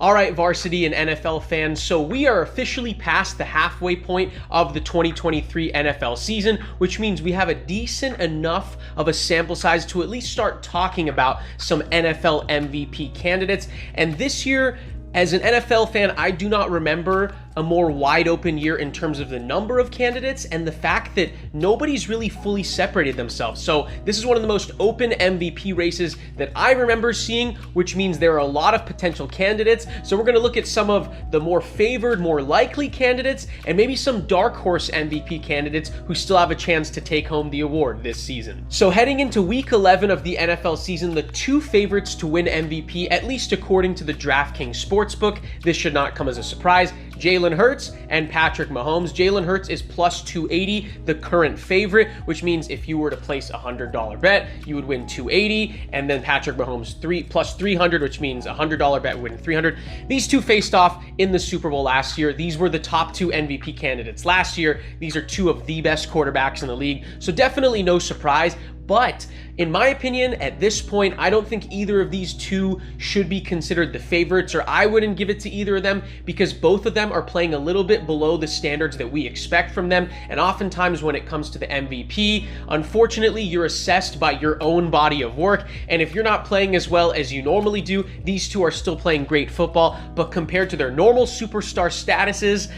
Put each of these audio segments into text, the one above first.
All right, Varsity and NFL fans, so we are officially past the halfway point of the 2023 NFL season, which means we have a decent enough of a sample size to at least start talking about some NFL MVP candidates. And this year, as an NFL fan, I do not remember a more wide open year in terms of the number of candidates and the fact that nobody's really fully separated themselves. So this is one of the most open MVP races that I remember seeing, which means there are a lot of potential candidates. So we're going to look at some of the more favored, more likely candidates, and maybe some dark horse MVP candidates who still have a chance to take home the award this season. So heading into week 11 of the NFL season, the two favorites to win MVP, at least according to the DraftKings Sportsbook, this should not come as a surprise, Jalen Hurts and Patrick Mahomes. Jalen Hurts is plus 280, the current favorite, which means if you were to place a $100 bet, you would win 280, and then Patrick Mahomes plus 300, which means a $100 bet would win 300. These two faced off in the Super Bowl last year. These were the top two MVP candidates last year. These are two of the best quarterbacks in the league, so definitely no surprise. But in my opinion, at this point, I don't think either of these two should be considered the favorites, or I wouldn't give it to either of them because both of them are playing a little bit below the standards that we expect from them. And oftentimes when it comes to the MVP, unfortunately, you're assessed by your own body of work. And if you're not playing as well as you normally do, these two are still playing great football, but compared to their normal superstar statuses,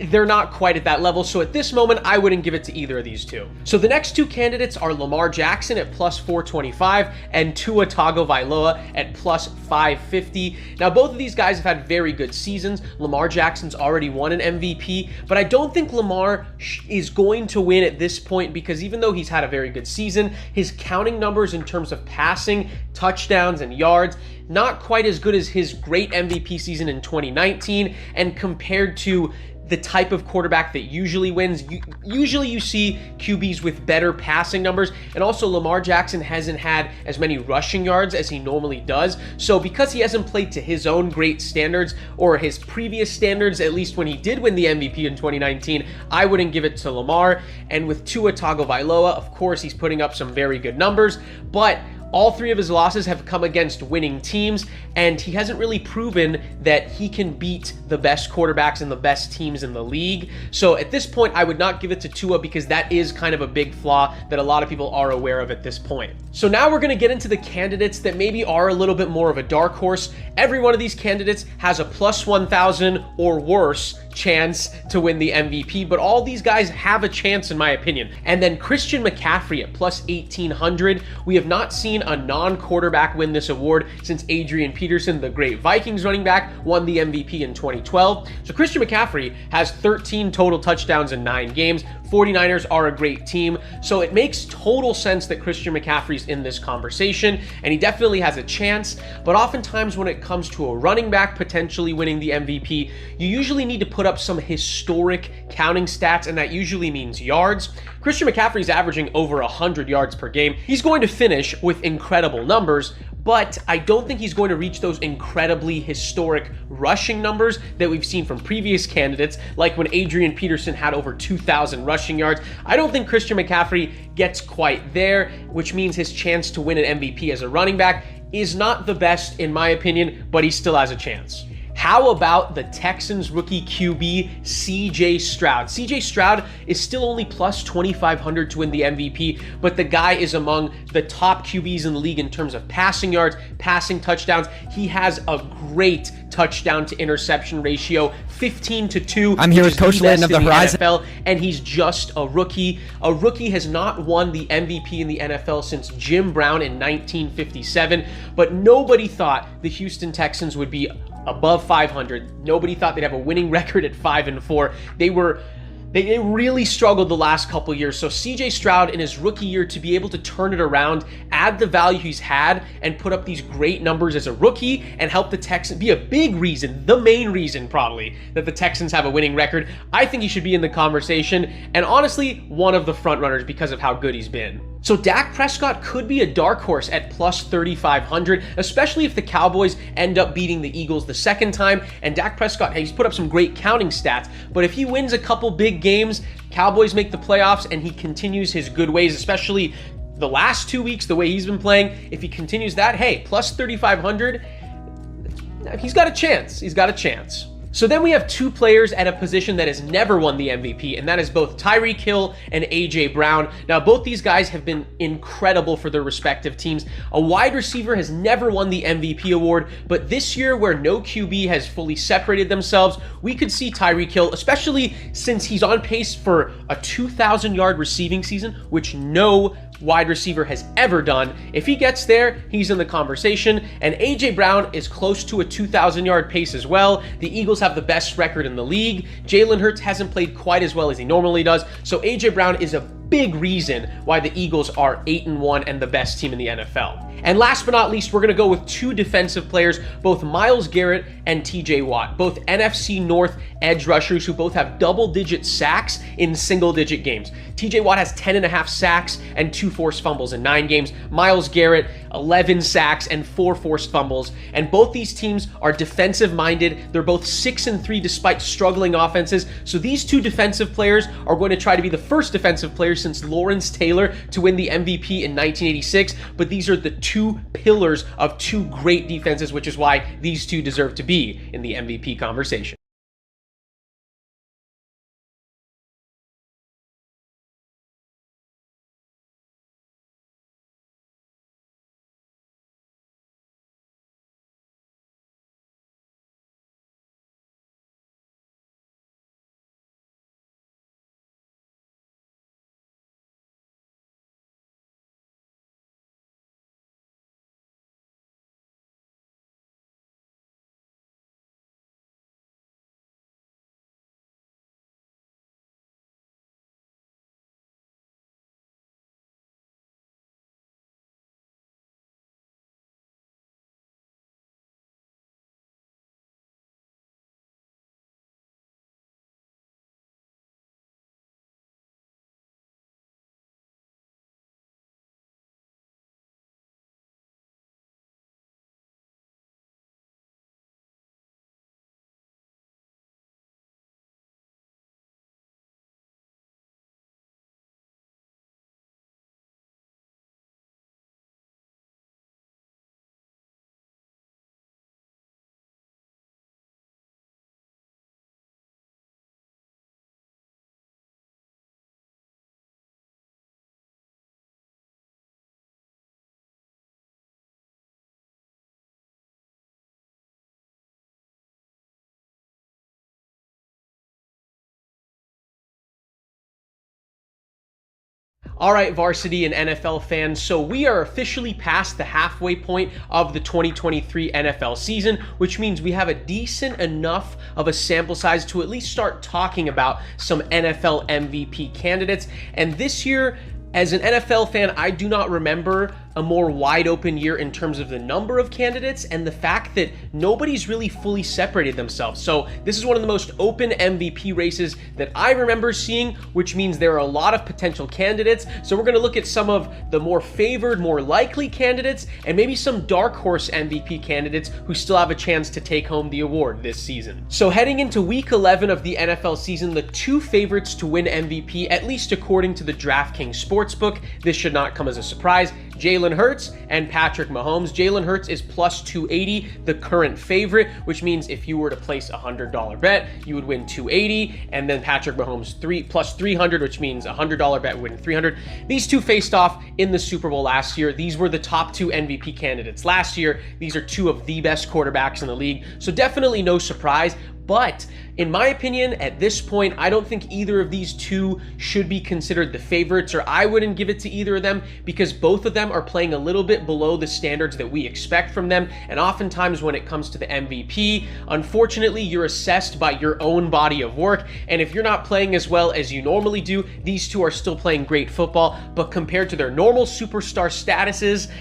they're not quite at that level. So at this moment, I wouldn't give it to either of these two. So the next two candidates are Lamar Jackson at plus 425 and Tua Tagovailoa at plus 550. Now, both of these guys have had very good seasons. Lamar Jackson's already won an MVP, but I don't think Lamar is going to win at this point because even though he's had a very good season, his counting numbers in terms of passing, touchdowns, and yards, not quite as good as his great MVP season in 2019. And compared to the type of quarterback that usually wins, usually you see QBs with better passing numbers, and also Lamar Jackson hasn't had as many rushing yards as he normally does. So because he hasn't played to his own great standards or his previous standards, at least when he did win the MVP in 2019, I wouldn't give it to Lamar. And with Tua Tagovailoa, of course, he's putting up some very good numbers, but all three of his losses have come against winning teams, and he hasn't really proven that he can beat the best quarterbacks and the best teams in the league. So at this point, I would not give it to Tua because that is kind of a big flaw that a lot of people are aware of at this point. So now we're going to get into the candidates that maybe are a little bit more of a dark horse. Every one of these candidates has a plus 1,000 or worse chance to win the MVP, but all these guys have a chance in my opinion. And then Christian McCaffrey at plus 1,800. We have not seen a non-quarterback win this award since Adrian Peterson, the great Vikings running back, won the MVP in 2012. So Christian McCaffrey has 13 total touchdowns in 9 games. 49ers are a great team, so it makes total sense that Christian McCaffrey's in this conversation, and he definitely has a chance. But oftentimes when it comes to a running back potentially winning the MVP, you usually need to put up some historic counting stats, and that usually means yards. Christian McCaffrey's averaging over 100 yards per game. He's going to finish with incredible numbers, but I don't think he's going to reach those incredibly historic rushing numbers that we've seen from previous candidates, like when Adrian Peterson had over 2,000 rushing yards. I don't think Christian McCaffrey gets quite there, which means his chance to win an MVP as a running back is not the best in my opinion, but he still has a chance. How about the Texans rookie QB, CJ Stroud? CJ Stroud is still only plus 2,500 to win the MVP, but the guy is among the top QBs in the league in terms of passing yards, passing touchdowns. He has a great touchdown to interception ratio, 15-2. I'm here with Coach Layton of the Horizon NFL, and he's just a rookie. A rookie has not won the MVP in the NFL since Jim Brown in 1957, but nobody thought the Houston Texans would be above 500. Nobody thought they'd have a winning record at 5-4. They really struggled the last couple years. So CJ Stroud in his rookie year to be able to turn it around, add the value he's had, and put up these great numbers as a rookie and help the Texans be a big reason, the main reason probably, that the Texans have a winning record. I think he should be in the conversation, and honestly, one of the front runners because of how good he's been. So Dak Prescott could be a dark horse at plus 3,500, especially if the Cowboys end up beating the Eagles the second time. And Dak Prescott, he's put up some great counting stats, but if he wins a couple big games, Cowboys make the playoffs, and he continues his good ways, especially the last 2 weeks, the way he's been playing, if he continues that, hey, plus 3,500, he's got a chance. He's got a chance. So then we have two players at a position that has never won the MVP, and that is both Tyreek Hill and AJ Brown. Now, both these guys have been incredible for their respective teams. A wide receiver has never won the MVP award, but this year, where no QB has fully separated themselves, we could see Tyreek Hill, especially since he's on pace for a 2,000-yard receiving season, which no wide receiver has ever done. If he gets there, he's in the conversation. And AJ Brown is close to a 2,000-yard pace as well. The Eagles have the best record in the league. Jalen Hurts hasn't played quite as well as he normally does. So AJ Brown is a big reason why the Eagles are 8-1 and the best team in the NFL. And last but not least, we're going to go with two defensive players, both Myles Garrett and TJ Watt, both NFC North edge rushers who both have double-digit sacks in single-digit games. TJ Watt has 10.5 sacks and 2 forced fumbles in 9 games. Myles Garrett, 11 sacks and 4 forced fumbles. And both these teams are defensive-minded. They're both 6-3 despite struggling offenses. So these two defensive players are going to try to be the first defensive players since Lawrence Taylor to win the MVP in 1986. But these are the two pillars of two great defenses, which is why these two deserve to be in the MVP conversation. All right, Varsity and NFL fans, so we are officially past the halfway point of the 2023 NFL season, which means we have a decent enough of a sample size to at least start talking about some NFL MVP candidates. And this year, as an NFL fan, I do not remember a more wide open year in terms of the number of candidates and the fact that nobody's really fully separated themselves. So this is one of the most open MVP races that I remember seeing, which means there are a lot of potential candidates. So we're going to look at some of the more favored, more likely candidates, and maybe some dark horse MVP candidates who still have a chance to take home the award this season. So heading into week 11 of the NFL season, the two favorites to win MVP, at least according to the DraftKings Sportsbook, this should not come as a surprise, Jalen Hurts and Patrick Mahomes. Jalen Hurts is plus 280, the current favorite, which means if you were to place a $100 bet, you would win 280, and then Patrick Mahomes plus 300, which means a $100 bet would win 300. These two faced off in the Super Bowl last year. These were the top two MVP candidates last year. These are two of the best quarterbacks in the league, so definitely no surprise. But in my opinion, at this point, I don't think either of these two should be considered the favorites, or I wouldn't give it to either of them because both of them are playing a little bit below the standards that we expect from them. And oftentimes when it comes to the MVP, unfortunately, you're assessed by your own body of work. And if you're not playing as well as you normally do, these two are still playing great football, but compared to their normal superstar statuses,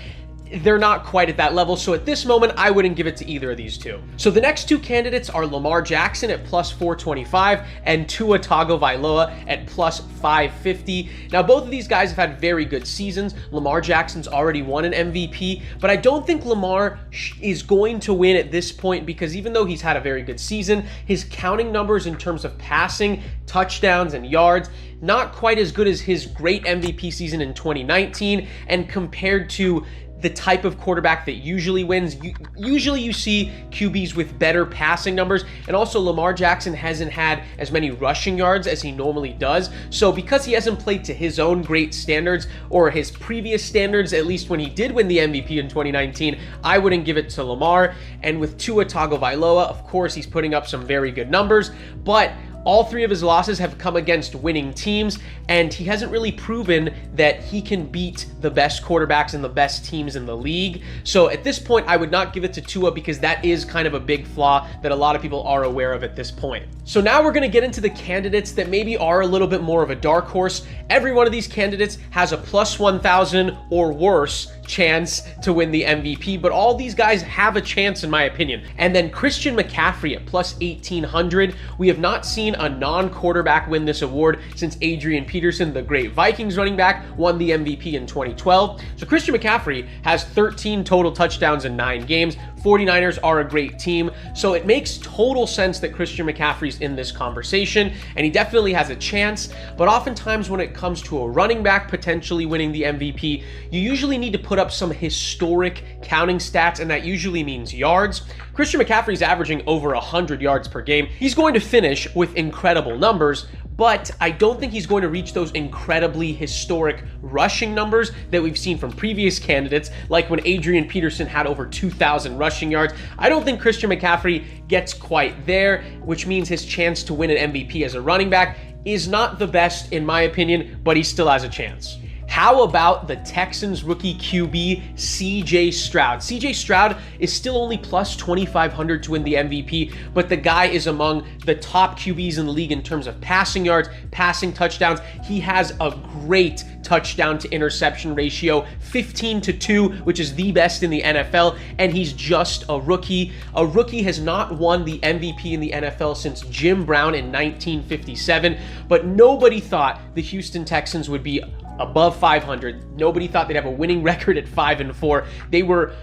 they're not quite at that level. So at this moment, I wouldn't give it to either of these two. So the next two candidates are Lamar Jackson at plus 425 and Tua Tagovailoa at plus 550. Now, both of these guys have had very good seasons. Lamar Jackson's already won an MVP, but I don't think Lamar is going to win at this point because even though he's had a very good season, his counting numbers in terms of passing, touchdowns, and yards, not quite as good as his great MVP season in 2019. And compared to the type of quarterback that usually wins. Usually you see QBs with better passing numbers, and also Lamar Jackson hasn't had as many rushing yards as he normally does. So because he hasn't played to his own great standards, or his previous standards, at least when he did win the MVP in 2019, I wouldn't give it to Lamar. And with Tua Tagovailoa, of course, he's putting up some very good numbers, but all three of his losses have come against winning teams, and he hasn't really proven that he can beat the best quarterbacks and the best teams in the league. So at this point, I would not give it to Tua, because that is kind of a big flaw that a lot of people are aware of at this point. So now we're going to get into the candidates that maybe are a little bit more of a dark horse. Every one of these candidates has a plus 1,000 or worse chance to win the MVP, but all these guys have a chance in my opinion. And then Christian McCaffrey at plus 1,800. We have not seen a non-quarterback win this award since Adrian Peterson, the great Vikings running back, won the MVP in 2012. So Christian McCaffrey has 13 total touchdowns in 9 games. 49ers are a great team, so it makes total sense that Christian McCaffrey's in this conversation, and he definitely has a chance. But oftentimes when it comes to a running back potentially winning the MVP, you usually need to put up some historic counting stats, and that usually means yards. Christian McCaffrey's averaging over 100 yards per game. He's going to finish with incredible numbers, but I don't think he's going to reach those incredibly historic rushing numbers that we've seen from previous candidates, like when Adrian Peterson had over 2,000 rushing yards. I don't think Christian McCaffrey gets quite there, which means his chance to win an MVP as a running back is not the best in my opinion, but he still has a chance. How about the Texans rookie QB, CJ Stroud? CJ Stroud is still only plus 2,500 to win the MVP, but the guy is among the top QBs in the league in terms of passing yards, passing touchdowns. He has a great touchdown to interception ratio, 15-2, which is the best in the NFL, and he's just a rookie. A rookie has not won the MVP in the NFL since Jim Brown in 1957, but nobody thought the Houston Texans would be above 500. Nobody thought they'd have a winning record at 5-4.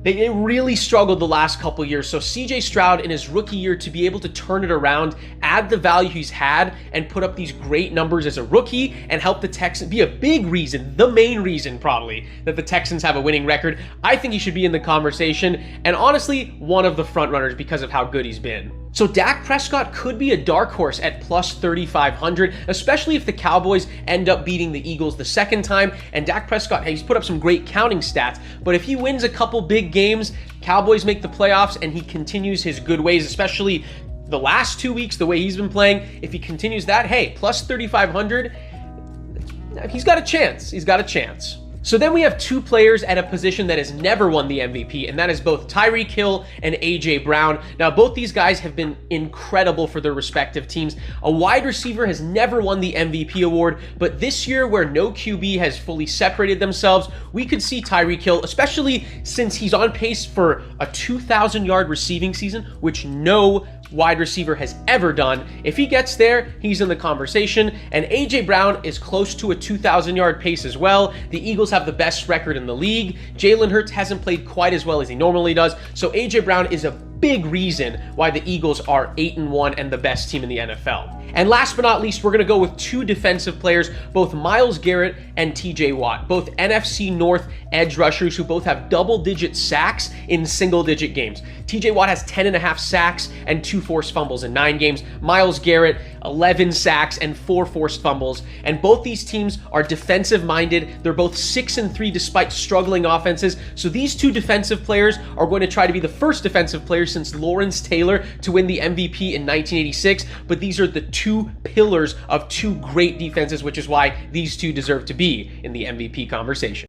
They really struggled the last couple years. So CJ Stroud in his rookie year to be able to turn it around, add the value he's had, and put up these great numbers as a rookie and help the Texans be a big reason, the main reason probably, that the Texans have a winning record. I think he should be in the conversation, and honestly, one of the front runners because of how good he's been. So Dak Prescott could be a dark horse at plus 3,500, especially if the Cowboys end up beating the Eagles the second time. And Dak Prescott, he's put up some great counting stats, but if he wins a couple big games, Cowboys make the playoffs, and he continues his good ways, especially the last 2 weeks, the way he's been playing, if he continues that, hey, plus 3,500, he's got a chance. He's got a chance. So then we have two players at a position that has never won the MVP, and that is both Tyreek Hill and AJ Brown. Now, both these guys have been incredible for their respective teams. A wide receiver has never won the MVP award, but this year, where no QB has fully separated themselves, we could see Tyreek Hill, especially since he's on pace for a 2,000-yard receiving season, which no wide receiver has ever done. If he gets there, he's in the conversation. And AJ Brown is close to a 2,000-yard pace as well. The Eagles have the best record in the league. Jalen Hurts hasn't played quite as well as he normally does. So AJ Brown is a big reason why the Eagles are 8-1 and the best team in the NFL. And last but not least, we're going to go with two defensive players, both Myles Garrett and TJ Watt, both NFC North edge rushers who both have double-digit sacks in single-digit games. TJ Watt has 10.5 sacks and 2 forced fumbles in 9 games. Myles Garrett, 11 sacks and 4 forced fumbles. And both these teams are defensive-minded. They're both 6-3 despite struggling offenses. So these two defensive players are going to try to be the first defensive players since Lawrence Taylor to win the MVP in 1986. But these are the two pillars of two great defenses, which is why these two deserve to be in the MVP conversation.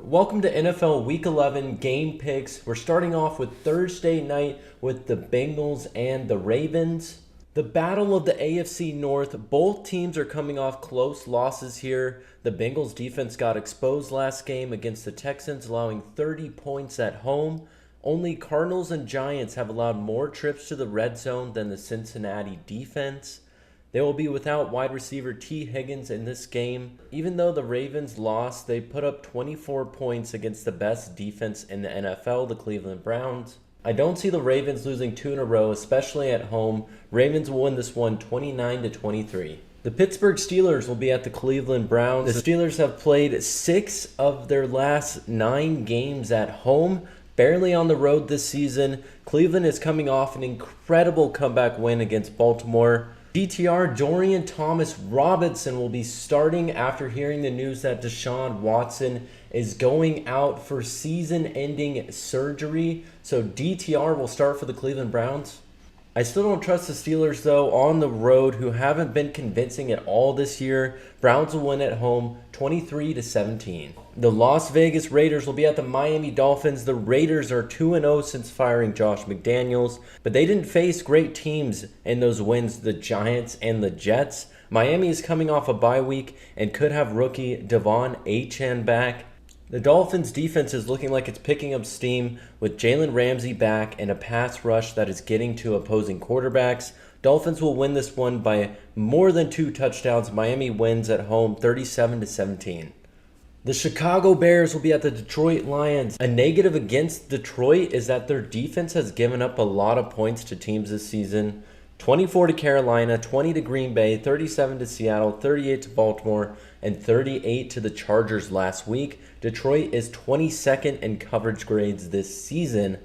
Welcome to NFL Week 11 game picks. We're starting off with Thursday night with the Bengals and the Ravens. The battle of the AFC North. Both teams are coming off close losses here. The Bengals defense got exposed last game against the Texans, allowing 30 points at home. Only Cardinals and Giants have allowed more trips to the red zone than the Cincinnati defense. They will be without wide receiver T. Higgins in this game. Even though the Ravens lost, they put up 24 points against the best defense in the NFL, the Cleveland Browns. I don't see the Ravens losing 2 in a row, especially at home. Ravens will win this one 29-23. The Pittsburgh Steelers will be at the Cleveland Browns. The Steelers have played 6 of their last 9 games at home, barely on the road this season. Cleveland is coming off an incredible comeback win against Baltimore. DTR Dorian Thomas-Robinson will be starting after hearing the news that Deshaun Watson is going out for season-ending surgery. So DTR will start for the Cleveland Browns. I still don't trust the Steelers, though, on the road, who haven't been convincing at all this year. Browns will win at home 23-17. The Las Vegas Raiders will be at the Miami Dolphins. The Raiders are 2-0 since firing Josh McDaniels, but they didn't face great teams in those wins, the Giants and the Jets. Miami is coming off a bye week and could have rookie Devon Achane back. The Dolphins' defense is looking like it's picking up steam with Jalen Ramsey back and a pass rush that is getting to opposing quarterbacks. Dolphins will win this one by more than 2 touchdowns. Miami wins at home 37-17. The Chicago Bears will be at the Detroit Lions. A negative against Detroit is that their defense has given up a lot of points to teams this season. 24 to Carolina, 20 to Green Bay, 37 to Seattle, 38 to Baltimore, and 38 to the Chargers last week. Detroit is 22nd in coverage grades this season.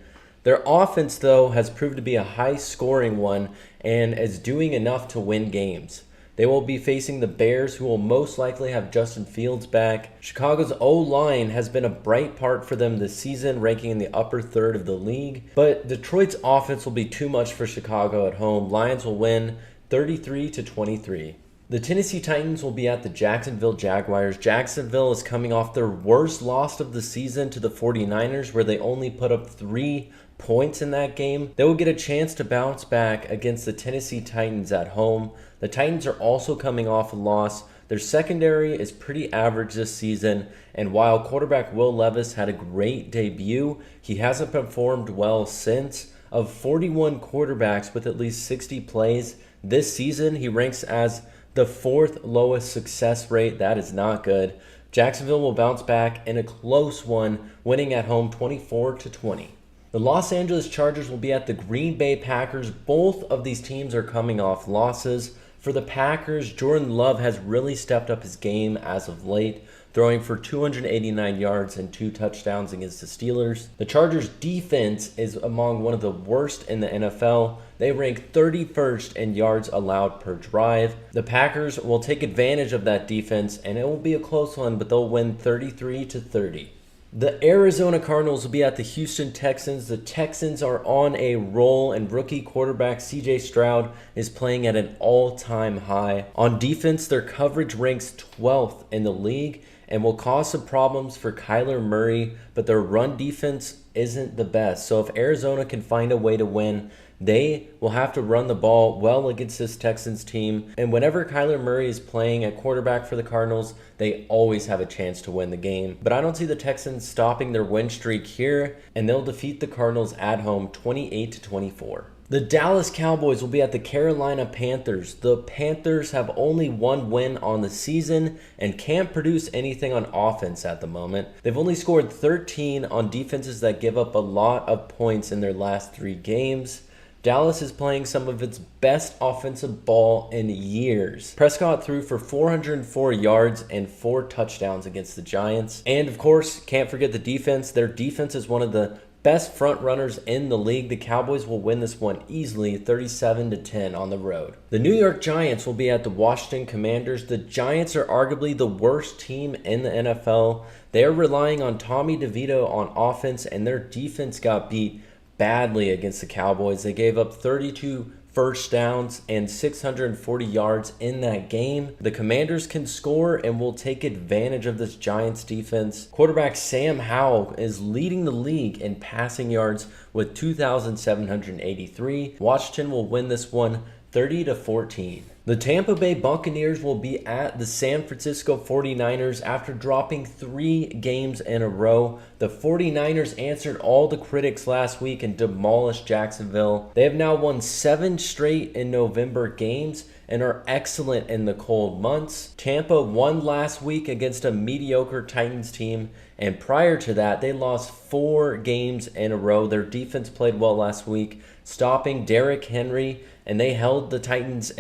Their offense, though, has proved to be a high-scoring one and is doing enough to win games. They will be facing the Bears, who will most likely have Justin Fields back. Chicago's O-line has been a bright part for them this season, ranking in the upper third of the league. But Detroit's offense will be too much for Chicago at home. Lions will win 33-23. The Tennessee Titans will be at the Jacksonville Jaguars. Jacksonville is coming off their worst loss of the season to the 49ers, where they only put up 3 points in that game. They will get a chance to bounce back against the Tennessee Titans at home. The Titans are also coming off a loss. Their secondary is pretty average this season, and while quarterback Will Levis had a great debut, he hasn't performed well since. Of 41 quarterbacks with at least 60 plays this season, he ranks as the 4th lowest success rate. That is not good. Jacksonville will bounce back in a close one, winning at home 24-20. The Los Angeles Chargers will be at the Green Bay Packers. Both of these teams are coming off losses. For the Packers, Jordan Love has really stepped up his game as of late, throwing for 289 yards and 2 touchdowns against the Steelers. The Chargers' defense is among one of the worst in the NFL. They rank 31st in yards allowed per drive. The Packers will take advantage of that defense, and it will be a close one, but they'll win 33-30. The Arizona Cardinals will be at the Houston Texans. The Texans are on a roll, and rookie quarterback C.J. Stroud is playing at an all-time high. On defense, their coverage ranks 12th in the league and will cause some problems for Kyler Murray, but their run defense isn't the best. So if Arizona can find a way to win, they will have to run the ball well against this Texans team. And whenever Kyler Murray is playing at quarterback for the Cardinals, they always have a chance to win the game. But I don't see the Texans stopping their win streak here, and they'll defeat the Cardinals at home 28-24. The Dallas Cowboys will be at the Carolina Panthers. The Panthers have only 1 win on the season and can't produce anything on offense at the moment. They've only scored 13 on defenses that give up a lot of points in their last 3 games. Dallas is playing some of its best offensive ball in years. Prescott threw for 404 yards and 4 touchdowns against the Giants. And of course, can't forget the defense. Their defense is one of the best front runners in the league. The Cowboys will win this one easily, 37-10 on the road. The New York Giants will be at the Washington Commanders. The Giants are arguably the worst team in the NFL. They are relying on Tommy DeVito on offense, and their defense got beat badly against the Cowboys. They gave up 32 first downs and 640 yards in that game. The Commanders can score and will take advantage of this Giants defense. Quarterback Sam Howell is leading the league in passing yards with 2,783. Washington will win this one 30-14. The Tampa Bay Buccaneers will be at the San Francisco 49ers after dropping 3 games in a row. The 49ers answered all the critics last week and demolished Jacksonville. They have now won 7 straight in November games and are excellent in the cold months. Tampa won last week against a mediocre Titans team, and prior to that, they lost 4 games in a row. Their defense played well last week, stopping Derrick Henry, and they held the Titans.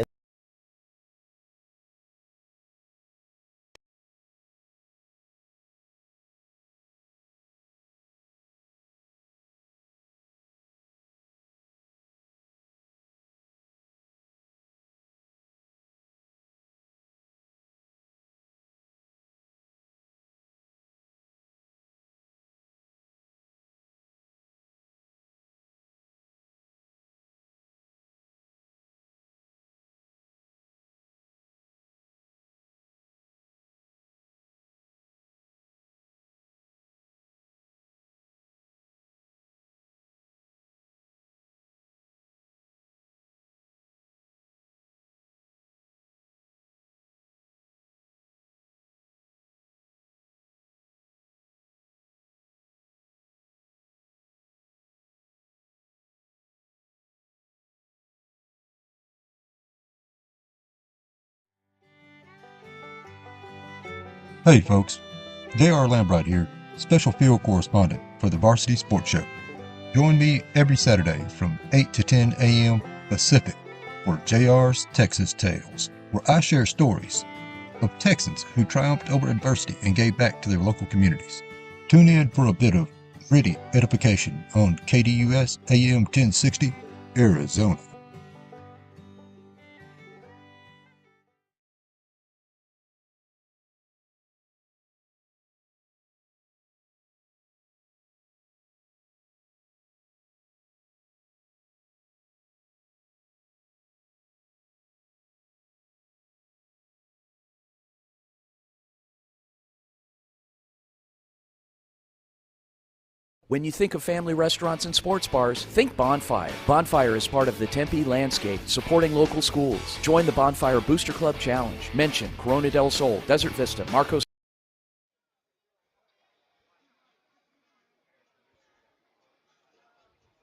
Hey folks, J.R. Lambright here, special field correspondent for the Varsity Sports Show. Join me every Saturday from 8 to 10 a.m. Pacific for JR's Texas Tales, where I share stories of Texans who triumphed over adversity and gave back to their local communities. Tune in for a bit of gritty edification on KDUS AM 1060, Arizona. When you think of family restaurants and sports bars, think Bonfire. Bonfire is part of the Tempe landscape, supporting local schools. Join the Bonfire Booster Club Challenge. Mention Corona del Sol, Desert Vista, Marcos.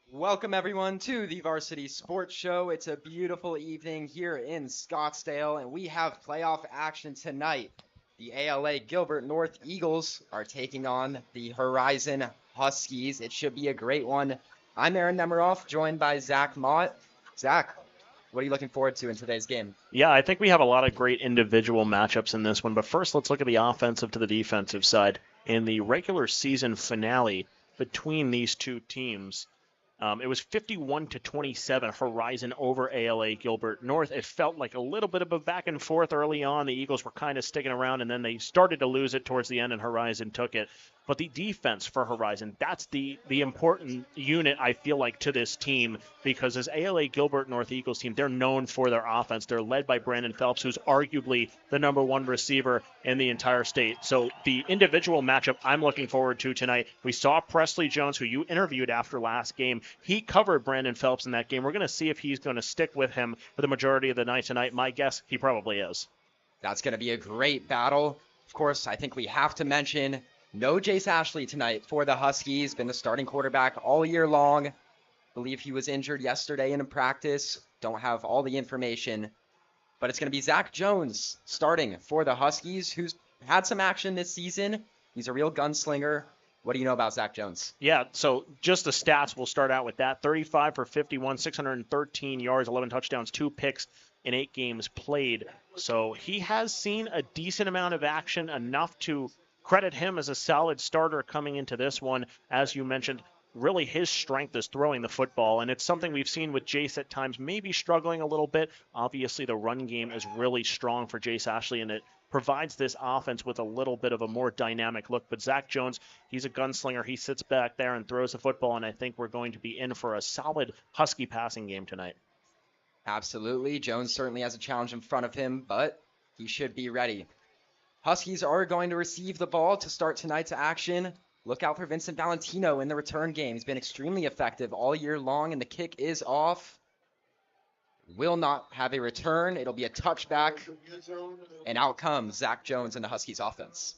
Welcome everyone to the Varsity Sports Show. It's a beautiful evening here in Scottsdale, and we have playoff action tonight. The ala-gilbert North Eagles are taking on the Horizon Huskies. It should be a great one. I'm Aaron Nemiroff, joined by Zach Mott. Zach, what are you looking forward to in today's game? Yeah, I think we have a lot of great individual matchups in this one, but first let's look at the offensive to the defensive side. In the regular season finale between these two teams, it was 51-27 Horizon over ala-gilbert North. It felt like a little bit of a back and forth early on. The Eagles were kind of sticking around, and then they started to lose it towards the end, and Horizon took it. But the defense for Horizon, that's the important unit, I feel like, to this team, because as ala-gilbert North Eagles team, they're known for their offense. They're led by Brandon Phelps, who's arguably the #1 receiver in the entire state. So the individual matchup I'm looking forward to tonight, we saw Presley Jones, who you interviewed after last game. He covered Brandon Phelps in that game. We're going to see if he's going to stick with him for the majority of the night tonight. My guess, he probably is. That's going to be a great battle. Of course, I think we have to mention no Jace Ashley tonight for the Huskies. Been the starting quarterback all year long. Believe he was injured yesterday in a practice. Don't have all the information. But it's going to be Zach Jones starting for the Huskies, who's had some action this season. He's a real gunslinger. What do you know about Zach Jones? Yeah, so just the stats, we'll start out with that. 35 for 51, 613 yards, 11 touchdowns, 2 picks in 8 games played. So he has seen a decent amount of action, enough to credit him as a solid starter coming into this one. As you mentioned, really his strength is throwing the football, and it's something we've seen with Jace at times, maybe struggling a little bit. Obviously, the run game is really strong for Jace Ashley, and it provides this offense with a little bit of a more dynamic look. But Zach Jones, he's a gunslinger. He sits back there and throws the football, and I think we're going to be in for a solid Husky passing game tonight. Absolutely. Jones certainly has a challenge in front of him, but he should be ready. Huskies are going to receive the ball to start tonight's action. Look out for Vincent Valentino in the return game. He's been extremely effective all year long, and the kick is off. Will not have a return. It'll be a touchback, and out comes Zach Jones in the Huskies offense.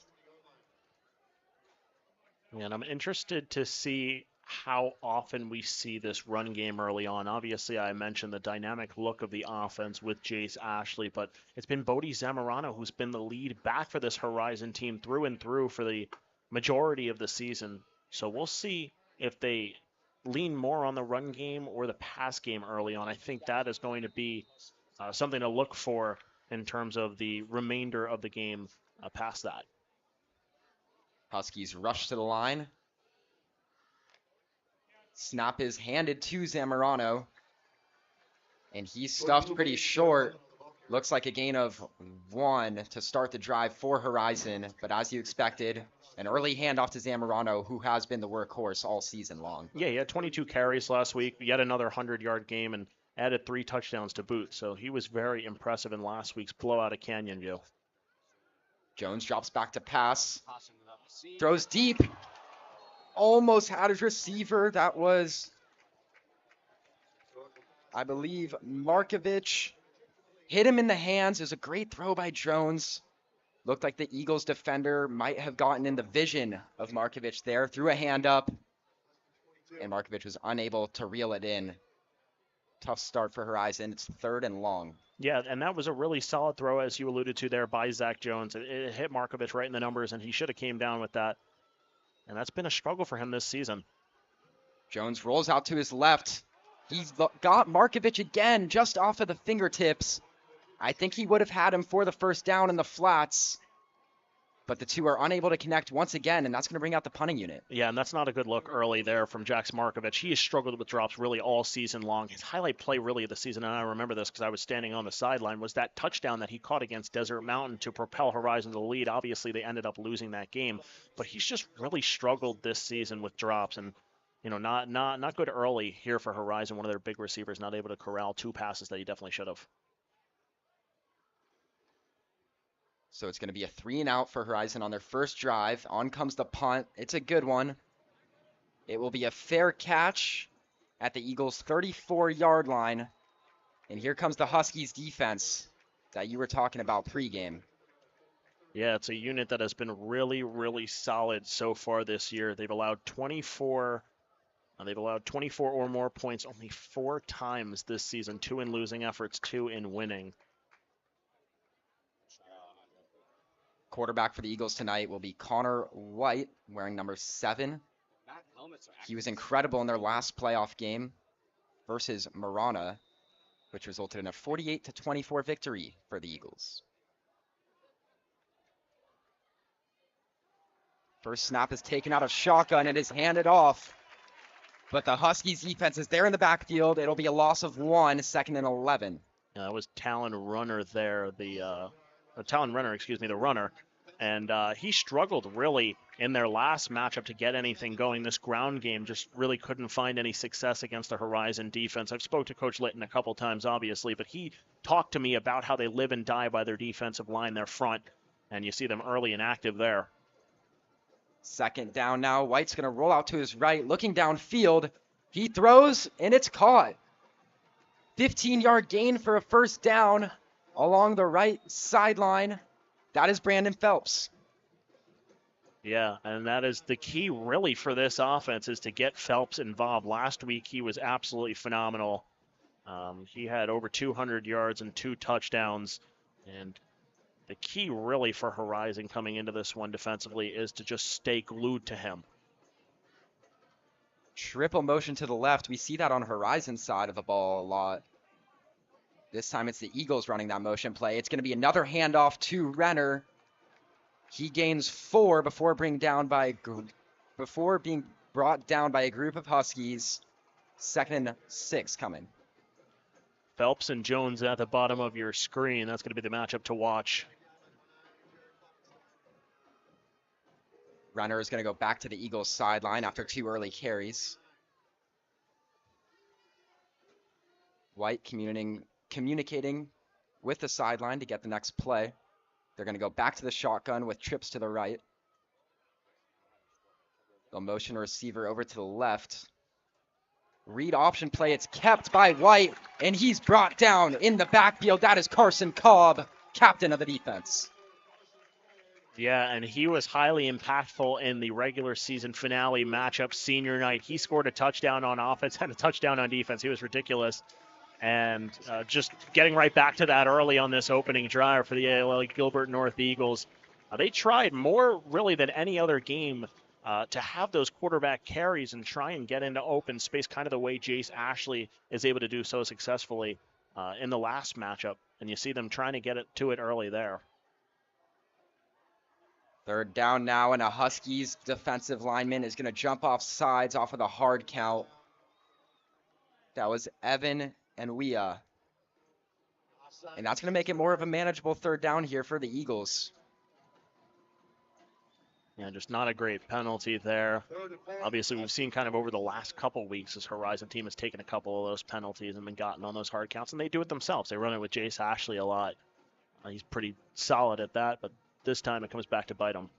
And I'm interested to see how often we see this run game early on. Obviously, I mentioned the dynamic look of the offense with Jace Ashley, but it's been Bodie Zamorano who's been the lead back for this Horizon team through and through for the majority of the season. So we'll see if they lean more on the run game or the pass game early on. I think that is going to be something to look for in terms of the remainder of the game past that. Huskies rush to the line. Snap is handed to Zamorano, and he's stuffed pretty short. Looks like a gain of 1 to start the drive for Horizon, but as you expected, an early handoff to Zamorano, who has been the workhorse all season long. Yeah, he had 22 carries last week, yet another 100-yard game, and added 3 touchdowns to boot. So he was very impressive in last week's blowout at Canyon View. Jones drops back to pass. Throws deep. Almost had his receiver. That was, I believe, Markovich. Hit him in the hands. It was a great throw by Jones. Looked like the Eagles defender might have gotten in the vision of Markovich there. Threw a hand up, and Markovich was unable to reel it in. Tough start for Horizon. It's 3rd and long. Yeah, and that was a really solid throw, as you alluded to there, by Zach Jones. It hit Markovich right in the numbers, and he should have came down with that. And that's been a struggle for him this season. Jones rolls out to his left. He's got Markovich again, just off of the fingertips. I think he would have had him for the first down in the flats. But the two are unable to connect once again, and that's going to bring out the punting unit. Yeah, and that's not a good look early there from Jax Markovich. He has struggled with drops really all season long. His highlight play really of the season, and I remember this because I was standing on the sideline, was that touchdown that he caught against Desert Mountain to propel Horizon to the lead. Obviously, they ended up losing that game, but he's just really struggled this season with drops, and not good early here for Horizon. One of their big receivers not able to corral 2 passes that he definitely should have. So it's going to be a 3-and-out for Horizon on their first drive. On comes the punt. It's a good one. It will be a fair catch at the Eagles' 34-yard line. And here comes the Huskies defense that you were talking about pregame. Yeah, it's a unit that has been really, really solid so far this year. They've allowed 24 or more points only 4 times this season. 2 in losing efforts, 2 in winning. Quarterback for the Eagles tonight will be Connor White, wearing number 7. He was incredible in their last playoff game versus Marana, which resulted in a 48-24 victory for the Eagles. First snap is taken out of shotgun and is handed off. But the Huskies defense is there in the backfield. It'll be a loss of 1, 2nd and 11. That was Talon Runner there, the runner. And he struggled really in their last matchup to get anything going. This ground game just really couldn't find any success against the Horizon defense. I've spoke to Coach Litton a couple times, obviously, but he talked to me about how they live and die by their defensive line, their front, and you see them early and active there. 2nd down now. White's going to roll out to his right, looking downfield. He throws, and it's caught. 15-yard gain for a first down along the right sideline. That is Brandon Phelps. Yeah, and that is the key really for this offense, is to get Phelps involved. Last week, he was absolutely phenomenal. He had over 200 yards and 2 touchdowns. And the key really for Horizon coming into this one defensively is to just stay glued to him. Triple motion to the left. We see that on Horizon's side of the ball a lot. This time it's the Eagles running that motion play. It's going to be another handoff to Renner. He gains 4 before being brought down by a group of Huskies. 2nd and 6 coming. Phelps and Jones at the bottom of your screen. That's going to be the matchup to watch. Renner is going to go back to the Eagles sideline after 2 early carries. White communicating with the sideline to get the next play. They're going to go back to the shotgun with trips to the right. They'll motion a receiver over to the left. Read option play. It's kept by White, and he's brought down in the backfield. That is Carson Cobb, captain of the defense. Yeah, and he was highly impactful in the regular season finale matchup senior night. He scored a touchdown on offense and a touchdown on defense. He was ridiculous. And just getting right back to that early on this opening drive for the ala-gilbert North Eagles. They tried more really than any other game to have those quarterback carries and try and get into open space, kind of the way Jace Ashley is able to do so successfully in the last matchup. And you see them trying to get it to it early there. Third down now, and a Huskies defensive lineman is going to jump off sides off of the hard count. That was Evan and Wea. And that's going to make it more of a manageable third down here for the Eagles. Yeah, just not a great penalty there. Obviously, we've seen kind of over the last couple weeks this Horizon team has taken a couple of those penalties and been gotten on those hard counts, and they do it themselves. They run it with Jace Ashley a lot. He's pretty solid at that, but this time it comes back to bite him.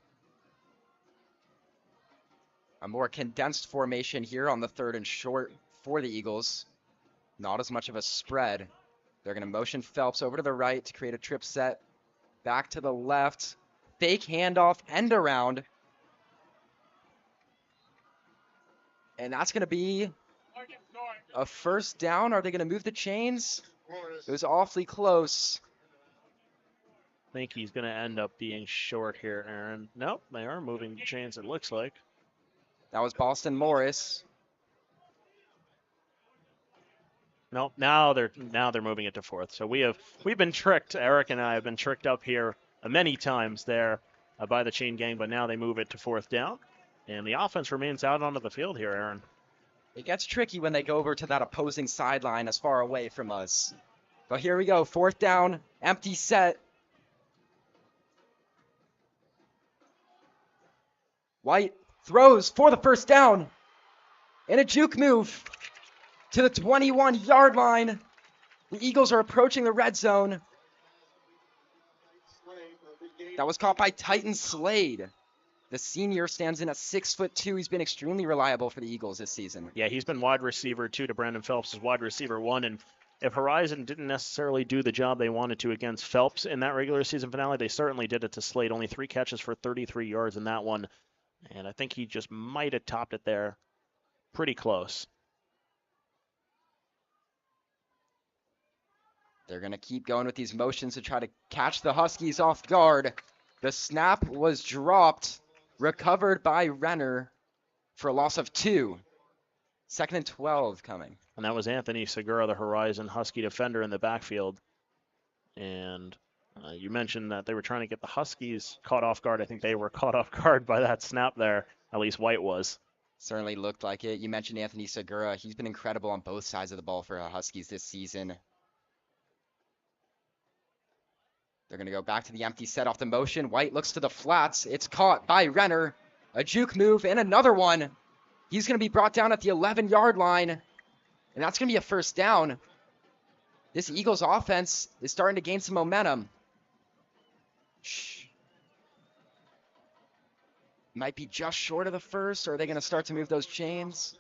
A more condensed formation here on the third and short for the Eagles. Not as much of a spread. They're going to motion Phelps over to the right to create a trip set. Back to the left. Fake handoff, end around. And that's going to be a first down. Are they going to move the chains? It was awfully close. I think he's going to end up being short here, Aaron. Nope, they are moving the chains, it looks like. That was Boston Morris. Nope, now they're moving it to fourth. So we've been tricked. Eric and I have been tricked up here many times there by the chain gang, but now they move it to fourth down. And the offense remains out onto the field here, Aaron. It gets tricky when they go over to that opposing sideline as far away from us. But here we go, fourth down, empty set. White throws for the first down. And a juke move to the 21-yard line. The Eagles are approaching the red zone. That was caught by Titan Slade. The senior stands in at 6'2". He's been extremely reliable for the Eagles this season. Yeah, he's been wide receiver 2 to Brandon Phelps as wide receiver 1. And if Horizon didn't necessarily do the job they wanted to against Phelps in that regular season finale, they certainly did it to Slade. Only 3 catches for 33 yards in that one. And I think he just might have topped it there. Pretty close. They're going to keep going with these motions to try to catch the Huskies off guard. The snap was dropped, recovered by Renner for a loss of 2. 2nd and 12 coming. And that was Anthony Segura, the Horizon Husky defender in the backfield. And you mentioned that they were trying to get the Huskies caught off guard. I think they were caught off guard by that snap there. At least White was. Certainly looked like it. You mentioned Anthony Segura. He's been incredible on both sides of the ball for the Huskies this season. They're going to go back to the empty set off the motion. White looks to the flats. It's caught by Renner. A juke move and another one. He's going to be brought down at the 11-yard line. And that's going to be a first down. This Eagles offense is starting to gain some momentum. Might be just short of the first, or are they going to start to move those chains?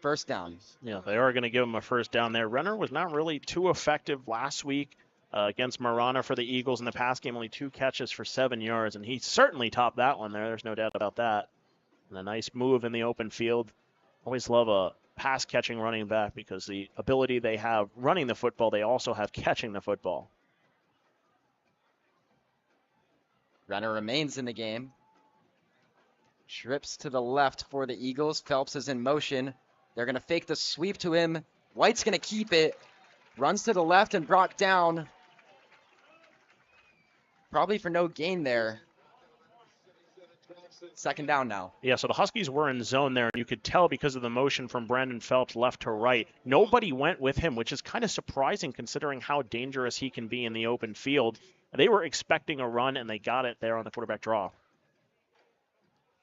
First down. Yeah, they are going to give him a first down there. Renner was not really too effective last week against Marana for the Eagles in the pass game. Only 2 catches for 7 yards, and he certainly topped that one there. There's no doubt about that. And a nice move in the open field. Always love a pass-catching running back because the ability they have running the football, they also have catching the football. Renner remains in the game. Trips to the left for the Eagles. Phelps is in motion. They're going to fake the sweep to him. White's going to keep it. Runs to the left and brought down. Probably for no gain there. Second down now. Yeah, so the Huskies were in zone there. You could tell because of the motion from Brandon Phelps left to right. Nobody went with him, which is kind of surprising considering how dangerous he can be in the open field. They were expecting a run, and they got it there on the quarterback draw.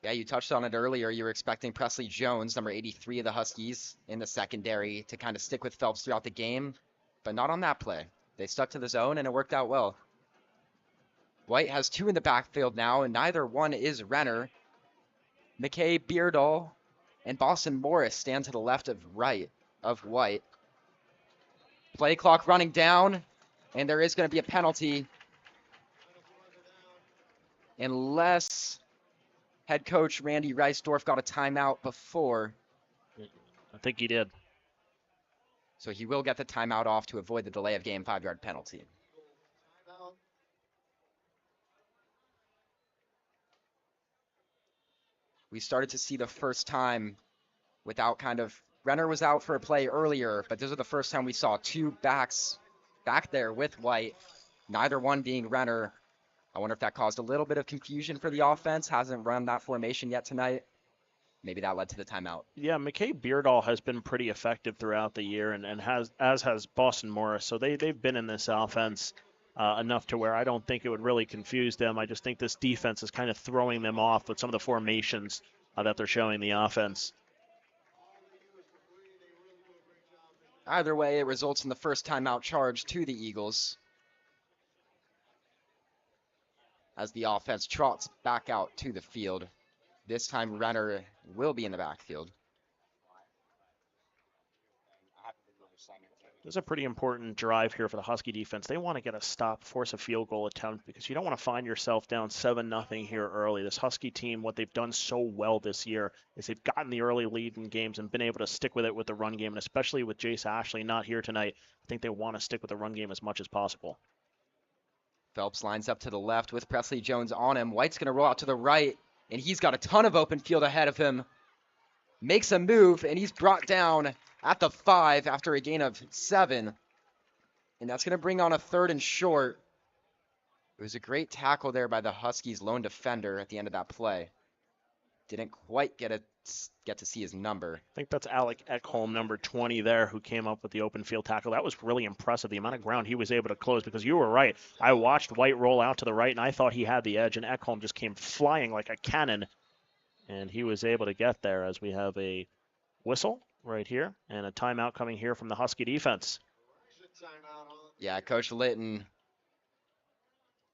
Yeah, you touched on it earlier. You were expecting Presley Jones, number 83 of the Huskies, in the secondary to kind of stick with Phelps throughout the game, but not on that play. They stuck to the zone, and it worked out well. White has 2 in the backfield now, and neither one is Renner. McKay, Beardall, and Boston Morris stand to the left of White. Play clock running down, and there is going to be a penalty. Unless head coach Randy Reisdorf got a timeout before. I think he did. So he will get the timeout off to avoid the delay of game 5-yard penalty. We started to see the first time without Renner was out for a play earlier, but this is the first time we saw 2 backs back there with White, neither one being Renner. I wonder if that caused a little bit of confusion for the offense. Hasn't run that formation yet tonight. Maybe that led to the timeout. Yeah, McKay Beardall has been pretty effective throughout the year, and as has Boston Morris. So they've been in this offense enough to where I don't think it would really confuse them. I just think this defense is kind of throwing them off with some of the formations that they're showing the offense. Either way, it results in the first timeout charge to the Eagles, as the offense trots back out to the field. This time, Renner will be in the backfield. This is a pretty important drive here for the Husky defense. They want to get a stop, force a field goal attempt, because you don't want to find yourself down 7-0 here early. This Husky team, what they've done so well this year is they've gotten the early lead in games and been able to stick with it with the run game, and especially with Jace Ashley not here tonight, I think they want to stick with the run game as much as possible. Phelps lines up to the left with Presley Jones on him. White's going to roll out to the right, and he's got a ton of open field ahead of him. Makes a move, and he's brought down at the 5 after a gain of 7. And that's going to bring on a 3rd and short. It was a great tackle there by the Huskies' lone defender at the end of that play. Didn't quite get to see his number. I think that's Alec Ekholm, number 20 there, who came up with the open field tackle. That was really impressive, the amount of ground he was able to close, because you were right. I watched White roll out to the right, and I thought he had the edge, and Ekholm just came flying like a cannon, and he was able to get there as we have a whistle right here and a timeout coming here from the Husky defense. Yeah, Coach Litton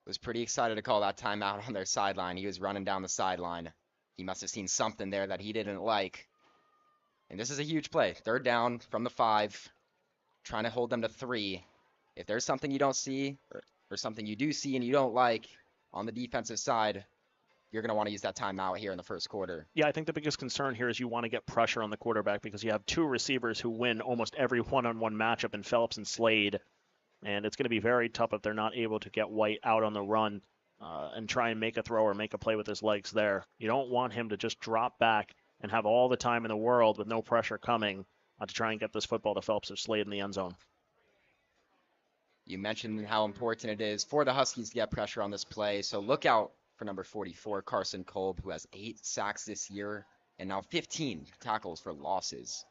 was pretty excited to call that timeout on their sideline. He was running down the sideline. He must have seen something there that he didn't like. And this is a huge play. 3rd down from the 5, trying to hold them to 3. If there's something you don't see, or something you do see and you don't like on the defensive side, you're going to want to use that timeout here in the first quarter. Yeah, I think the biggest concern here is you want to get pressure on the quarterback, because you have 2 receivers who win almost every one-on-one matchup in Phelps and Slade. And it's going to be very tough if they're not able to get White out on the run and try and make a throw or make a play with his legs there. You don't want him to just drop back and have all the time in the world with no pressure coming to try and get this football to Phelps or Slade in the end zone. You mentioned how important it is for the Huskies to get pressure on this play, so look out for number 44, Carson Kolb, who has 8 sacks this year and now 15 tackles for losses.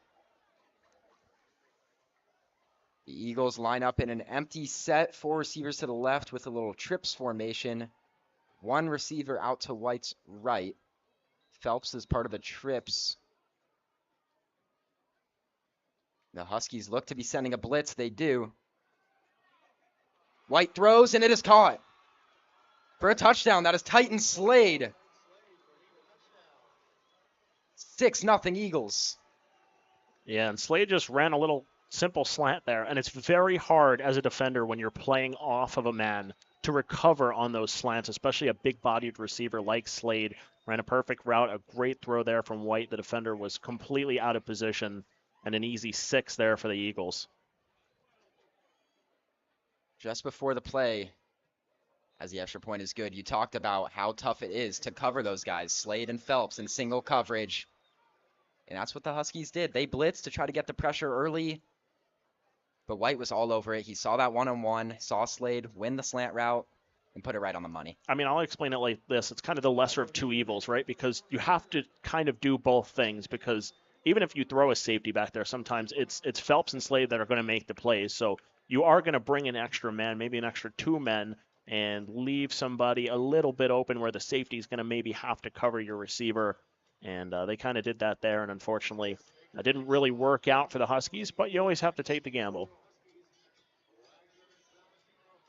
The Eagles line up in an empty set, 4 receivers to the left with a little trips formation. 1 receiver out to White's right. Phelps is part of the trips. The Huskies look to be sending a blitz. They do. White throws, and it is caught for a touchdown. That is Titan Slade. 6-0 Eagles. Yeah, and Slade just ran a little simple slant there, and it's very hard as a defender when you're playing off of a man to recover on those slants, especially a big-bodied receiver like Slade. Ran a perfect route, a great throw there from White. The defender was completely out of position, and an easy 6 there for the Eagles. Just before the play, as the extra point is good, you talked about how tough it is to cover those guys, Slade and Phelps, in single coverage. And that's what the Huskies did. They blitzed to try to get the pressure early, but White was all over it. He saw that one-on-one, saw Slade win the slant route, and put it right on the money. I mean, I'll explain it like this. It's kind of the lesser of 2 evils, right? Because you have to kind of do both things, because even if you throw a safety back there, sometimes it's Phelps and Slade that are going to make the plays. So you are going to bring an extra man, maybe an extra 2 men, and leave somebody a little bit open where the safety is going to maybe have to cover your receiver. And they kind of did that there, and unfortunately, that didn't really work out for the Huskies, but you always have to take the gamble.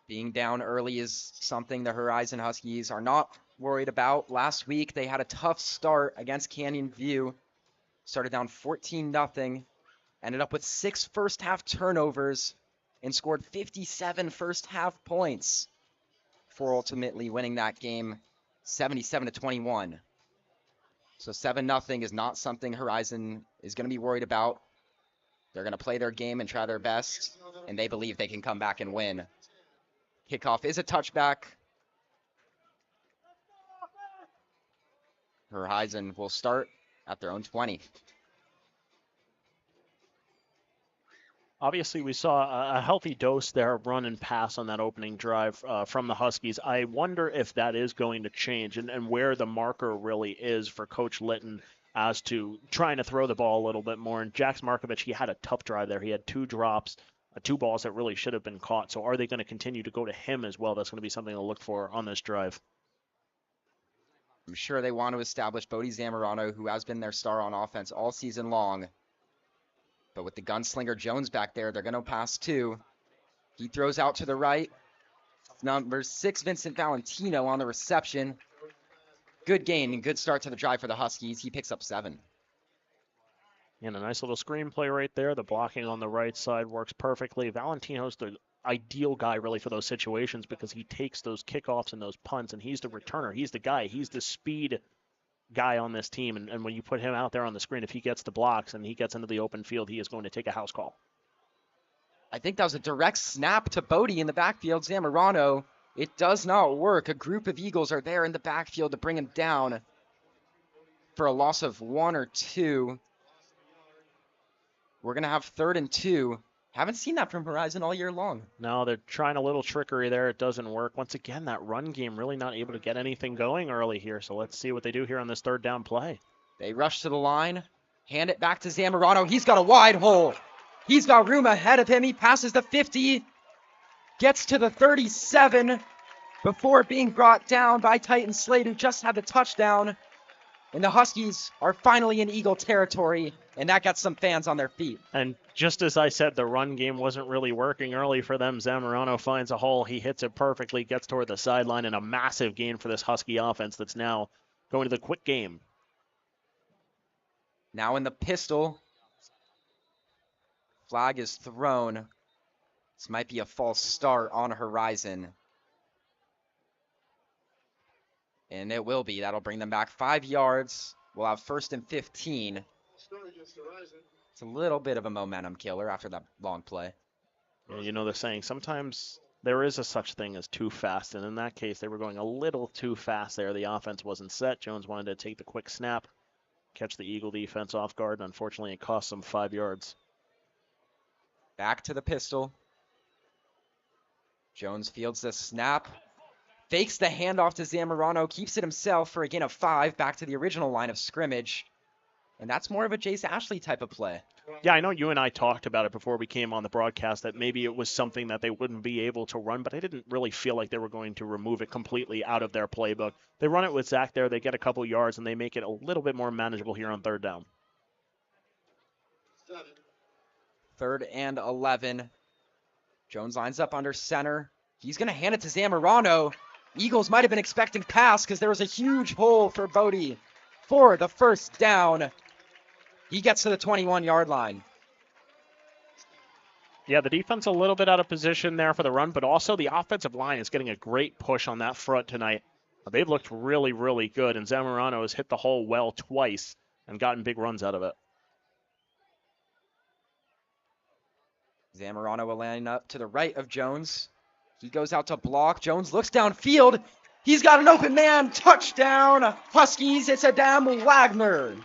Being down early is something the Horizon Huskies are not worried about. Last week, they had a tough start against Canyon View. Started down 14-0, ended up with 6 first-half turnovers, and scored 57 first-half points before ultimately winning that game 77-21. So 7-0 is not something Horizon is going to be worried about. They're going to play their game and try their best, and they believe they can come back and win. Kickoff is a touchback. Horizon will start at their own 20. Obviously, we saw a healthy dose there of run and pass on that opening drive from the Huskies. I wonder if that is going to change and where the marker really is for Coach Litton as to trying to throw the ball a little bit more. And Jax Markovich, he had a tough drive there. He had 2 drops, 2 balls that really should have been caught. So are they going to continue to go to him as well? That's going to be something to look for on this drive. I'm sure they want to establish Bodie Zamorano, who has been their star on offense all season long. But with the gunslinger Jones back there, they're going to pass 2. He throws out to the right. Number 6, Vincent Valentino on the reception. Good gain and good start to the drive for the Huskies. He picks up 7. And a nice little screenplay right there. The blocking on the right side works perfectly. Valentino's the ideal guy really for those situations because he takes those kickoffs and those punts, and he's the returner. He's the guy. He's the speed guy on this team. And when you put him out there on the screen, if he gets the blocks and he gets into the open field, he is going to take a house call. I think that was a direct snap to Bodie in the backfield. Zamorano, it does not work. A group of Eagles are there in the backfield to bring him down for a loss of 1 or 2. We're going to have 3rd and 2. Haven't seen that from Horizon all year long. No, they're trying a little trickery there. It doesn't work. Once again, that run game really not able to get anything going early here. So let's see what they do here on this 3rd down play. They rush to the line, hand it back to Zamorano. He's got a wide hole. He's got room ahead of him. He passes the 50, gets to the 37 before being brought down by Titan Slade, who just had the touchdown. And the Huskies are finally in Eagle territory, and that got some fans on their feet. And just as I said, the run game wasn't really working early for them. Zamorano finds a hole. He hits it perfectly, gets toward the sideline, and a massive gain for this Husky offense that's now going to the quick game. Now in the pistol. Flag is thrown. This might be a false start on Horizon. And it will be. That'll bring them back 5 yards. We'll have 1st and 15. It's a little bit of a momentum killer after that long play. Yeah, you know the saying, sometimes there is a such thing as too fast. And in that case, they were going a little too fast there. The offense wasn't set. Jones wanted to take the quick snap, catch the Eagle defense off guard. And unfortunately, it cost them 5 yards. Back to the pistol. Jones fields the snap. Fakes the handoff to Zamorano, keeps it himself for a gain of 5, back to the original line of scrimmage. And that's more of a Jace Ashley type of play. Yeah, I know you and I talked about it before we came on the broadcast that maybe it was something that they wouldn't be able to run, but I didn't really feel like they were going to remove it completely out of their playbook. They run it with Zach there, they get a couple yards, and they make it a little bit more manageable here on 3rd down. 3rd and 11. Jones lines up under center. He's going to hand it to Zamorano. Eagles might have been expecting pass because there was a huge hole for Bodie for the 1st down. He gets to the 21-yard line. Yeah, the defense a little bit out of position there for the run, but also the offensive line is getting a great push on that front tonight. They've looked really, really good, and Zamorano has hit the hole well twice and gotten big runs out of it. Zamorano will line up to the right of Jones. He goes out to block. Jones looks downfield. He's got an open man. Touchdown, Huskies. It's Adam Wagner.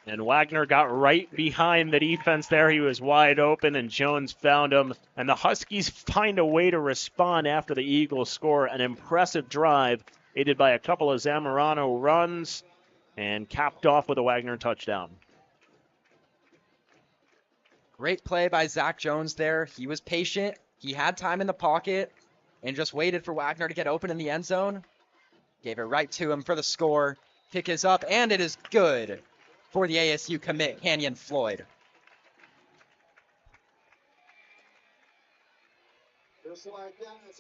And Wagner got right behind the defense there. He was wide open, and Jones found him. And the Huskies find a way to respond after the Eagles score. An impressive drive, aided by a couple of Zamorano runs, and capped off with a Wagner touchdown. Great play by Zach Jones there. He was patient. He had time in the pocket and just waited for Wagner to get open in the end zone. Gave it right to him for the score. Kick is up, and it is good for the ASU commit, Canyon Floyd.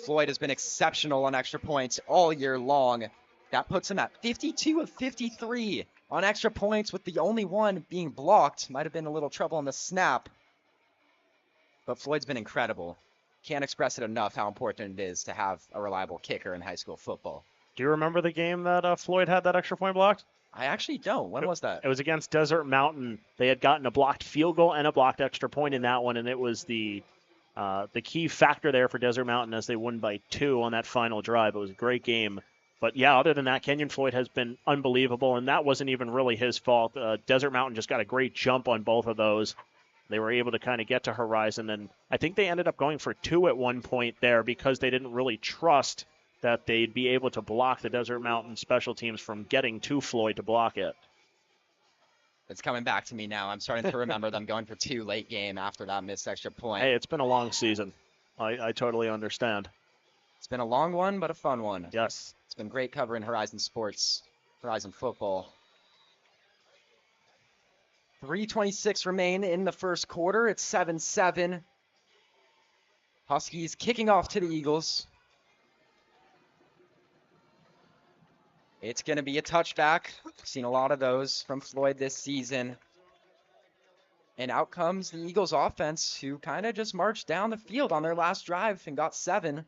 Floyd has been exceptional on extra points all year long. That puts him at 52 of 53 on extra points, with the only one being blocked. Might have been a little trouble on the snap. But Floyd's been incredible. Can't express it enough how important it is to have a reliable kicker in high school football. Do you remember the game that Floyd had that extra point blocked? I actually don't. When was that? It was against Desert Mountain. They had gotten a blocked field goal and a blocked extra point in that one, and it was the key factor there for Desert Mountain as they won by 2 on that final drive. It was a great game. But yeah, other than that, Kenyon Floyd has been unbelievable, and that wasn't even really his fault. Desert Mountain just got a great jump on both of those. They were able to kind of get to Horizon, and I think they ended up going for 2 at one point there because they didn't really trust that they'd be able to block the Desert Mountain special teams from getting to Floyd to block it. It's coming back to me now. I'm starting to remember them going for 2 late game after that missed extra point. Hey, it's been a long season. I totally understand. It's been a long one, but a fun one. Yes. It's been great covering Horizon sports, Horizon football. 3:26 remain in the first quarter. It's 7-7. Huskies kicking off to the Eagles. It's going to be a touchback. I've seen a lot of those from Floyd this season. And out comes the Eagles offense, who kind of just marched down the field on their last drive and got 7.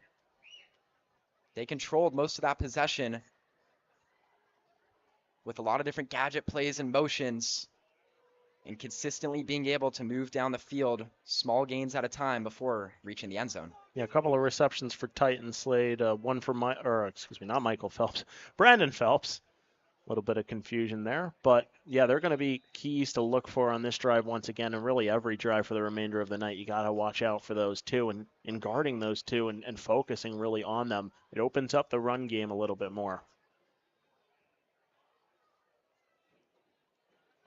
They controlled most of that possession with a lot of different gadget plays and motions, and consistently being able to move down the field small gains at a time before reaching the end zone. Yeah, a couple of receptions for Titan Slade. One for not Michael Phelps, Brandon Phelps. A little bit of confusion there, but yeah, they're going to be keys to look for on this drive once again, and really every drive for the remainder of the night. You got to watch out for those two, and in guarding those two and focusing really on them, it opens up the run game a little bit more.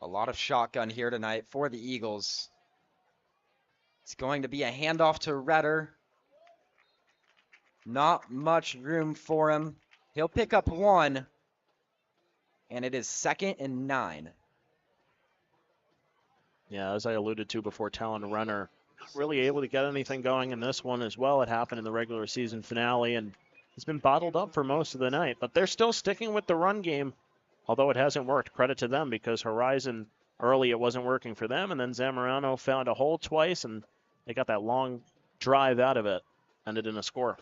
A lot of shotgun here tonight for the Eagles. It's going to be a handoff to Redder. Not much room for him. He'll pick up 1. And it is 2nd and 9. Yeah, as I alluded to before, Talon Renner not really able to get anything going in this one as well. It happened in the regular season finale, and it's been bottled up for most of the night. But they're still sticking with the run game, although it hasn't worked. Credit to them, because Horizon, early it wasn't working for them, and then Zamorano found a hole twice, and they got that long drive out of it. Ended in a score.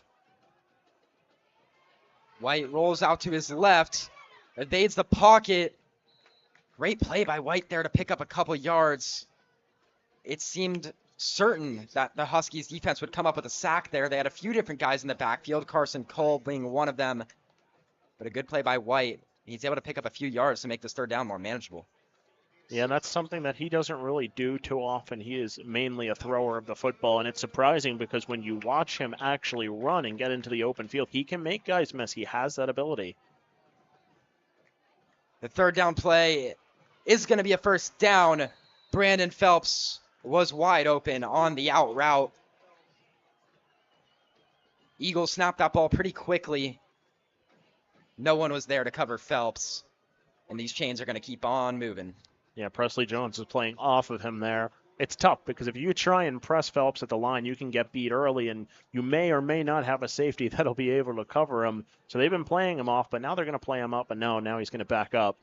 White rolls out to his left, evades the pocket. Great play by White there to pick up a couple yards. It seemed certain that the Huskies defense would come up with a sack there. They had a few different guys in the backfield, Carson Cole being one of them. But a good play by White. He's able to pick up a few yards to make this third down more manageable. Yeah, that's something that he doesn't really do too often. He is mainly a thrower of the football, and it's surprising because when you watch him actually run and get into the open field, he can make guys miss. He has that ability. The third down play is going to be a first down. Brandon Phelps was wide open on the out route. Eagles snapped that ball pretty quickly. No one was there to cover Phelps, and these chains are going to keep on moving. Yeah, Presley Jones is playing off of him there. It's tough because if you try and press Phelps at the line, you can get beat early, and you may or may not have a safety that'll be able to cover him. So they've been playing him off, but now they're going to play him up, and now he's going to back up.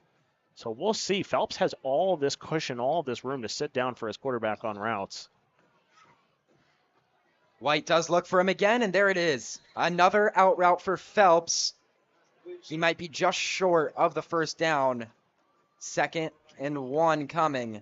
So we'll see. Phelps has all this cushion, all this room to sit down for his quarterback on routes. White does look for him again, and there it is. Another out route for Phelps. He might be just short of the first down. 2nd and 1 coming.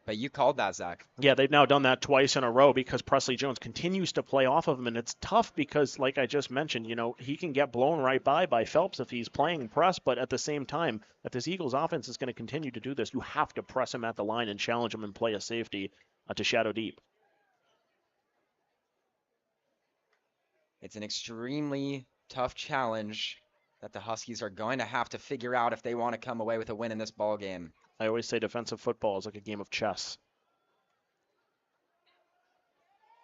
But you called that, Zach. Yeah, they've now done that twice in a row because Presley Jones continues to play off of him, and it's tough because, like I just mentioned, he can get blown right by Phelps if he's playing press, but at the same time, if this Eagles offense is going to continue to do this, you have to press him at the line and challenge him and play a safety to shadow deep. It's an extremely tough challenge that the Huskies are going to have to figure out if they want to come away with a win in this ball game. I always say defensive football is like a game of chess.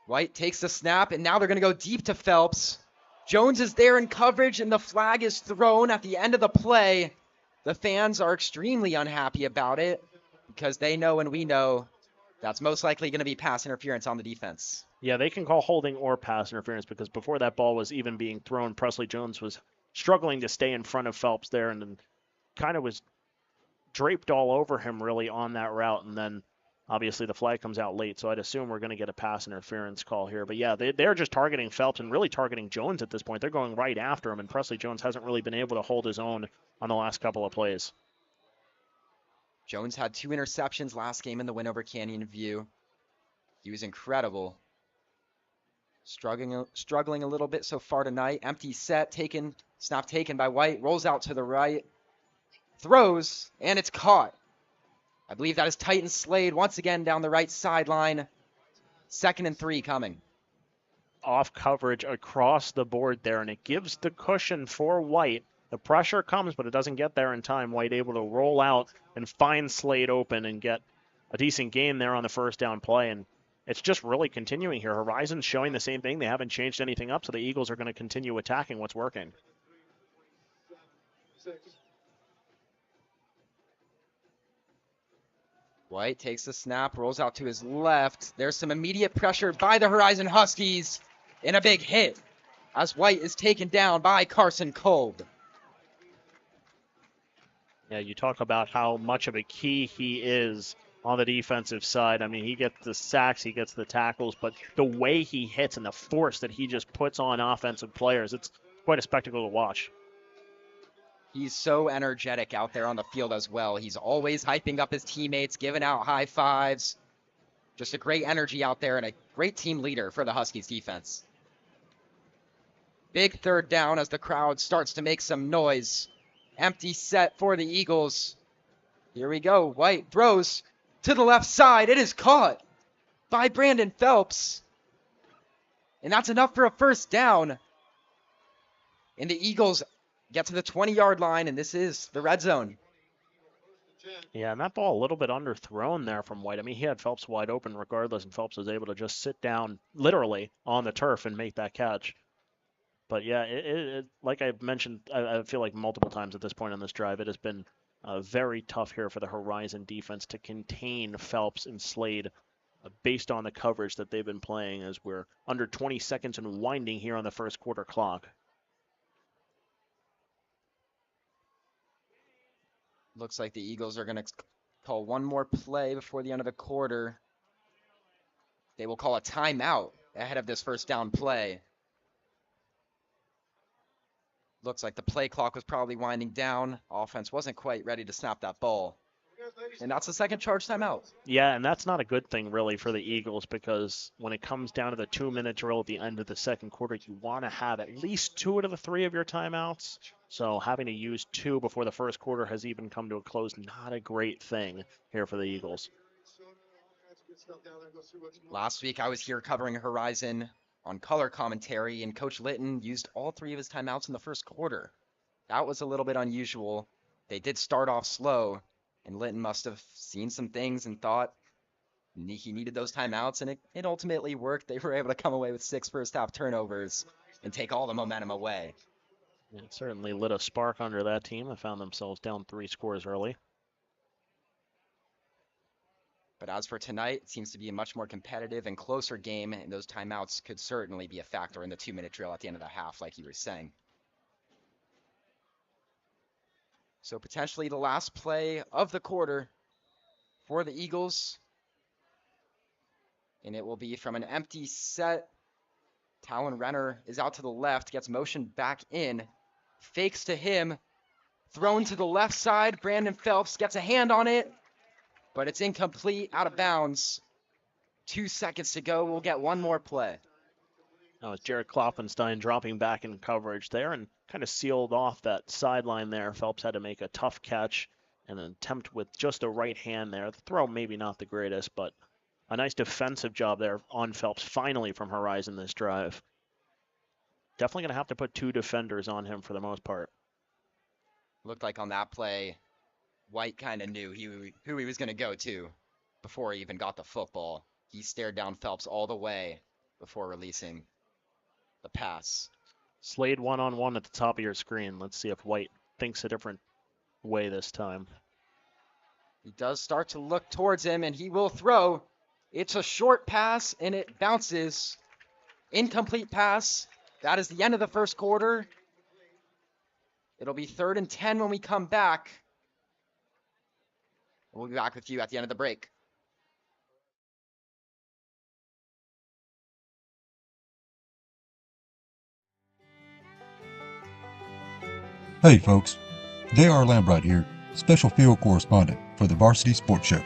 White takes the snap, and now they're going to go deep to Phelps. Jones is there in coverage, and the flag is thrown at the end of the play. The fans are extremely unhappy about it because they know and we know That's most likely going to be pass interference on the defense. Yeah, they can call holding or pass interference because before that ball was even being thrown, Presley Jones was struggling to stay in front of Phelps there and then kind of was draped all over him really on that route. And then obviously the flag comes out late, so I'd assume we're going to get a pass interference call here. But yeah, they're just targeting Phelps and really targeting Jones at this point. They're going right after him, and Presley Jones hasn't really been able to hold his own on the last couple of plays. Jones had 2 interceptions last game in the win over Canyon View. He was incredible. Struggling a little bit so far tonight. Empty set, snap taken by White, rolls out to the right, throws, and it's caught. I believe that is Titan Slade once again down the right sideline. 2nd and 3 coming. Off coverage across the board there, and it gives the cushion for White. The pressure comes, but it doesn't get there in time. White able to roll out and find Slade open and get a decent gain there on the first down play. And it's just really continuing here. Horizon's showing the same thing. They haven't changed anything up, so the Eagles are going to continue attacking what's working. White takes the snap, rolls out to his left. There's some immediate pressure by the Horizon Huskies and a big hit as White is taken down by Carson Kolb. Yeah, you talk about how much of a key he is on the defensive side. I mean, he gets the sacks, he gets the tackles, but the way he hits and the force that he just puts on offensive players, it's quite a spectacle to watch. He's so energetic out there on the field as well. He's always hyping up his teammates, giving out high fives. Just a great energy out there and a great team leader for the Huskies defense. Big 3rd down as the crowd starts to make some noise. Empty set for the Eagles. Here we go. White throws to the left side. It is caught by Brandon Phelps. And that's enough for a 1st down. And the Eagles get to the 20-yard line, and this is the red zone. Yeah, and that ball a little bit underthrown there from White. I mean, he had Phelps wide open regardless, and Phelps was able to just sit down literally on the turf and make that catch. But yeah, it like I've mentioned, I feel like multiple times at this point on this drive, it has been very tough here for the Horizon defense to contain Phelps and Slade based on the coverage that they've been playing as we're under 20 seconds and winding here on the first quarter clock. Looks like the Eagles are going to call one more play before the end of the quarter. They will call a timeout ahead of this 1st down play. Looks like the play clock was probably winding down. Offense wasn't quite ready to snap that ball. And that's the 2nd charge timeout. Yeah, and that's not a good thing really for the Eagles because when it comes down to the 2-minute drill at the end of the 2nd quarter, you want to have at least 2 out of the 3 of your timeouts. So having to use 2 before the 1st quarter has even come to a close, not a great thing here for the Eagles. Last week I was here covering Horizon on color commentary, and Coach Litton used all 3 of his timeouts in the 1st quarter. That was a little bit unusual. They did start off slow, and Litton must have seen some things and thought he needed those timeouts, and it ultimately worked. They were able to come away with 6 first-half turnovers and take all the momentum away. Yeah, it certainly lit a spark under that team. They found themselves down 3 scores early. But as for tonight, it seems to be a much more competitive and closer game, and those timeouts could certainly be a factor in the 2-minute drill at the end of the half, like you were saying. So potentially the last play of the quarter for the Eagles. And it will be from an empty set. Talon Renner is out to the left, gets motioned back in, fakes to him, thrown to the left side. Brandon Phelps gets a hand on it, but it's incomplete, out of bounds. 2 seconds to go. We'll get one more play. That was Jared Klopfenstein dropping back in coverage there and kind of sealed off that sideline there. Phelps had to make a tough catch and an attempt with just a right hand there. The throw maybe not the greatest, but a nice defensive job there on Phelps finally from Horizon this drive. Definitely going to have to put 2 defenders on him for the most part. Looked like on that play, White kind of knew who he was going to go to before he even got the football. He stared down Phelps all the way before releasing the pass. Slade one-on-one at the top of your screen. Let's see if White thinks a different way this time. He does start to look towards him, and he will throw It's a short pass, and it bounces. Incomplete pass. That is the end of the first quarter. It'll be 3rd and 10 when we come back. We'll be back with you at the end of the break. Hey folks, J.R. Lambright here, special field correspondent for the Varsity Sports Show.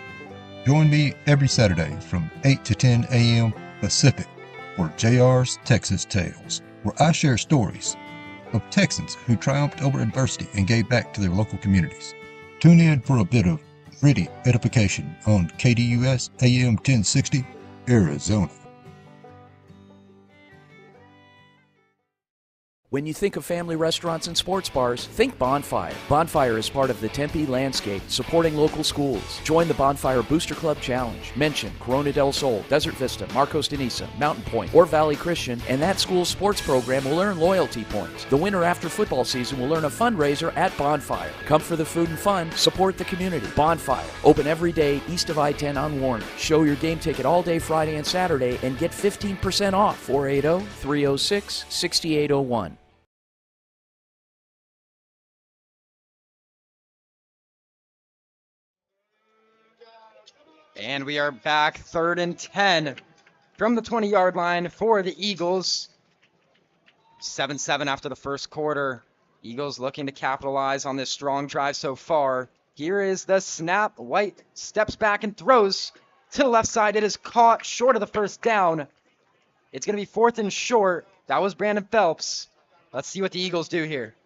Join me every Saturday from 8 to 10 a.m. Pacific for JR's Texas Tales, where I share stories of Texans who triumphed over adversity and gave back to their local communities. Tune in for a bit of gritty edification on KDUS AM 1060, Arizona. When you think of family restaurants and sports bars, think Bonfire. Bonfire is part of the Tempe landscape, supporting local schools. Join the Bonfire Booster Club Challenge. Mention Corona del Sol, Desert Vista, Marcos de Niza, Mountain Point, or Valley Christian, and that school's sports program will earn loyalty points. The winner after football season will earn a fundraiser at Bonfire. Come for the food and fun, support the community. Bonfire, open every day east of I-10 on Warner. Show your game ticket all day Friday and Saturday and get 15% off. 480-306-6801. And we are back, 3rd and 10 from the 20-yard line for the Eagles. 7-7 after the first quarter. Eagles looking to capitalize on this strong drive so far. Here is the snap. White steps back and throws to the left side. It is caught short of the first down. It's going to be 4th and short. That was Brandon Phelps. Let's see what the Eagles do here.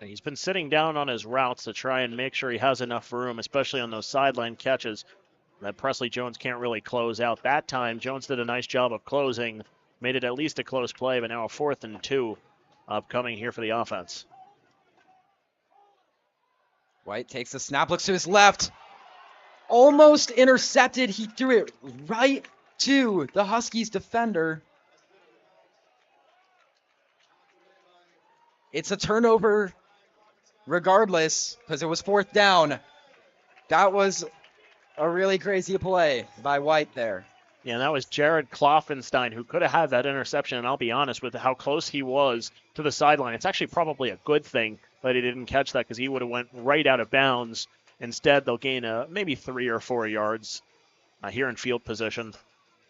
He's been sitting down on his routes to try and make sure he has enough room, especially on those sideline catches that Presley Jones can't really close out. That time, Jones did a nice job of closing, made it at least a close play, but now a 4th and 2 upcoming here for the offense. White takes the snap, looks to his left. Almost intercepted. He threw it right to the Huskies defender. It's a turnover regardless, because it was 4th down. That was a really crazy play by White there. Yeah, and that was Jared Kloffenstein who could have had that interception, and I'll be honest with how close he was to the sideline. It's actually probably a good thing that he didn't catch that, because he would have went right out of bounds. Instead, they'll gain maybe 3 or 4 yards here in field position.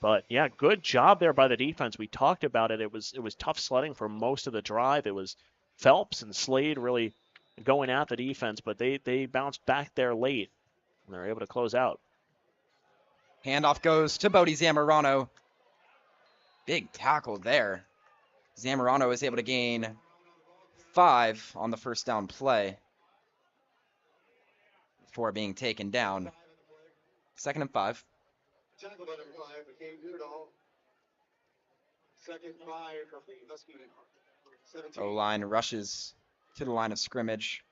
But, yeah, good job there by the defense. We talked about it. It was tough sledding for most of the drive. It was Phelps and Slade really going at the defense, but they bounced back there late. And they're able to close out. Handoff goes to Bodie Zamorano. Big tackle there. Zamorano is able to gain 5 on the first down play before being taken down. 2nd and 5. O-line rushes to the line of scrimmage.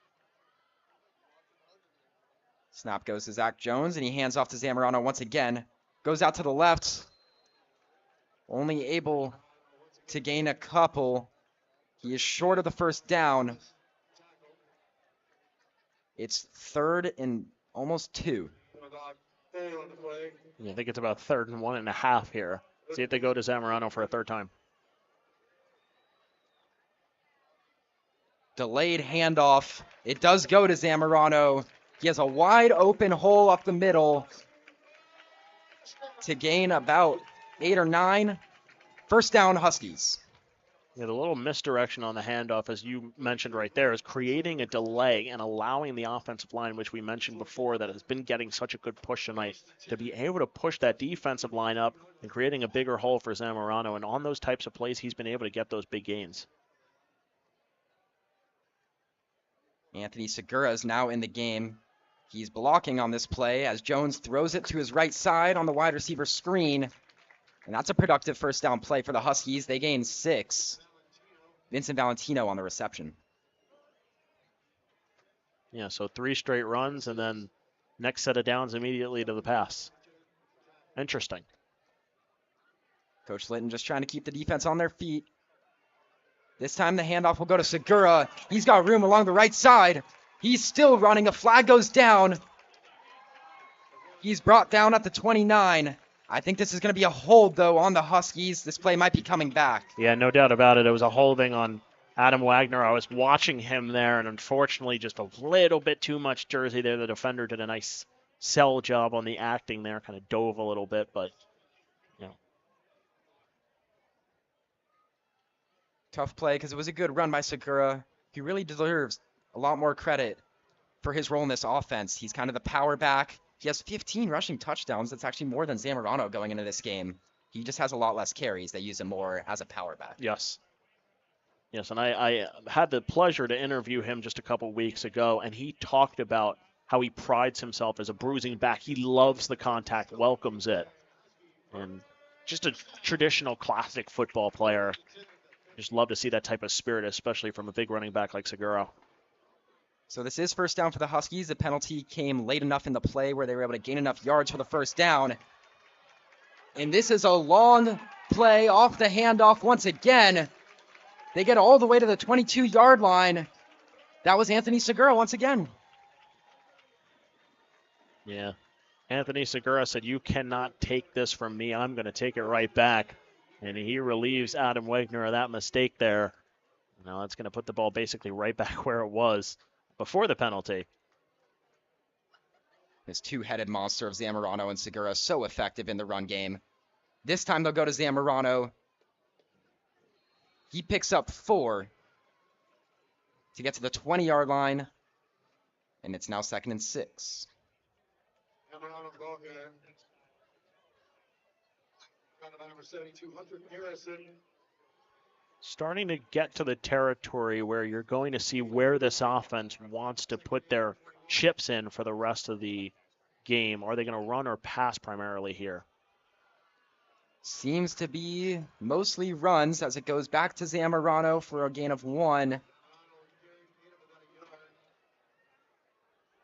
Snap goes to Zach Jones, and he hands off to Zamorano once again. Goes out to the left. Only able to gain a couple. He is short of the first down. It's 3rd and almost 2. I think it's about 3rd and 1.5 here. See if they go to Zamorano for a 3rd time. Delayed handoff. It does go to Zamorano. He has a wide open hole up the middle to gain about 8 or 9. First down, Huskies. Yeah, the little misdirection on the handoff, as you mentioned right there, is creating a delay and allowing the offensive line, which we mentioned before, that has been getting such a good push tonight, to be able to push that defensive line up and creating a bigger hole for Zamorano. And on those types of plays, he's been able to get those big gains. Anthony Segura is now in the game. He's blocking on this play as Jones throws it to his right side on the wide receiver screen. And that's a productive first down play for the Huskies. They gain 6. Vincent Valentino on the reception. Yeah, so 3 straight runs, and then next set of downs immediately to the pass. Interesting. Coach Litton just trying to keep the defense on their feet. This time the handoff will go to Segura. He's got room along the right side. He's still running. A flag goes down. He's brought down at the 29. I think this is going to be a hold, though, on the Huskies. This play might be coming back. Yeah, no doubt about it. It was a holding on Adam Wagner. I was watching him there, and unfortunately, just a little bit too much jersey there. The defender did a nice sell job on the acting there, kind of dove a little bit, but, you know. Tough play because it was a good run by Segura. He really deserves a lot more credit for his role in this offense. He's kind of the power back. He has 15 rushing touchdowns. That's actually more than Zamorano going into this game. He just has a lot less carries. They use him more as a power back. Yes. Yes, and I had the pleasure to interview him just a couple weeks ago, and he talked about how he prides himself as a bruising back. He loves the contact, welcomes it, and just a traditional classic football player. Just love to see that type of spirit, especially from a big running back like Segura. So this is first down for the Huskies. The penalty came late enough in the play where they were able to gain enough yards for the first down. And this is a long play off the handoff once again. They get all the way to the 22-yard line. That was Anthony Segura once again. Yeah. Anthony Segura said, "You cannot take this from me. I'm going to take it right back." And he relieves Adam Wagner of that mistake there. Now that's going to put the ball basically right back where it was before the penalty. This two-headed monster of Zamorano and Segura, so effective in the run game. This time they'll go to Zamorano. He picks up 4 to get to the 20-yard line. And it's now 2nd and 6. Zamorano, go ahead. Number 7200, Harrison. Starting to get to the territory where you're going to see where this offense wants to put their chips in for the rest of the game. Are they going to run or pass primarily here? Seems to be mostly runs as it goes back to Zamorano for a gain of 1.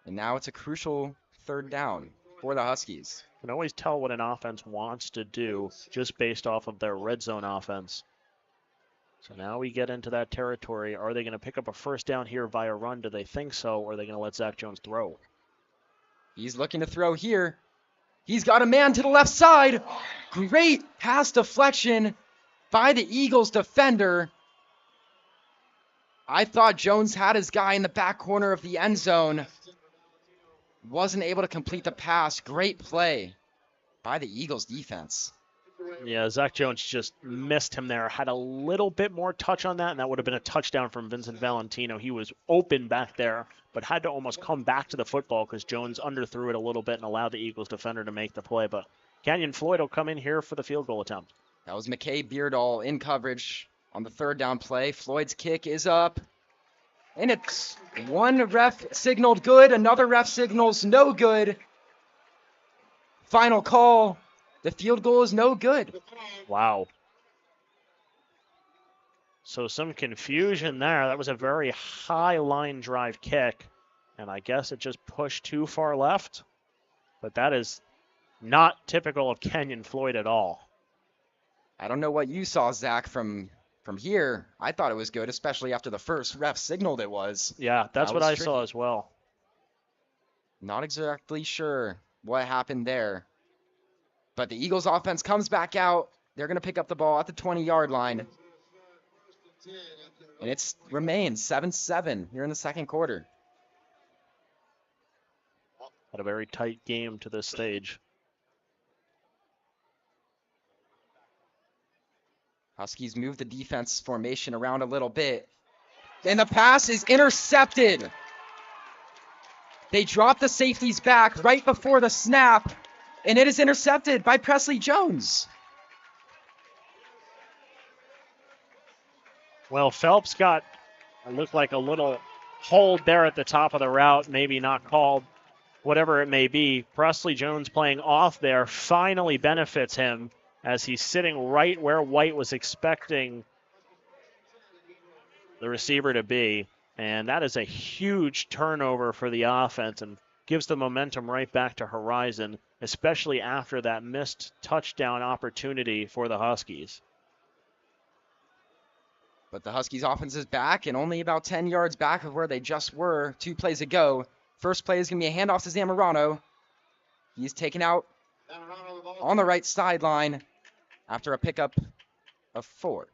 And now it's a crucial 3rd down for the Huskies. You can always tell what an offense wants to do just based off of their red zone offense. So now we get into that territory. Are they going to pick up a first down here via run? Do they think so? Or are they going to let Zach Jones throw? He's looking to throw here. He's got a man to the left side. Great pass deflection by the Eagles defender. I thought Jones had his guy in the back corner of the end zone. Wasn't able to complete the pass. Great play by the Eagles defense. Yeah, Zach Jones just missed him there. Had a little bit more touch on that, and that would have been a touchdown from Vincent Valentino. He was open back there, but had to almost come back to the football because Jones underthrew it a little bit and allowed the Eagles defender to make the play. But Kenyon Floyd will come in here for the field goal attempt. That was McKay Beardall in coverage on the 3rd down play. Floyd's kick is up. And it's one ref signaled good, another ref signals no good. Final call. The field goal is no good. Wow. So some confusion there. That was a very high line drive kick. And I guess it just pushed too far left. But that is not typical of Kenyon Floyd at all. I don't know what you saw, Zach, from here. I thought it was good, especially after the first ref signaled it was. Yeah, that's what I saw as well. Not exactly sure what happened there. But the Eagles offense comes back out. They're going to pick up the ball at the 20-yard line. And it remains 7-7 here in the 2nd quarter. Had a very tight game to this stage. Huskies move the defense formation around a little bit. And the pass is intercepted. They drop the safeties back right before the snap. And it is intercepted by Presley Jones. Well, Phelps got, it looked like a little hold there at the top of the route, maybe not called, whatever it may be. Presley Jones playing off there finally benefits him as he's sitting right where White was expecting the receiver to be. And that is a huge turnover for the offense and gives the momentum right back to Horizon, especially after that missed touchdown opportunity for the Huskies. But the Huskies offense is back and only about 10 yards back of where they just were 2 plays ago. First play is going to be a handoff to Zamorano. He's taken out on the right sideline after a pickup of 4.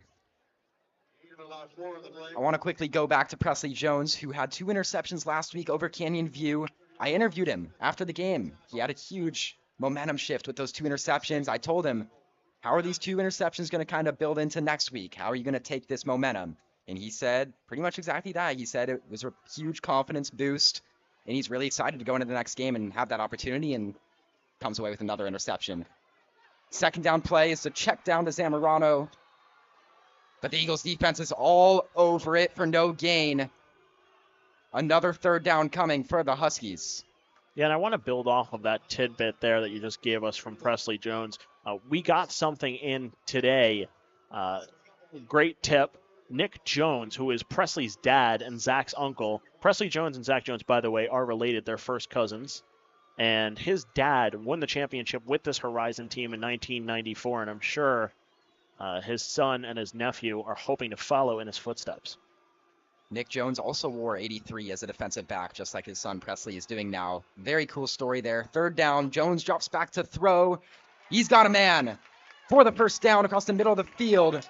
I want to quickly go back to Presley Jones, who had 2 interceptions last week over Canyon View. I interviewed him after the game. He had a huge momentum shift with those 2 interceptions. I told him, how are these 2 interceptions going to kind of build into next week? How are you going to take this momentum? And he said pretty much exactly that. He said it was a huge confidence boost, and he's really excited to go into the next game and have that opportunity, and comes away with another interception. Second down play is a check down to Zamorano. But the Eagles defense is all over it for no gain. Another third down coming for the Huskies. Yeah, and I want to build off of that tidbit there that you just gave us from Presley Jones. We got something in today. Great tip. Nick Jones, who is Presley's dad and Zach's uncle. Presley Jones and Zach Jones, by the way, are related. They're first cousins. And his dad won the championship with this Horizon team in 1994, and I'm sure his son and his nephew are hoping to follow in his footsteps. Nick Jones also wore 83 as a defensive back, just like his son Presley is doing now. Very cool story there. Third down, Jones drops back to throw. He's got a man for the first down across the middle of the field.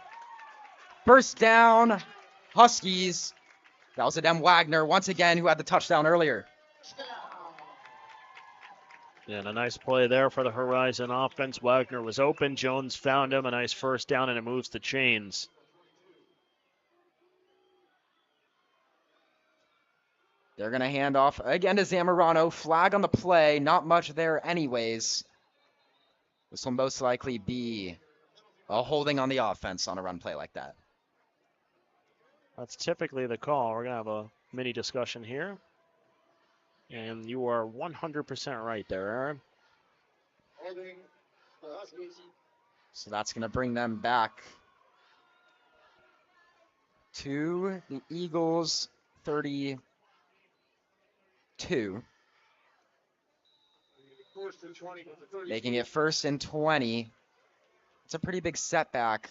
First down, Huskies. That was Adem Wagner once again, who had the touchdown earlier. Yeah, and a nice play there for the Horizon offense. Wagner was open. Jones found him. A nice first down, and it moves the chains. They're going to hand off again to Zamorano. Flag on the play. Not much there anyways. This will most likely be a holding on the offense on a run play like that. That's typically the call. We're going to have a mini discussion here. And you are 100% right there, Aaron. So that's going to bring them back to the Eagles 32. Making it 1st and 20. It's a pretty big setback.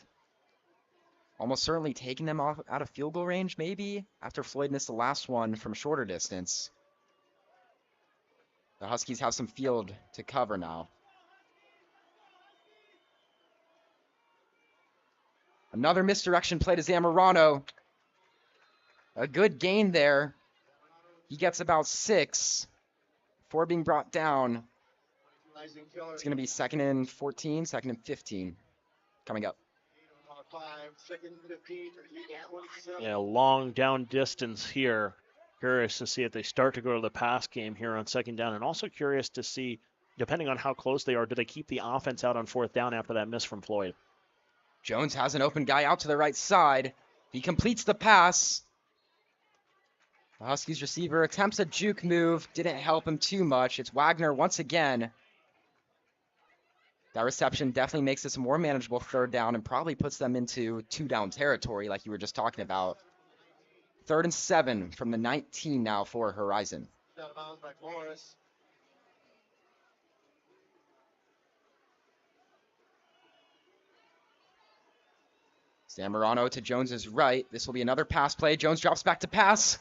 Almost certainly taking them off out of field goal range, maybe, after Floyd missed the last one from shorter distance. The Huskies have some field to cover now. Another misdirection play to Zamorano. A good gain there. He gets about 6 before being brought down. It's going to be 2nd and 14, 2nd and 15 coming up. Yeah, long down distance here. Curious to see if they start to go to the pass game here on 2nd down, and also curious to see, depending on how close they are, do they keep the offense out on 4th down after that miss from Floyd? Jones has an open guy out to the right side. He completes the pass. The Huskies receiver attempts a juke move. Didn't help him too much. It's Wagner once again. That reception definitely makes this a more manageable 3rd down and probably puts them into 2-down territory like you were just talking about. 3rd and 7 from the 19 now for Horizon. Zamorano to Jones's right. This will be another pass play. Jones drops back to pass.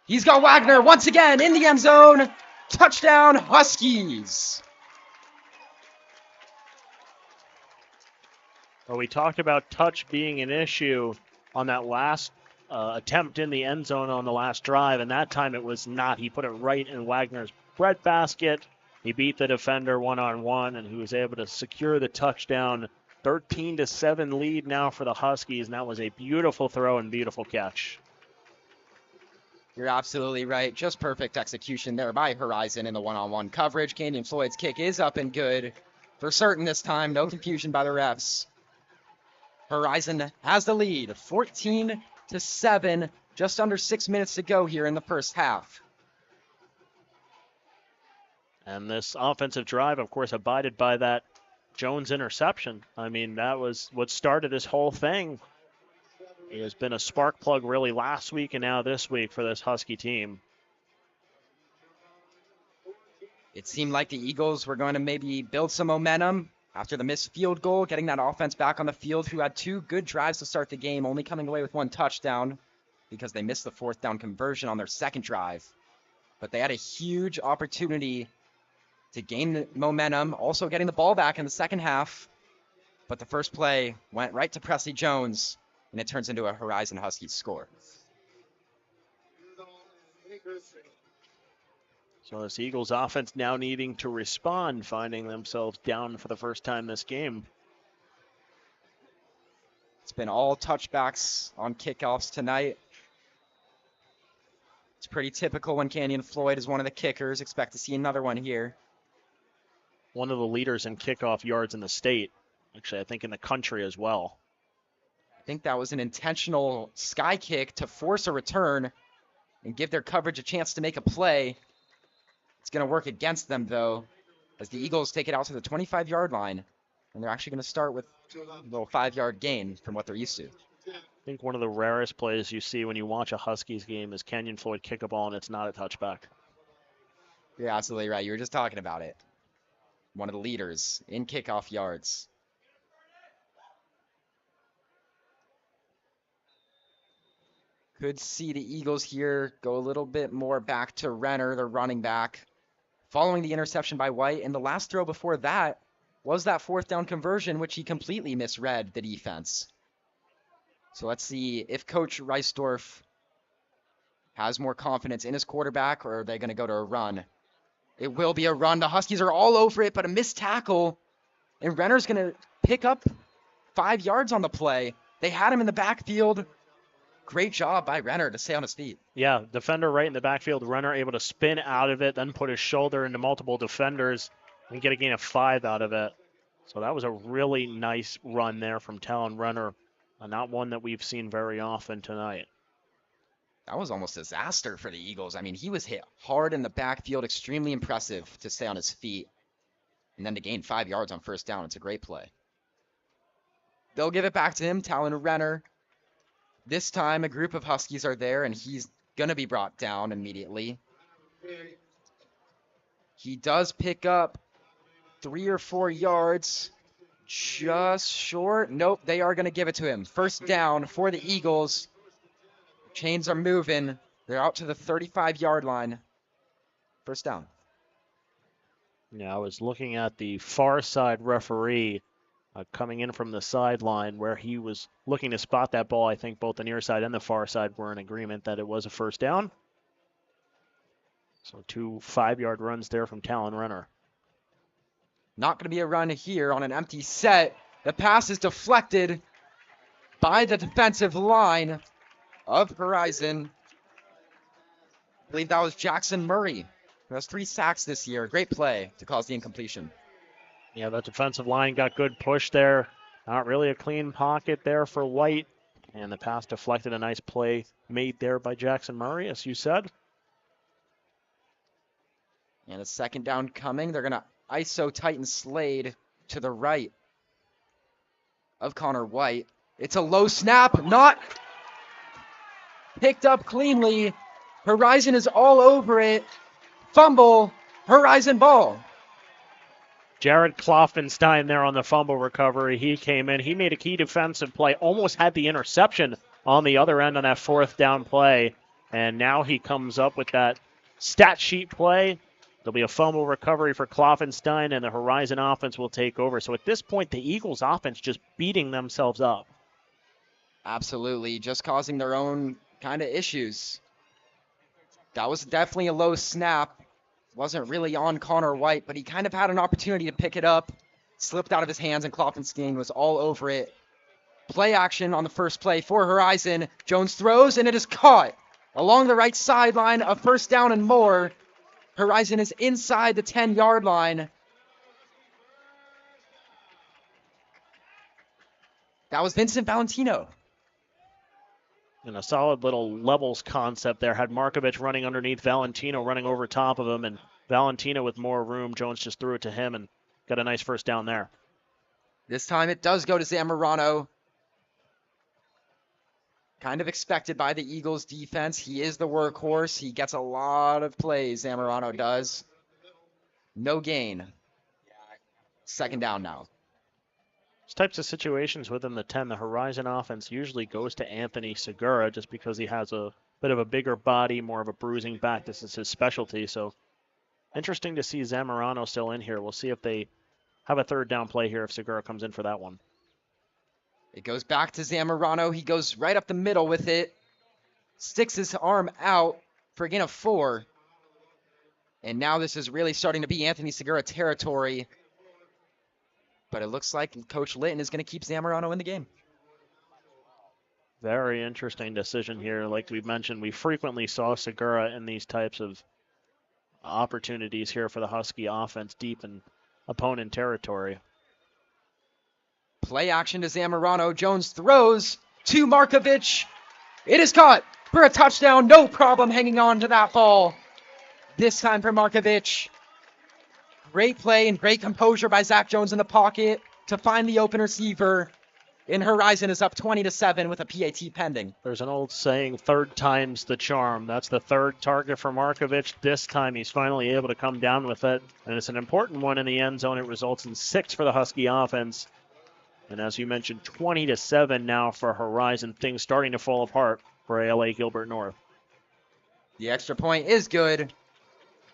He's got Wagner once again in the end zone. Touchdown, Huskies. Well, we talked about touch being an issue on that last attempt in the end zone on the last drive, and that time it was not. He put it right in Wagner's breadbasket. He beat the defender one-on-one, and he was able to secure the touchdown. 13-7 lead now for the Huskies, and that was a beautiful throw and beautiful catch. You're absolutely right. Just perfect execution there by Horizon in the one-on-one coverage. Canyon Floyd's kick is up and good. For certain this time, no confusion by the refs. Horizon has the lead, 14-7, just under 6 minutes to go here in the first half. And this offensive drive, of course, abided by that Jones interception. I mean, that was what started this whole thing. It has been a spark plug really last week and now this week for this Husky team. It seemed like the Eagles were going to maybe build some momentum after the missed field goal, getting that offense back on the field, who had 2 good drives to start the game, only coming away with 1 touchdown because they missed the 4th down conversion on their 2nd drive. But they had a huge opportunity to gain the momentum, also getting the ball back in the second half. But the first play went right to Presley Jones, and it turns into a Horizon Huskies score. So this Eagles offense now needing to respond, finding themselves down for the first time this game. It's been all touchbacks on kickoffs tonight. It's pretty typical when Canyon Floyd is one of the kickers. Expect to see another one here. One of the leaders in kickoff yards in the state. Actually, I think in the country as well. I think that was an intentional sky kick to force a return and give their coverage a chance to make a play. It's going to work against them, though, as the Eagles take it out to the 25-yard line, and they're actually going to start with a little 5-yard gain from what they're used to. I think one of the rarest plays you see when you watch a Huskies game is Kenyon Floyd kick a ball and it's not a touchback. You're absolutely right. You were just talking about it. One of the leaders in kickoff yards. Could see the Eagles here go a little bit more back to Renner, their running back, following the interception by White. And the last throw before that was that 4th down conversion, which he completely misread the defense. So let's see if Coach Reisdorf has more confidence in his quarterback, or are they going to go to a run? It will be a run. The Huskies are all over it, but a missed tackle. And Renner's going to pick up 5 yards on the play. They had him in the backfield. Great job by Renner to stay on his feet. Yeah, defender right in the backfield. Renner able to spin out of it, then put his shoulder into multiple defenders and get a gain of 5 out of it. So that was a really nice run there from Talon Renner. Not one that we've seen very often tonight. That was almost a disaster for the Eagles. I mean, he was hit hard in the backfield. Extremely impressive to stay on his feet. And then to gain 5 yards on first down. It's a great play. They'll give it back to him, Talon Renner. This time, a group of Huskies are there, and he's going to be brought down immediately. He does pick up 3 or 4 yards. Just short. Nope, they are going to give it to him. First down for the Eagles. Chains are moving. They're out to the 35-yard line. First down. Yeah, I was looking at the far side referee coming in from the sideline where he was looking to spot that ball. I think both the near side and the far side were in agreement that it was a first down. So 2 5-yard runs there from Talon Renner. Not going to be a run here on an empty set. The pass is deflected by the defensive line of Horizon. I believe that was Jackson Murray, who has 3 sacks this year. Great play to cause the incompletion. Yeah, that defensive line got good push there. Not really a clean pocket there for White. And the pass deflected. A nice play made there by Jackson Murray, as you said. And a second down coming. They're going to ISO Titan Slade to the right of Connor White. It's a low snap, not picked up cleanly. Horizon is all over it. Fumble, Horizon ball. Jared Kloffenstein there on the fumble recovery. He came in. He made a key defensive play. Almost had the interception on the other end on that 4th down play. And now he comes up with that stat sheet play. There'll be a fumble recovery for Kloffenstein, and the Horizon offense will take over. So at this point, the Eagles offense just beating themselves up. Absolutely, just causing their own kind of issues. That was definitely a low snap. Wasn't really on Connor White, but he kind of had an opportunity to pick it up. Slipped out of his hands, and Kloffenstein was all over it. Play action on the first play for Horizon. Jones throws, and it is caught along the right sideline. A first down and more. Horizon is inside the 10-yard line. That was Vincent Valentino. And a solid little levels concept there. Had Markovich running underneath, Valentino running over top of him, and Valentino with more room. Jones just threw it to him and got a nice first down there. This time it does go to Zamorano. Kind of expected by the Eagles defense. He is the workhorse. He gets a lot of plays, Zamorano does. No gain. Second down now. These types of situations within the 10, the Horizon offense usually goes to Anthony Segura just because he has a bit of a bigger body, more of a bruising back. This is his specialty, so Interesting to see Zamorano still in here. We'll see if they have a third down play here if Segura comes in for that one. It goes back to Zamorano. He goes right up the middle with it. Sticks his arm out for a gain of 4. And now this is really starting to be Anthony Segura territory. But it looks like Coach Litton is going to keep Zamorano in the game. Very interesting decision here. Like we've mentioned, we frequently saw Segura in these types of opportunities here for the Husky offense deep in opponent territory. Play action to Zamorano. Jones throws to Markovich. It is caught for a touchdown. No problem hanging on to that ball. This time for Markovich. Great play and great composure by Zach Jones in the pocket to find the open receiver. And Horizon is up 20-7 with a PAT pending. There's an old saying, third time's the charm. That's the third target for Markovich. This time he's finally able to come down with it. And it's an important one in the end zone. It results in 6 for the Husky offense. And as you mentioned, 20-7 now for Horizon. Things starting to fall apart for ala-gilbert North. The extra point is good.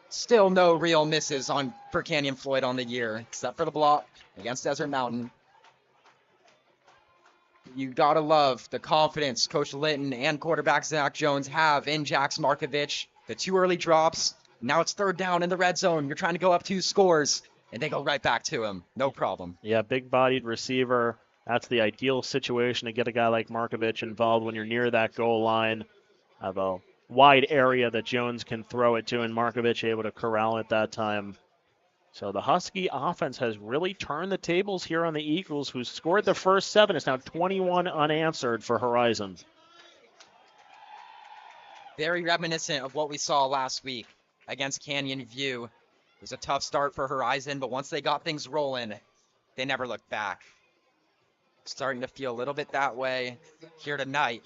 Still no real misses for Canyon Floyd on the year, except for the block against Desert Mountain. You gotta love the confidence Coach Litton and quarterback Zach Jones have in Jax Markovich. The 2 early drops. Now it's third down in the red zone. You're trying to go up 2 scores, and they go right back to him. No problem. Yeah, big-bodied receiver. That's the ideal situation to get a guy like Markovich involved when you're near that goal line. Have a wide area that Jones can throw it to, and Markovich able to corral it that time. So the Husky offense has really turned the tables here on the Eagles, who scored the first 7. It's now 21 unanswered for Horizon. Very reminiscent of what we saw last week against Canyon View. It was a tough start for Horizon, but once they got things rolling, they never looked back. Starting to feel a little bit that way here tonight.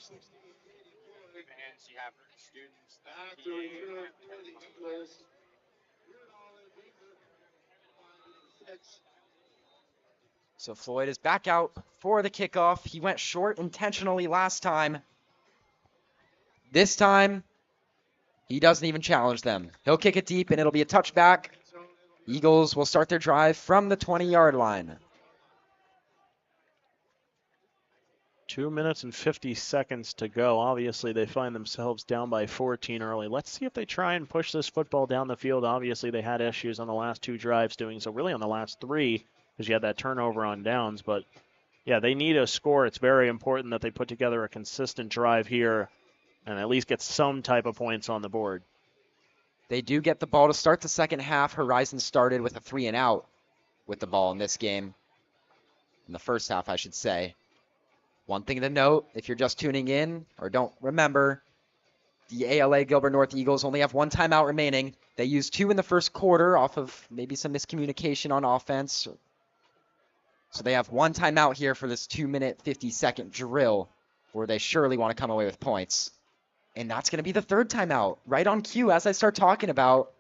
So Floyd is back out for the kickoff. He went short intentionally last time. This time, he doesn't even challenge them. He'll kick it deep, and it'll be a touchback. Eagles will start their drive from the 20-yard line. 2 minutes and 50 seconds to go. Obviously, they find themselves down by 14 early. Let's see if they try and push this football down the field. Obviously, they had issues on the last 2 drives doing so, really on the last 3, because you had that turnover on downs. But, yeah, they need a score. It's very important that they put together a consistent drive here and at least get some type of points on the board. They do get the ball to start the second half. Horizon started with a 3-and-out with the ball in this game. In the first half, I should say. One thing to note, if you're just tuning in or don't remember, the ala-gilbert North Eagles only have 1 timeout remaining. They used 2 in the first quarter off of maybe some miscommunication on offense. So they have 1 timeout here for this 2-minute, 50-second drill where they surely want to come away with points. And that's going to be the 3rd timeout, right on cue as I start talking about.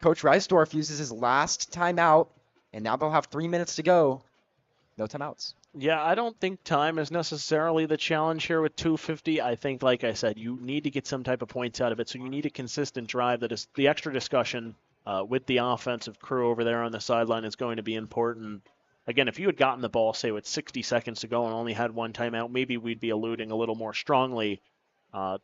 Coach Reisdorf uses his last timeout, and now they'll have 3 minutes to go. No timeouts. Yeah, I don't think time is necessarily the challenge here with 2:50. I think, like I said, you need to get some type of points out of it, so you need a consistent drive. That is the extra discussion with the offensive crew over there on the sideline is going to be important. Again, if you had gotten the ball, say, with 60 seconds to go and only had 1 timeout, maybe we'd be alluding a little more strongly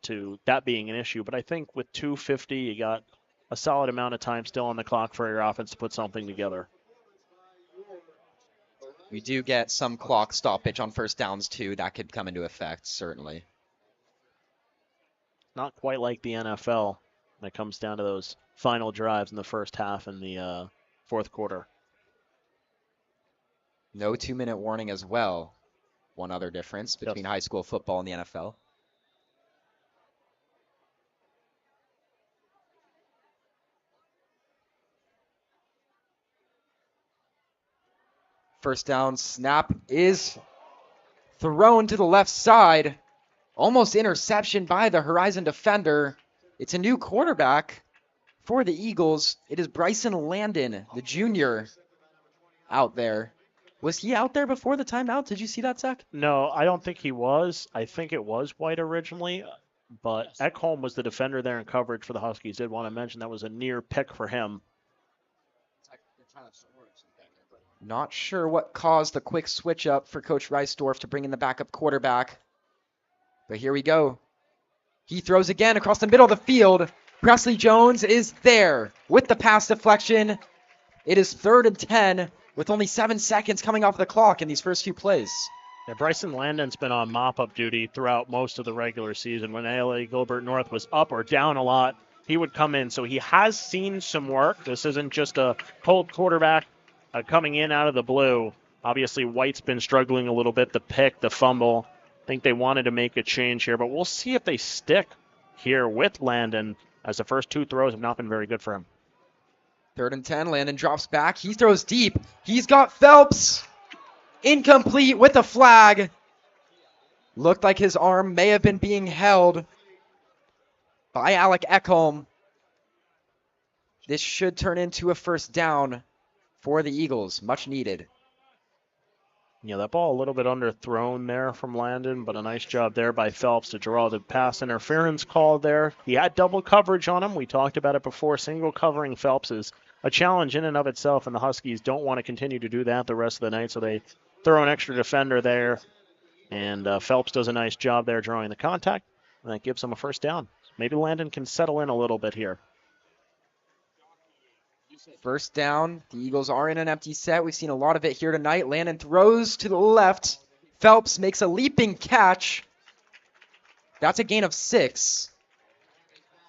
to that being an issue. But I think with 2:50, you got a solid amount of time still on the clock for your offense to put something together. We do get some clock stoppage on first downs, too. That could come into effect, certainly. Not quite like the NFL when it comes down to those final drives in the first half and the 4th quarter. No 2-minute warning as well. One other difference between high school football and the NFL. First down snap is thrown to the left side. Almost interception by the Horizon defender. It's a new quarterback for the Eagles. It is Bryson Landon, the junior, out there. Was he out there before the timeout? Did you see that, Zach? No, I don't think he was. I think it was White originally. but Ekholm was the defender there in coverage for the Huskies. Did want to mention that was a near pick for him. Not sure what caused the quick switch up for Coach Reisdorf to bring in the backup quarterback. But here we go. He throws again across the middle of the field. Presley Jones is there with the pass deflection. It is 3rd and 10 with only 7 seconds coming off the clock in these first few plays. Yeah, Bryson Landon's been on mop-up duty throughout most of the regular season. When ala-gilbert North was up or down a lot, he would come in. So he has seen some work. This isn't just a cold quarterback coming in out of the blue. Obviously, White's been struggling a little bit. The pick, the fumble. I think they wanted to make a change here, but we'll see if they stick here with Landon, as the first 2 throws have not been very good for him. 3rd and 10, Landon drops back. He throws deep. He's got Phelps. Incomplete with a flag. Looked like his arm may have been being held by Alec Ekholm. This should turn into a first down for the Eagles. Much needed. Yeah, that ball a little bit underthrown there from Landon, but a nice job there by Phelps to draw the pass interference call there. He had double coverage on him. We talked about it before. Single covering Phelps is a challenge in and of itself, and the Huskies don't want to continue to do that the rest of the night, so they throw an extra defender there, and Phelps does a nice job there drawing the contact, and that gives them a first down. Maybe Landon can settle in a little bit here. First down. The Eagles are in an empty set. We've seen a lot of it here tonight. Landon throws to the left. Phelps makes a leaping catch. That's a gain of 6.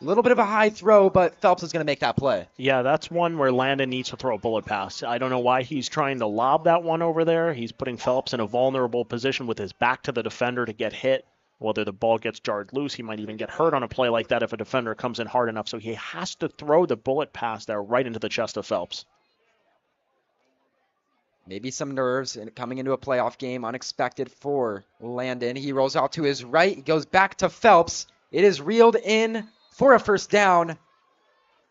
A little bit of a high throw, but Phelps is going to make that play. Yeah, that's one where Landon needs to throw a bullet pass. I don't know why he's trying to lob that one over there. He's putting Phelps in a vulnerable position with his back to the defender to get hit. Whether the ball gets jarred loose, he might even get hurt on a play like that if a defender comes in hard enough. So he has to throw the bullet pass there right into the chest of Phelps. Maybe some nerves coming into a playoff game, unexpected for Landon. He rolls out to his right. He goes back to Phelps. It is reeled in for a first down.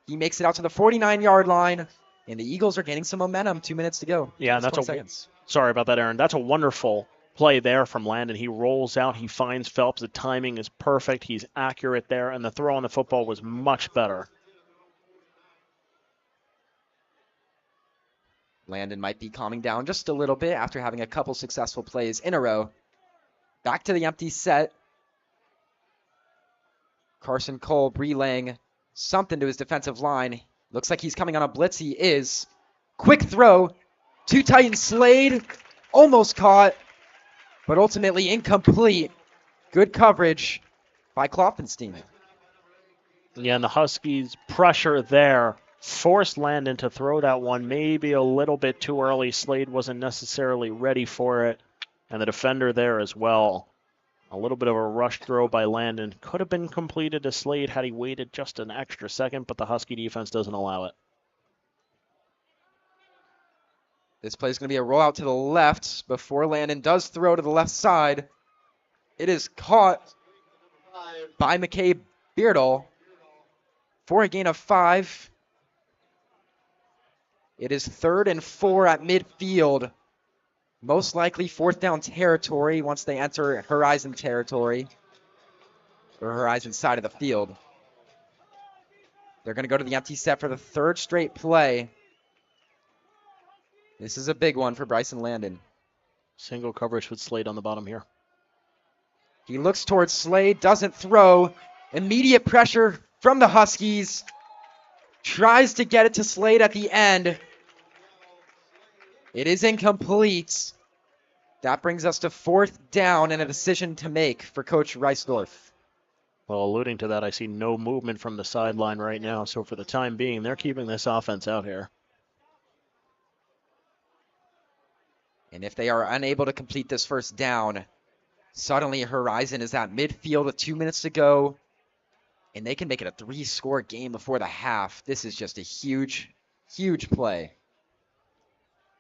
He makes it out to the 49-yard line, and the Eagles are gaining some momentum. 2 minutes to go. Yeah, and sorry about that, Aaron. That's a wonderful play there from Landon. He rolls out, he finds Phelps. The timing is perfect. He's accurate there, and the throw on the football was much better. Landon might be calming down just a little bit after having a couple successful plays in a row. Back to the empty set. Carson Cole relaying something to his defensive line. Looks like he's coming on a blitz. He is. Quick throw to Titan Slade. Almost caught, but ultimately incomplete. Good coverage by Klopfenstein. Yeah, and the Huskies' pressure there forced Landon to throw that one maybe a little bit too early. Slade wasn't necessarily ready for it, and the defender there as well. A little bit of a rush throw by Landon. Could have been completed to Slade had he waited just an extra second, but the Husky defense doesn't allow it. This play is going to be a rollout to the left before Landon does throw to the left side. It is caught by McCabe Beardall for a gain of 5. It is 3rd and 4 at midfield. Most likely 4th down territory once they enter Horizon territory, or Horizon side of the field. They're going to go to the empty set for the 3rd straight play. This is a big one for Bryson Landon. Single coverage with Slade on the bottom here. He looks towards Slade, doesn't throw. Immediate pressure from the Huskies. Tries to get it to Slade at the end. It is incomplete. That brings us to 4th down and a decision to make for Coach Reisdorf. Well, alluding to that, I see no movement from the sideline right now. So for the time being, they're keeping this offense out here. And if they are unable to complete this first down, suddenly Horizon is at midfield with 2 minutes to go. And they can make it a 3-score game before the half. This is just a huge, huge play.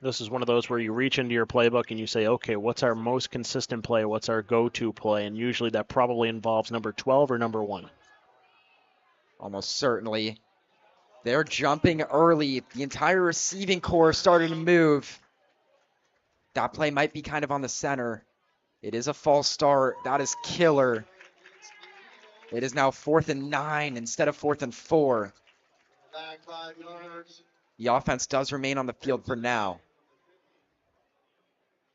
This is one of those where you reach into your playbook and you say, okay, what's our most consistent play? What's our go-to play? And usually that probably involves number 12 or number 1. Almost certainly. They're jumping early. The entire receiving core starting to move. That play might be kind of on the center. It is a false start. That is killer. It is now 4th and 9 instead of 4th and 4. Back 5 yards. The offense does remain on the field for now.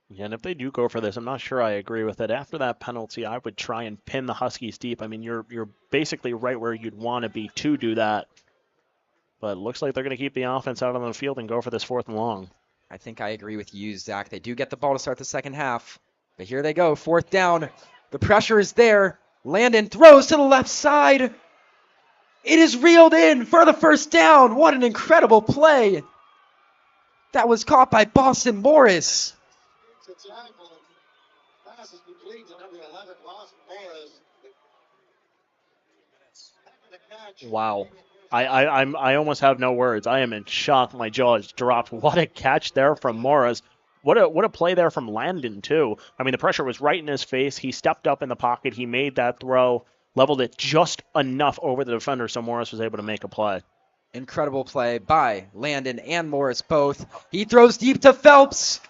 Yeah, and if they do go for this, I'm not sure I agree with it. After that penalty, I would try and pin the Huskies deep. I mean, you're basically right where you'd want to be to do that. But it looks like they're going to keep the offense out on the field and go for this 4th and long. I think I agree with you, Zach. They do get the ball to start the second half. But here they go, 4th down. The pressure is there. Landon throws to the left side. It is reeled in for the first down. What an incredible play. That was caught by Boston Morris. It's a tackle. Pass is complete to number 11, Boston Morris. The catch. Wow. I almost have no words. I am in shock. My jaw is dropped. What a catch there from Morris. What a play there from Landon, too. I mean, the pressure was right in his face. He stepped up in the pocket. He made that throw, leveled it just enough over the defender so Morris was able to make a play. Incredible play by Landon and Morris both. He throws deep to Phelps.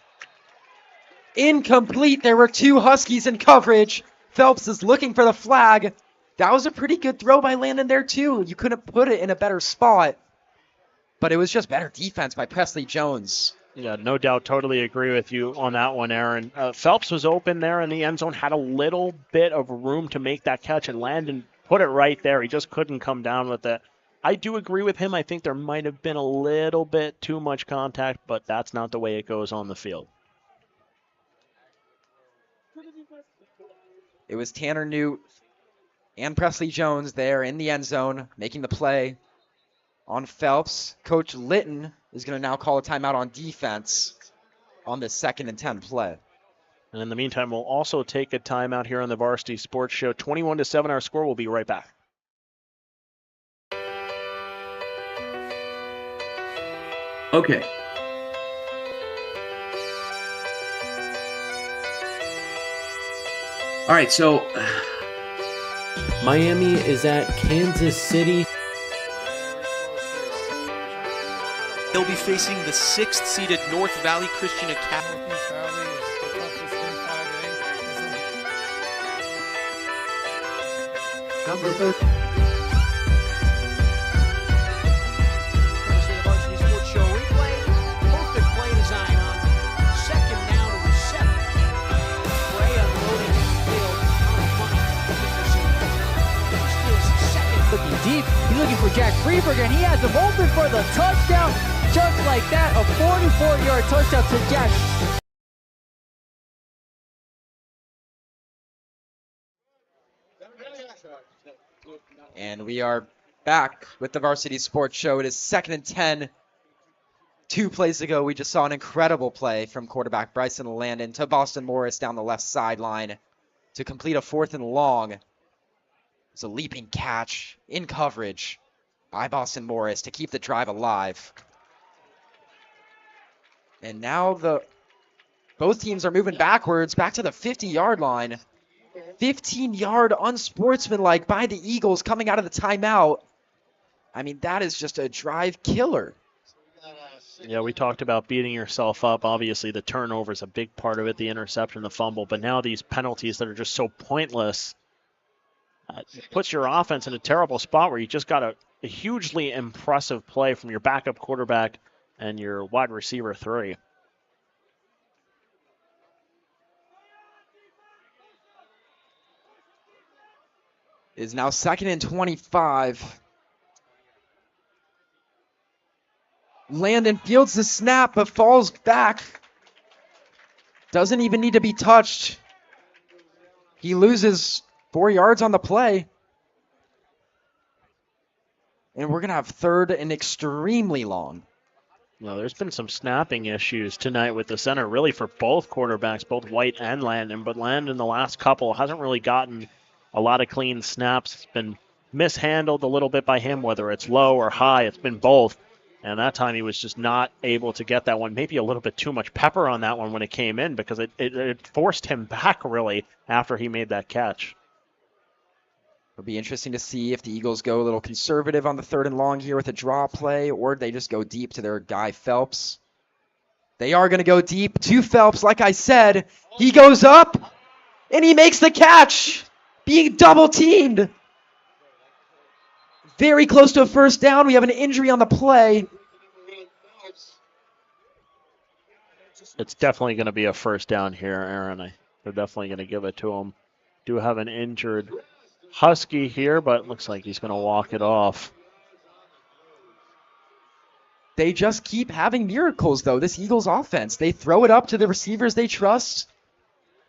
Incomplete. There were 2 Huskies in coverage. Phelps is looking for the flag. That was a pretty good throw by Landon there, too. You couldn't put it in a better spot. But it was just better defense by Presley Jones. Yeah, no doubt. Totally agree with you on that one, Aaron. Phelps was open there in the end zone, had a little bit of room to make that catch, and Landon put it right there. He just couldn't come down with it. I do agree with him. I think there might have been a little bit too much contact, but that's not the way it goes on the field. It was Tanner Newt and Presley Jones there in the end zone making the play on Phelps. Coach Litton is going to now call a timeout on defense on the 2nd and 10 play. And in the meantime, we'll also take a timeout here on the Varsity Sports Show. 21-7 our score. We'll be right back. Okay. All right, so Miami is at Kansas City. They'll be facing the 6th-seeded North Valley Christian Academy. number 13. Varsity Sports Show replay. Perfect play design on 2nd down and 7. Bray unloading downfield on the punt. Looking deep, he's looking for Jack Freeberger, and he has him open for the touchdown. Just like that, a 44-yard touchdown to Jack. And we are back with the Varsity Sports Show. It is 2nd and 10. 2 plays ago, we just saw an incredible play from quarterback Bryson Landon to Boston Morris down the left sideline to complete a 4th and long. It's a leaping catch in coverage by Boston Morris to keep the drive alive. And now both teams are moving backwards, back to the 50-yard line. 15-yard unsportsmanlike by the Eagles coming out of the timeout. I mean, that is just a drive killer. Yeah, we talked about beating yourself up. Obviously, the turnover is a big part of it, the interception, the fumble. But now these penalties that are just so pointless puts your offense in a terrible spot where you just got a hugely impressive play from your backup quarterback and your wide receiver 3. It is now 2nd and 25. Landon fields the snap but falls back. Doesn't even need to be touched. He loses 4 yards on the play. And we're going to have 3rd and extremely long. Well, there's been some snapping issues tonight with the center, really for both quarterbacks, both White and Landon. But Landon, the last couple, hasn't really gotten a lot of clean snaps. It's been mishandled a little bit by him, whether it's low or high. It's been both. And that time he was just not able to get that one. Maybe a little bit too much pepper on that one when it came in because it forced him back, really, after he made that catch. It'll be interesting to see if the Eagles go a little conservative on the 3rd and long here with a draw play, or they just go deep to their guy Phelps. They are going to go deep to Phelps. Like I said, he goes up, and he makes the catch, being double-teamed. Very close to a first down. We have an injury on the play. It's definitely going to be a first down here, Aaron. They're definitely going to give it to him. Do have an injured Husky here, but looks like he's going to walk it off. They just keep having miracles, though, this Eagles offense. They throw it up to the receivers they trust,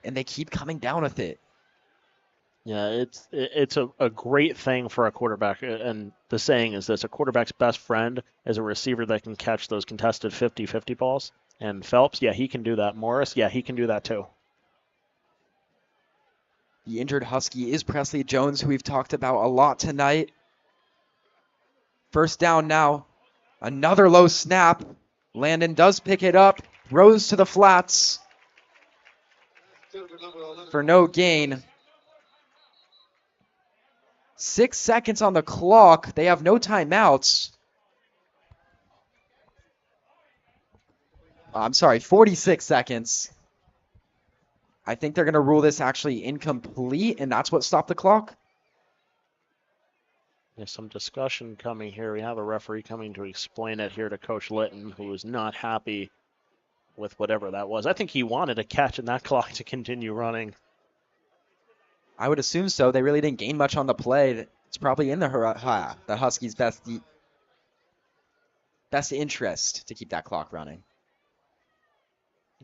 and they keep coming down with it. Yeah, it's a great thing for a quarterback, and the saying is this: a quarterback's best friend is a receiver that can catch those contested 50-50 balls. And Phelps, yeah, he can do that. Morris, yeah, he can do that too. The injured Husky is Presley Jones, who we've talked about a lot tonight. First down now. Another low snap. Landon does pick it up. Throws to the flats for no gain. 6 seconds on the clock. They have no timeouts. I'm sorry, 46 seconds. I think they're going to rule this actually incomplete, and that's what stopped the clock. There's some discussion coming here. We have a referee coming to explain it here to Coach Litton, who is not happy with whatever that was. I think he wanted a catch in that clock to continue running. I would assume so. They really didn't gain much on the play. It's probably in the Huskies' best interest to keep that clock running.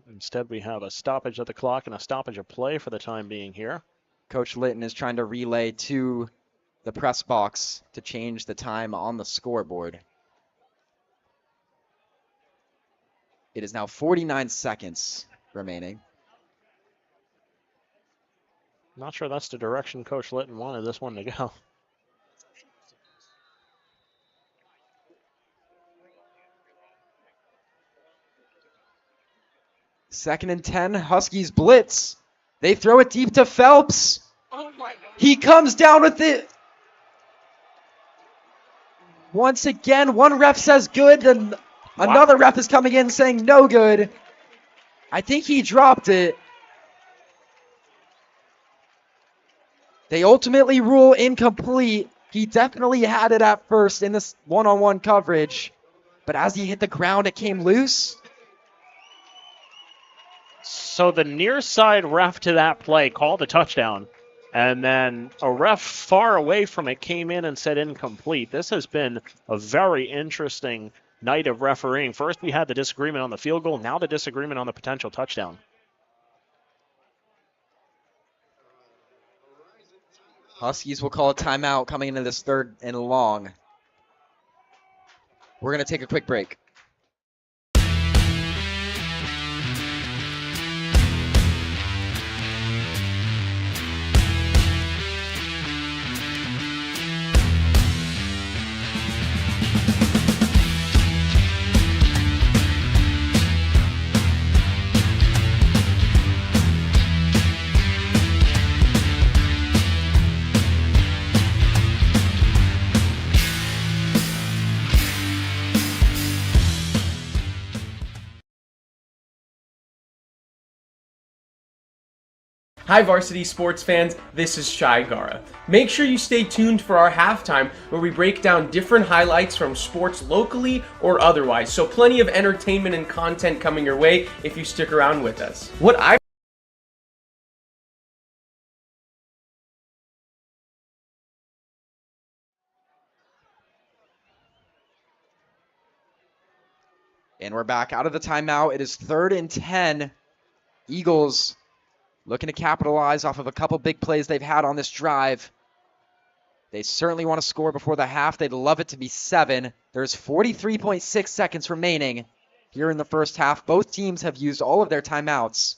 Instead, we have a stoppage of the clock and a stoppage of play for the time being here. Coach Litton is trying to relay to the press box to change the time on the scoreboard. It is now 49 seconds remaining. Not sure that's the direction Coach Litton wanted this one to go. Second and 10, Huskies blitz. They throw it deep to Phelps. He comes down with it. Once again, one ref says good, then another ref is coming in saying no good. I think he dropped it. They ultimately rule incomplete. He definitely had it at first in this one-on-one coverage, but as he hit the ground, it came loose. So the near side ref to that play called a touchdown, and then a ref far away from it came in and said incomplete. This has been a very interesting night of refereeing. First we had the disagreement on the field goal, now the disagreement on the potential touchdown. Huskies will call a timeout coming into this third and long. We're going to take a quick break. Hi Varsity sports fans, this is Shai Gara. Make sure you stay tuned for our halftime where we break down different highlights from sports locally or otherwise. So plenty of entertainment and content coming your way if you stick around with us. And we're back out of the timeout. It is 3rd and 10. Eagles looking to capitalize off of a couple big plays they've had on this drive. They certainly want to score before the half. They'd love it to be 7. There's 43.6 seconds remaining here in the first half. Both teams have used all of their timeouts.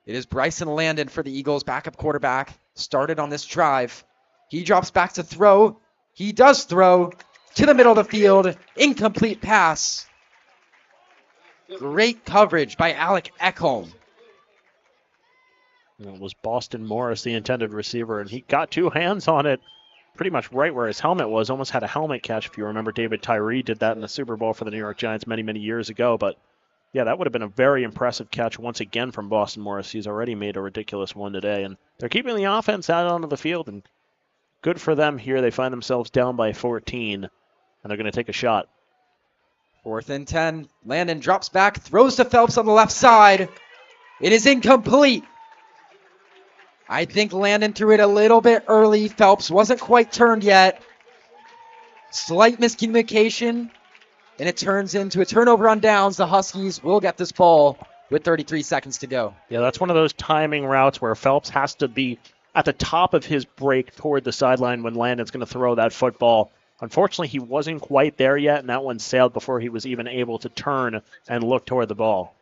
It is Bryson Landon for the Eagles, backup quarterback, started on this drive. He drops back to throw. He does throw to the middle of the field. Incomplete pass. Great coverage by Alec Ekholm. It was Boston Morris, the intended receiver, and he got 2 hands on it pretty much right where his helmet was. Almost had a helmet catch. If you remember, David Tyree did that in the Super Bowl for the New York Giants many, many years ago. But yeah, that would have been a very impressive catch once again from Boston Morris. He's already made a ridiculous one today. And they're keeping the offense out onto the field and good for them here. They find themselves down by 14, and they're going to take a shot. 4th and 10. Landon drops back, throws to Phelps on the left side. It is incomplete. I think Landon threw it a little bit early. Phelps wasn't quite turned yet. Slight miscommunication, and it turns into a turnover on downs. The Huskies will get this ball with 33 seconds to go. Yeah, that's one of those timing routes where Phelps has to be at the top of his break toward the sideline when Landon's going to throw that football. Unfortunately, he wasn't quite there yet, and that one sailed before he was even able to turn and look toward the ball.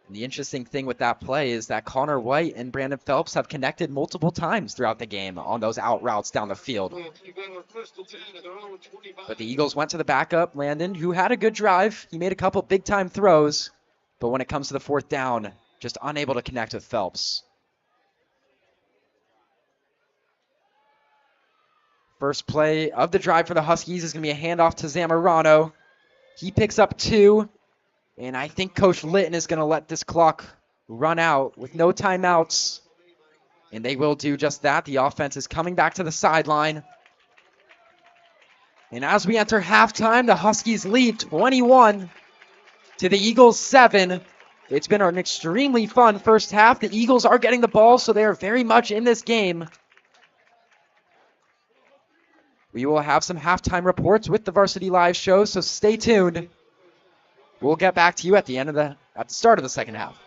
And the interesting thing with that play is that Connor White and Brandon Phelps have connected multiple times throughout the game on those out routes down the field. But the Eagles went to the backup, Landon, who had a good drive. He made a couple big-time throws, but when it comes to the 4th down, just unable to connect with Phelps. First play of the drive for the Huskies is going to be a handoff to Zamorano. He picks up 2, and I think Coach Litton is going to let this clock run out with no timeouts, and they will do just that. The offense is coming back to the sideline. And as we enter halftime, the Huskies lead 21 to the Eagles 7. It's been an extremely fun first half. The Eagles are getting the ball, so they are very much in this game. We will have some halftime reports with the Varsity Live show, so stay tuned. We'll get back to you at the start of the second half.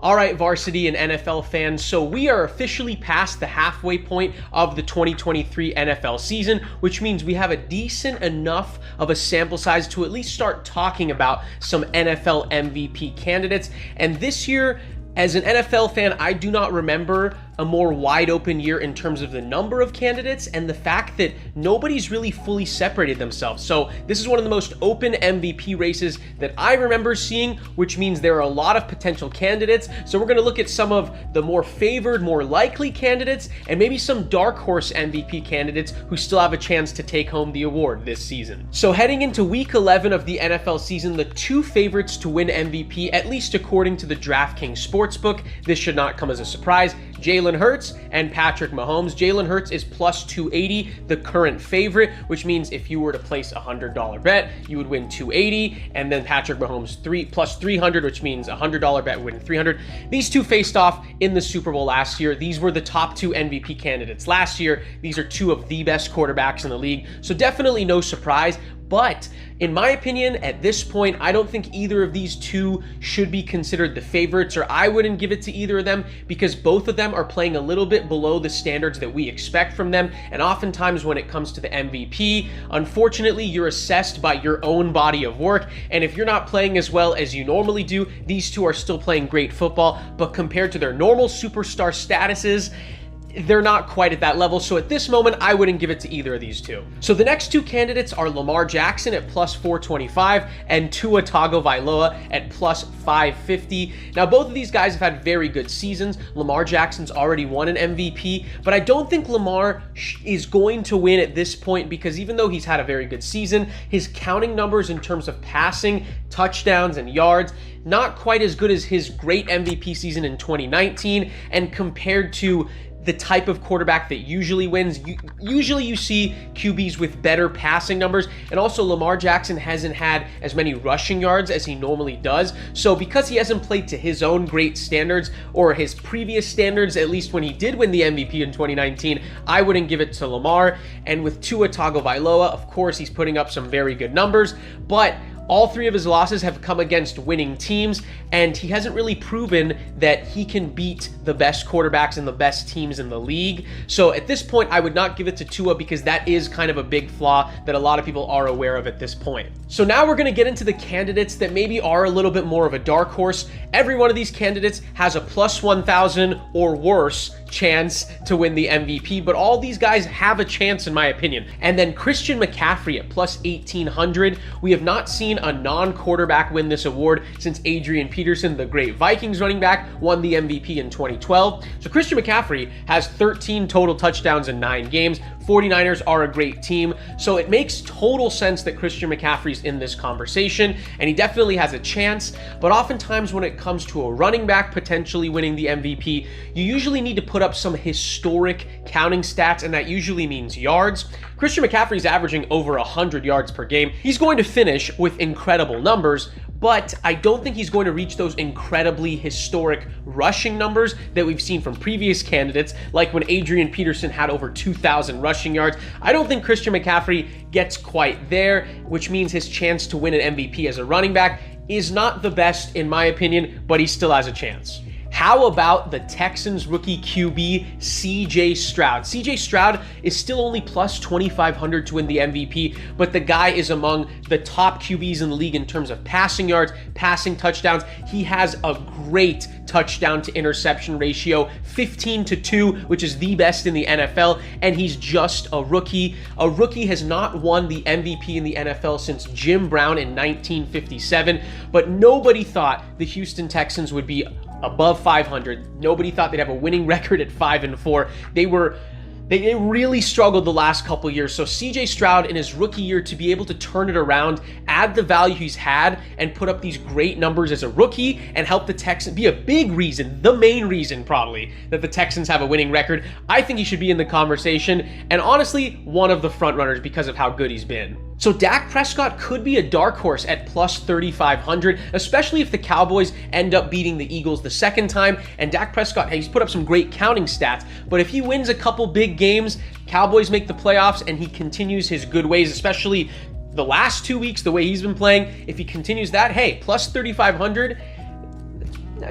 All right, Varsity and NFL fans, so we are officially past the halfway point of the 2023 NFL season, which means we have a decent enough of a sample size to at least start talking about some NFL MVP candidates. And this year, as an NFL fan, I do not remember a more wide open year in terms of the number of candidates and the fact that nobody's really fully separated themselves. So this is one of the most open MVP races that I remember seeing, which means there are a lot of potential candidates. So we're going to look at some of the more favored, more likely candidates, and maybe some dark horse MVP candidates who still have a chance to take home the award this season. So heading into week 11 of the NFL season, the 2 favorites to win MVP, at least according to the DraftKings Sportsbook, this should not come as a surprise, Jalen Hurts and Patrick Mahomes. Jalen Hurts is plus 280, the current favorite, which means if you were to place a $100 bet, you would win 280, and then Patrick Mahomes plus 300, which means a $100 bet would win 300. These two faced off in the Super Bowl last year. These were the top 2 MVP candidates last year. These are 2 of the best quarterbacks in the league, so definitely no surprise. But in my opinion, at this point, I don't think either of these 2 should be considered the favorites, or I wouldn't give it to either of them because both of them are playing a little bit below the standards that we expect from them. And oftentimes when it comes to the MVP, unfortunately, you're assessed by your own body of work. And if you're not playing as well as you normally do, these 2 are still playing great football, but compared to their normal superstar statuses, they're not quite at that level. So at this moment, I wouldn't give it to either of these 2. So the next 2 candidates are Lamar Jackson at plus 425 and Tua Tagovailoa at plus 550. Now, both of these guys have had very good seasons. Lamar Jackson's already won an MVP, but I don't think Lamar is going to win at this point because even though he's had a very good season, his counting numbers in terms of passing, touchdowns, and yards, not quite as good as his great MVP season in 2019. And compared to the type of quarterback that usually wins, usually you see QBs with better passing numbers, and also Lamar Jackson hasn't had as many rushing yards as he normally does. So because he hasn't played to his own great standards or his previous standards, at least when he did win the MVP in 2019, I wouldn't give it to Lamar. And with Tua Tagovailoa, of course, he's putting up some very good numbers, but all 3 of his losses have come against winning teams, and he hasn't really proven that he can beat the best quarterbacks and the best teams in the league. So at this point, I would not give it to Tua because that is kind of a big flaw that a lot of people are aware of at this point. So now we're going to get into the candidates that maybe are a little bit more of a dark horse. Every one of these candidates has a plus 1,000 or worse chance to win the MVP, but all these guys have a chance in my opinion. And then Christian McCaffrey at plus 1,800. We have not seen a non-quarterback win this award since Adrian Peterson, the great Vikings running back, won the MVP in 2012. So Christian McCaffrey has 13 total touchdowns in 9 games, 49ers are a great team, so it makes total sense that Christian McCaffrey's in this conversation, and he definitely has a chance. But oftentimes when it comes to a running back potentially winning the MVP, you usually need to put up some historic counting stats, and that usually means yards. Christian McCaffrey's averaging over 100 yards per game. He's going to finish with incredible numbers, but I don't think he's going to reach those incredibly historic rushing numbers that we've seen from previous candidates, like when Adrian Peterson had over 2,000 rushing yards. I don't think Christian McCaffrey gets quite there, which means his chance to win an MVP as a running back is not the best in my opinion, but he still has a chance. How about the Texans rookie QB, CJ Stroud? CJ Stroud is still only plus 2,500 to win the MVP, but the guy is among the top QBs in the league in terms of passing yards, passing touchdowns. He has a great touchdown to interception ratio, 15-2, which is the best in the NFL, and he's just a rookie. A rookie has not won the MVP in the NFL since Jim Brown in 1957, but nobody thought the Houston Texans would be above 500. Nobody thought they'd have a winning record at 5-4. They really struggled the last couple years. So CJ Stroud in his rookie year to be able to turn it around, add the value he's had, and put up these great numbers as a rookie and help the Texans be a big reason, the main reason probably, that the Texans have a winning record. I think he should be in the conversation, and honestly, one of the front runners because of how good he's been. So Dak Prescott could be a dark horse at plus 3,500, especially if the Cowboys end up beating the Eagles the second time. And Dak Prescott, he's put up some great counting stats, but if he wins a couple big games, Cowboys make the playoffs, and he continues his good ways, especially the last 2 weeks, the way he's been playing, if he continues that, hey, plus 3,500,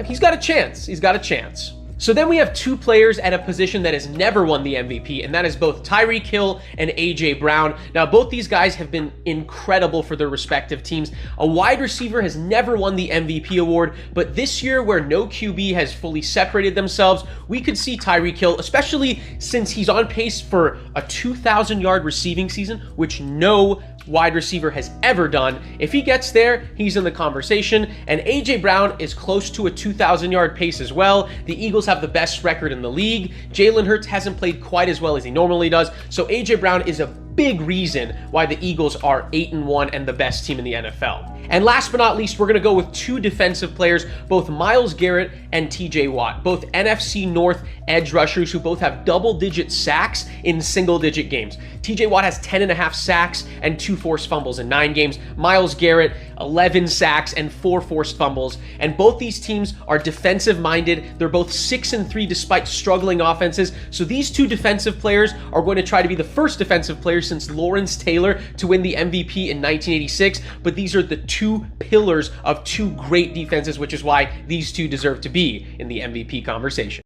he's got a chance. He's got a chance. So then we have two players at a position that has never won the MVP, and that is both Tyreek Hill and AJ Brown. Now, both these guys have been incredible for their respective teams. A wide receiver has never won the MVP award, but this year, where no QB has fully separated themselves, we could see Tyreek Hill, especially since he's on pace for a 2,000-yard receiving season, which no wide receiver has ever done. If he gets there, he's in the conversation. And AJ Brown is close to a 2,000-yard pace as well. The Eagles have the best record in the league. Jalen Hurts hasn't played quite as well as he normally does. So AJ Brown is a big reason why the Eagles are 8-1 and the best team in the NFL. And last but not least, we're going to go with two defensive players, both Myles Garrett and TJ Watt, both NFC North edge rushers who both have double-digit sacks in single-digit games. TJ Watt has 10.5 sacks and 2 forced fumbles in 9 games. Myles Garrett, 11 sacks and 4 forced fumbles. And both these teams are defensive-minded. They're both 6-3 despite struggling offenses. So these two defensive players are going to try to be the first defensive players since Lawrence Taylor to win the MVP in 1986. But these are the two pillars of two great defenses, which is why these two deserve to be in the MVP conversation.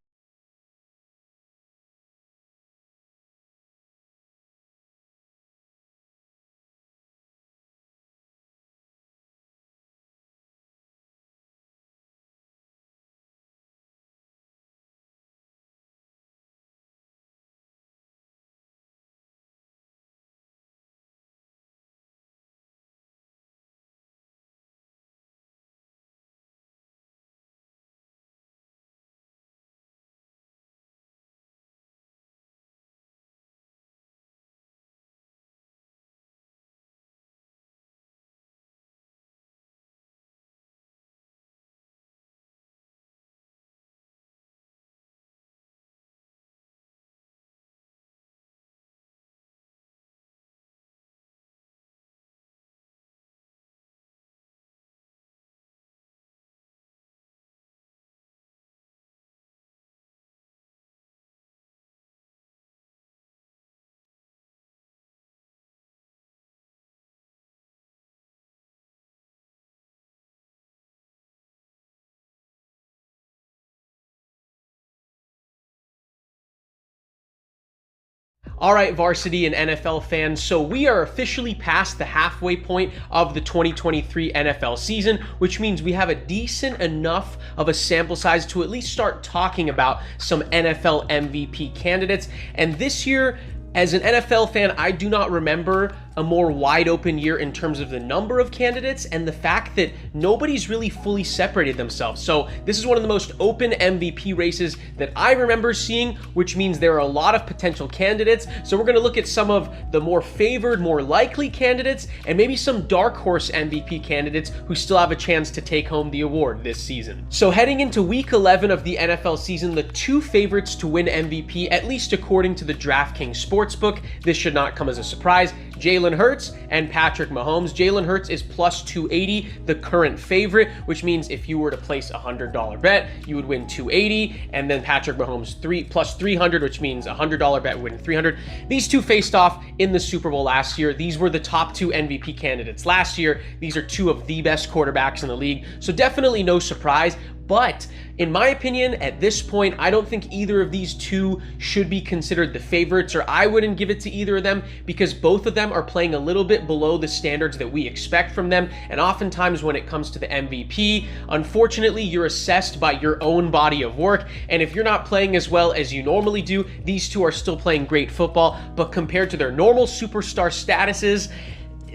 All right, Varsity and NFL fans, so we are officially past the halfway point of the 2023 NFL season, which means we have a decent enough of a sample size to at least start talking about some NFL MVP candidates. And this year, as an NFL fan, I do not remember a more wide open year in terms of the number of candidates and the fact that nobody's really fully separated themselves. So this is one of the most open MVP races that I remember seeing, which means there are a lot of potential candidates. So we're going to look at some of the more favored, more likely candidates, and maybe some dark horse MVP candidates who still have a chance to take home the award this season. So heading into week 11 of the NFL season, the two favorites to win MVP, at least according to the DraftKings Sportsbook, this should not come as a surprise, Jalen Hurts and Patrick Mahomes. Jalen Hurts is plus 280, the current favorite, which means if you were to place a $100 bet, you would win 280, and then Patrick Mahomes plus 300, which means a $100 bet would win 300. These two faced off in the Super Bowl last year. These were the top two MVP candidates last year. These are two of the best quarterbacks in the league, so definitely no surprise. But in my opinion, at this point, I don't think either of these two should be considered the favorites, or I wouldn't give it to either of them, because both of them are playing a little bit below the standards that we expect from them. And oftentimes when it comes to the MVP, unfortunately, you're assessed by your own body of work. And if you're not playing as well as you normally do, these two are still playing great football, but compared to their normal superstar statuses,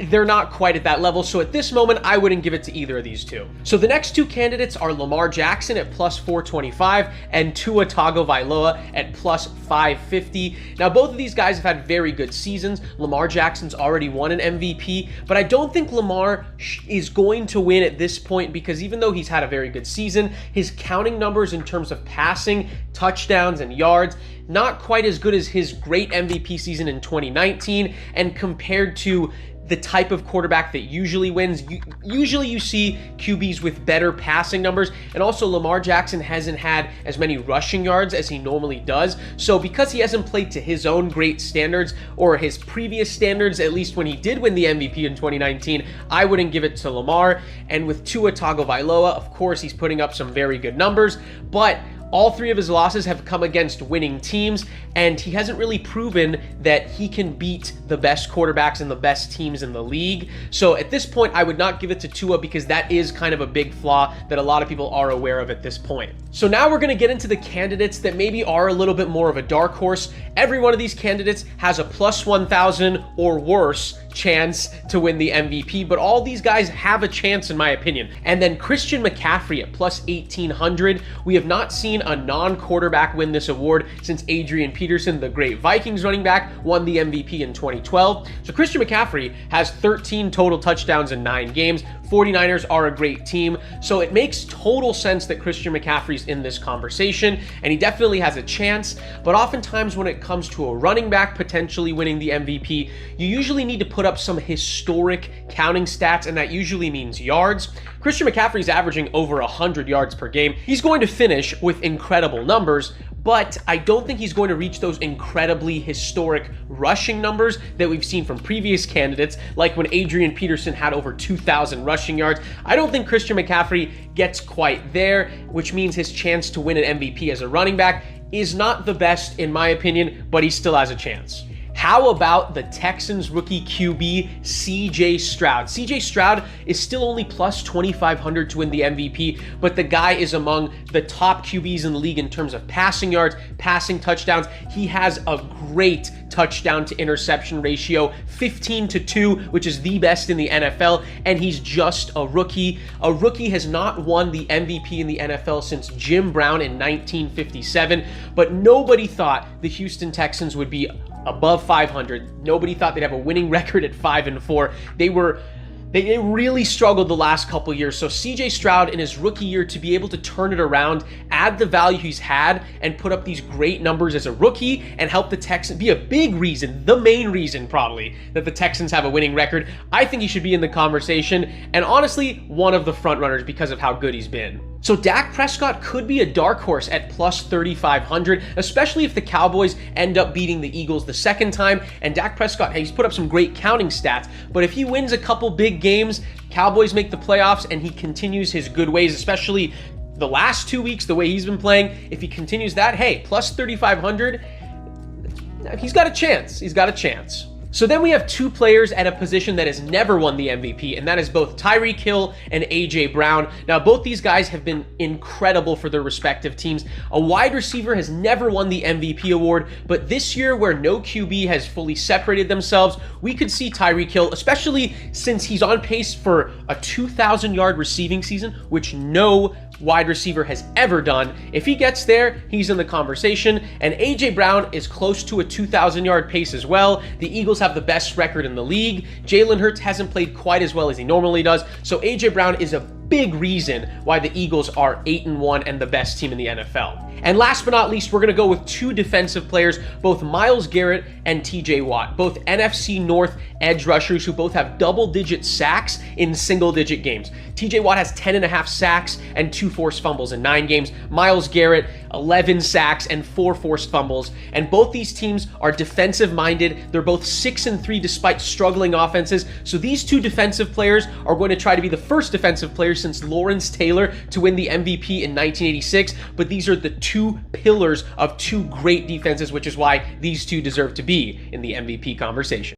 they're not quite at that level. So at this moment, I wouldn't give it to either of these two. So the next two candidates are Lamar Jackson at plus 425 and Tua Tagovailoa at plus 550. Now, both of these guys have had very good seasons. Lamar Jackson's already won an MVP, but I don't think Lamar is going to win at this point, because even though he's had a very good season, his counting numbers in terms of passing, touchdowns, and yards, not quite as good as his great MVP season in 2019. And compared to the type of quarterback that usually wins, usually you see QBs with better passing numbers. And also Lamar Jackson hasn't had as many rushing yards as he normally does. So because he hasn't played to his own great standards, or his previous standards, at least when he did win the MVP in 2019, I wouldn't give it to Lamar. And with Tua Tagovailoa, of course, he's putting up some very good numbers, but all three of his losses have come against winning teams, and he hasn't really proven that he can beat the best quarterbacks and the best teams in the league. So at this point, I would not give it to Tua, because that is kind of a big flaw that a lot of people are aware of at this point. So now we're going to get into the candidates that maybe are a little bit more of a dark horse. Every one of these candidates has a plus 1,000 or worse chance to win the MVP, but all these guys have a chance in my opinion. And then Christian McCaffrey at plus 1,800. We have not seen a non-quarterback win this award since Adrian Peterson, the great Vikings running back, won the MVP in 2012. So Christian McCaffrey has 13 total touchdowns in 9 games. 49ers are a great team, so it makes total sense that Christian McCaffrey's in this conversation, and he definitely has a chance. But oftentimes when it comes to a running back potentially winning the MVP, you usually need to put up some historic counting stats, and that usually means yards. Christian McCaffrey's averaging over 100 yards per game. He's going to finish with incredible numbers, but I don't think he's going to reach those incredibly historic rushing numbers that we've seen from previous candidates, like when Adrian Peterson had over 2,000 rushing yards. I don't think Christian McCaffrey gets quite there, which means his chance to win an MVP as a running back is not the best in my opinion, but he still has a chance. How about the Texans rookie QB, CJ Stroud? CJ Stroud is still only plus 2,500 to win the MVP, but the guy is among the top QBs in the league in terms of passing yards, passing touchdowns. He has a great touchdown to interception ratio, 15-2, which is the best in the NFL, and he's just a rookie. A rookie has not won the MVP in the NFL since Jim Brown in 1957, but nobody thought the Houston Texans would be above 500. Nobody thought they'd have a winning record at 5-4. They really struggled the last couple years. So CJ Stroud in his rookie year to be able to turn it around, add the value he's had, and put up these great numbers as a rookie and help the Texans be a big reason, the main reason probably, that the Texans have a winning record. I think he should be in the conversation, and honestly, one of the front runners because of how good he's been. So Dak Prescott could be a dark horse at plus 3,500, especially if the Cowboys end up beating the Eagles the second time. And Dak Prescott, he's put up some great counting stats, but if he wins a couple big games, Cowboys make the playoffs, and he continues his good ways, especially the last 2 weeks, the way he's been playing, if he continues that, hey, plus 3,500, he's got a chance. He's got a chance. So then we have two players at a position that has never won the MVP, and that is both Tyreek Hill and A.J. Brown. Now, both these guys have been incredible for their respective teams. A wide receiver has never won the MVP award, but this year, where no QB has fully separated themselves, we could see Tyreek Hill, especially since he's on pace for a 2,000-yard receiving season, which no wide receiver has ever done. If he gets there, he's in the conversation. And A.J. Brown is close to a 2,000-yard pace as well. The Eagles have the best record in the league. Jalen Hurts hasn't played quite as well as he normally does. So A.J. Brown is a big reason why the Eagles are 8-1 and the best team in the NFL. And last but not least, we're going to go with two defensive players, both Myles Garrett and TJ Watt, both NFC North edge rushers who both have double-digit sacks in single-digit games. TJ Watt has 10.5 sacks and 2 forced fumbles in 9 games. Myles Garrett, 11 sacks and 4 forced fumbles. And both these teams are defensive-minded. They're both 6-3 despite struggling offenses. So these two defensive players are going to try to be the first defensive players since Lawrence Taylor to win the MVP in 1986. But these are the two pillars of two great defenses, which is why these two deserve to be in the MVP conversation.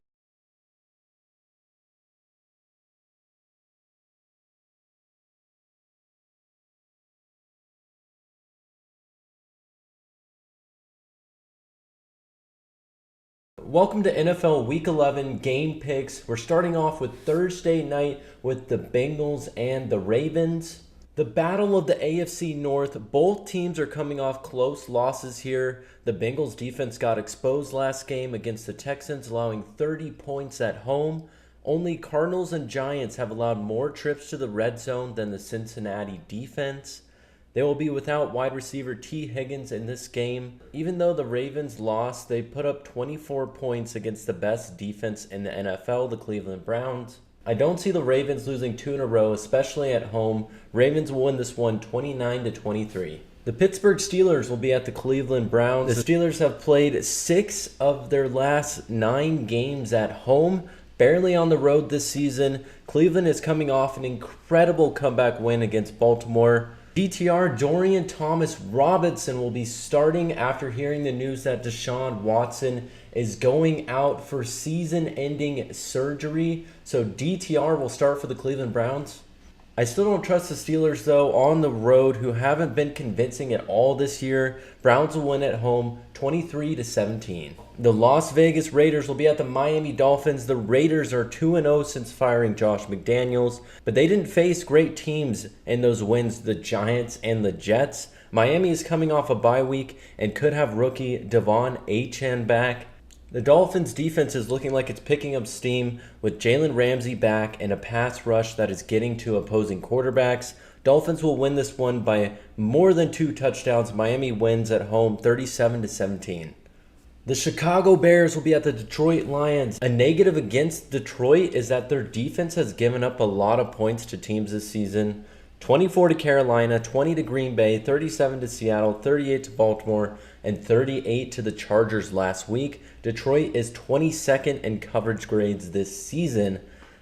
Welcome to NFL Week 11 game picks. We're starting off with Thursday night with the Bengals and the Ravens. The battle of the AFC North. Both teams are coming off close losses here. The Bengals defense got exposed last game against the Texans, allowing 30 points at home. Only Cardinals and Giants have allowed more trips to the red zone than the Cincinnati defense. They will be without wide receiver T. Higgins in this game. Even though the Ravens lost, they put up 24 points against the best defense in the NFL, the Cleveland Browns. I don't see the Ravens losing 2 in a row, especially at home. Ravens will win this one 29-23. The Pittsburgh Steelers will be at the Cleveland Browns. The Steelers have played 6 of their last 9 games at home, barely on the road this season. Cleveland is coming off an incredible comeback win against Baltimore. DTR Dorian Thomas-Robinson will be starting after hearing the news that Deshaun Watson is going out for season-ending surgery. So DTR will start for the Cleveland Browns. I still don't trust the Steelers, though, on the road, who haven't been convincing at all this year. Browns will win at home 23-17. The Las Vegas Raiders will be at the Miami Dolphins. The Raiders are 2-0 since firing Josh McDaniels, but they didn't face great teams in those wins, the Giants and the Jets. Miami is coming off a bye week and could have rookie Devon Achane back. The Dolphins' defense is looking like it's picking up steam with Jalen Ramsey back and a pass rush that is getting to opposing quarterbacks. Dolphins will win this one by more than 2 touchdowns. Miami wins at home 37-17. The Chicago Bears will be at the Detroit Lions. A negative against Detroit is that their defense has given up a lot of points to teams this season. 24 to Carolina, 20 to Green Bay, 37 to Seattle, 38 to Baltimore, and 38 to the Chargers last week. Detroit is 22nd in coverage grades this season.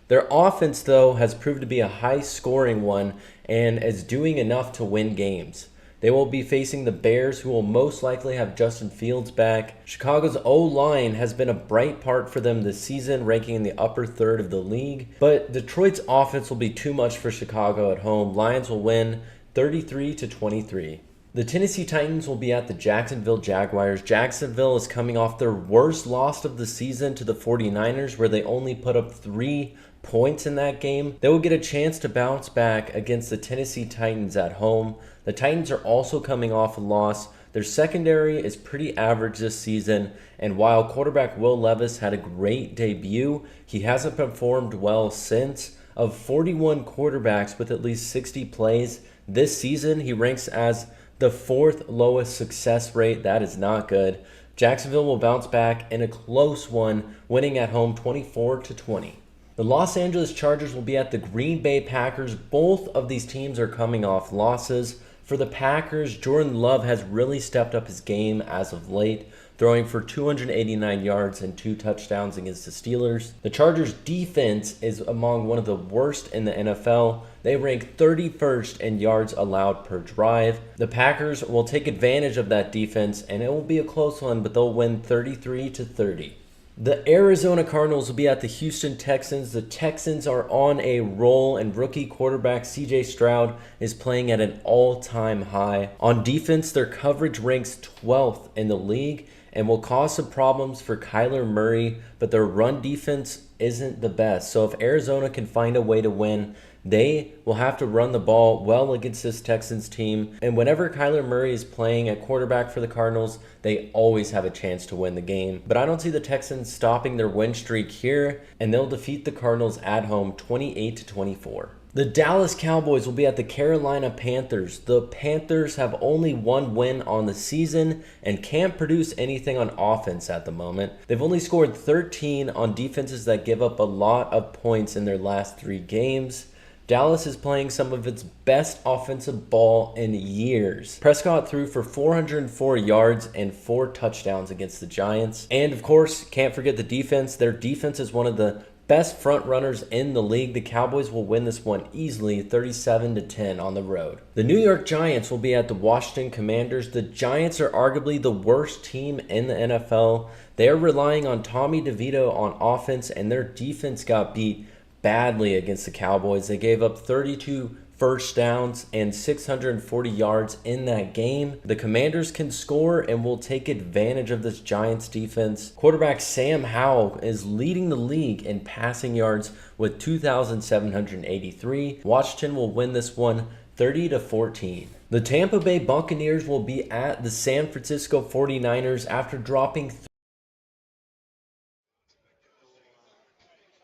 Their offense, though, has proved to be a high-scoring one and is doing enough to win games. They will be facing the Bears, who will most likely have Justin Fields back. Chicago's O-line has been a bright part for them this season, ranking in the upper third of the league. But Detroit's offense will be too much for Chicago at home. Lions will win 33-23. The Tennessee Titans will be at the Jacksonville Jaguars. Jacksonville is coming off their worst loss of the season to the 49ers, where they only put up 3 points in that game. They will get a chance to bounce back against the Tennessee Titans at home. The Titans are also coming off a loss. Their secondary is pretty average this season, and while quarterback Will Levis had a great debut, he hasn't performed well since. Of 41 quarterbacks with at least 60 plays this season, he ranks as the 4th lowest success rate. That is not good. Jacksonville will bounce back in a close one, winning at home 24-20. The Los Angeles Chargers will be at the Green Bay Packers. Both of these teams are coming off losses. For the Packers, Jordan Love has really stepped up his game as of late, throwing for 289 yards and 2 touchdowns against the Steelers. The Chargers' defense is among one of the worst in the NFL. They rank 31st in yards allowed per drive. The Packers will take advantage of that defense, and it will be a close one, but they'll win 33-30. The Arizona Cardinals will be at the Houston Texans. The Texans are on a roll, and rookie quarterback CJ Stroud is playing at an all-time high. On defense, their coverage ranks 12th in the league and will cause some problems for Kyler Murray, but their run defense isn't the best. So if Arizona can find a way to win, they will have to run the ball well against this Texans team. And whenever Kyler Murray is playing at quarterback for the Cardinals, they always have a chance to win the game. But I don't see the Texans stopping their win streak here, and they'll defeat the Cardinals at home 28-24. The Dallas Cowboys will be at the Carolina Panthers. The Panthers have only one win on the season and can't produce anything on offense at the moment. They've only scored 13 on defenses that give up a lot of points in their last 3 games. Dallas is playing some of its best offensive ball in years. Prescott threw for 404 yards and 4 touchdowns against the Giants. And of course, can't forget the defense. Their defense is one of the best front runners in the league. The Cowboys will win this one easily, 37-10 on the road. The New York Giants will be at the Washington Commanders. The Giants are arguably the worst team in the NFL. They are relying on Tommy DeVito on offense, and their defense got beat badly against the Cowboys. They gave up 32 first downs and 640 yards in that game. The Commanders can score and will take advantage of this Giants defense. Quarterback Sam Howell is leading the league in passing yards with 2,783. Washington will win this one 30-14. The Tampa Bay Buccaneers will be at the San Francisco 49ers after dropping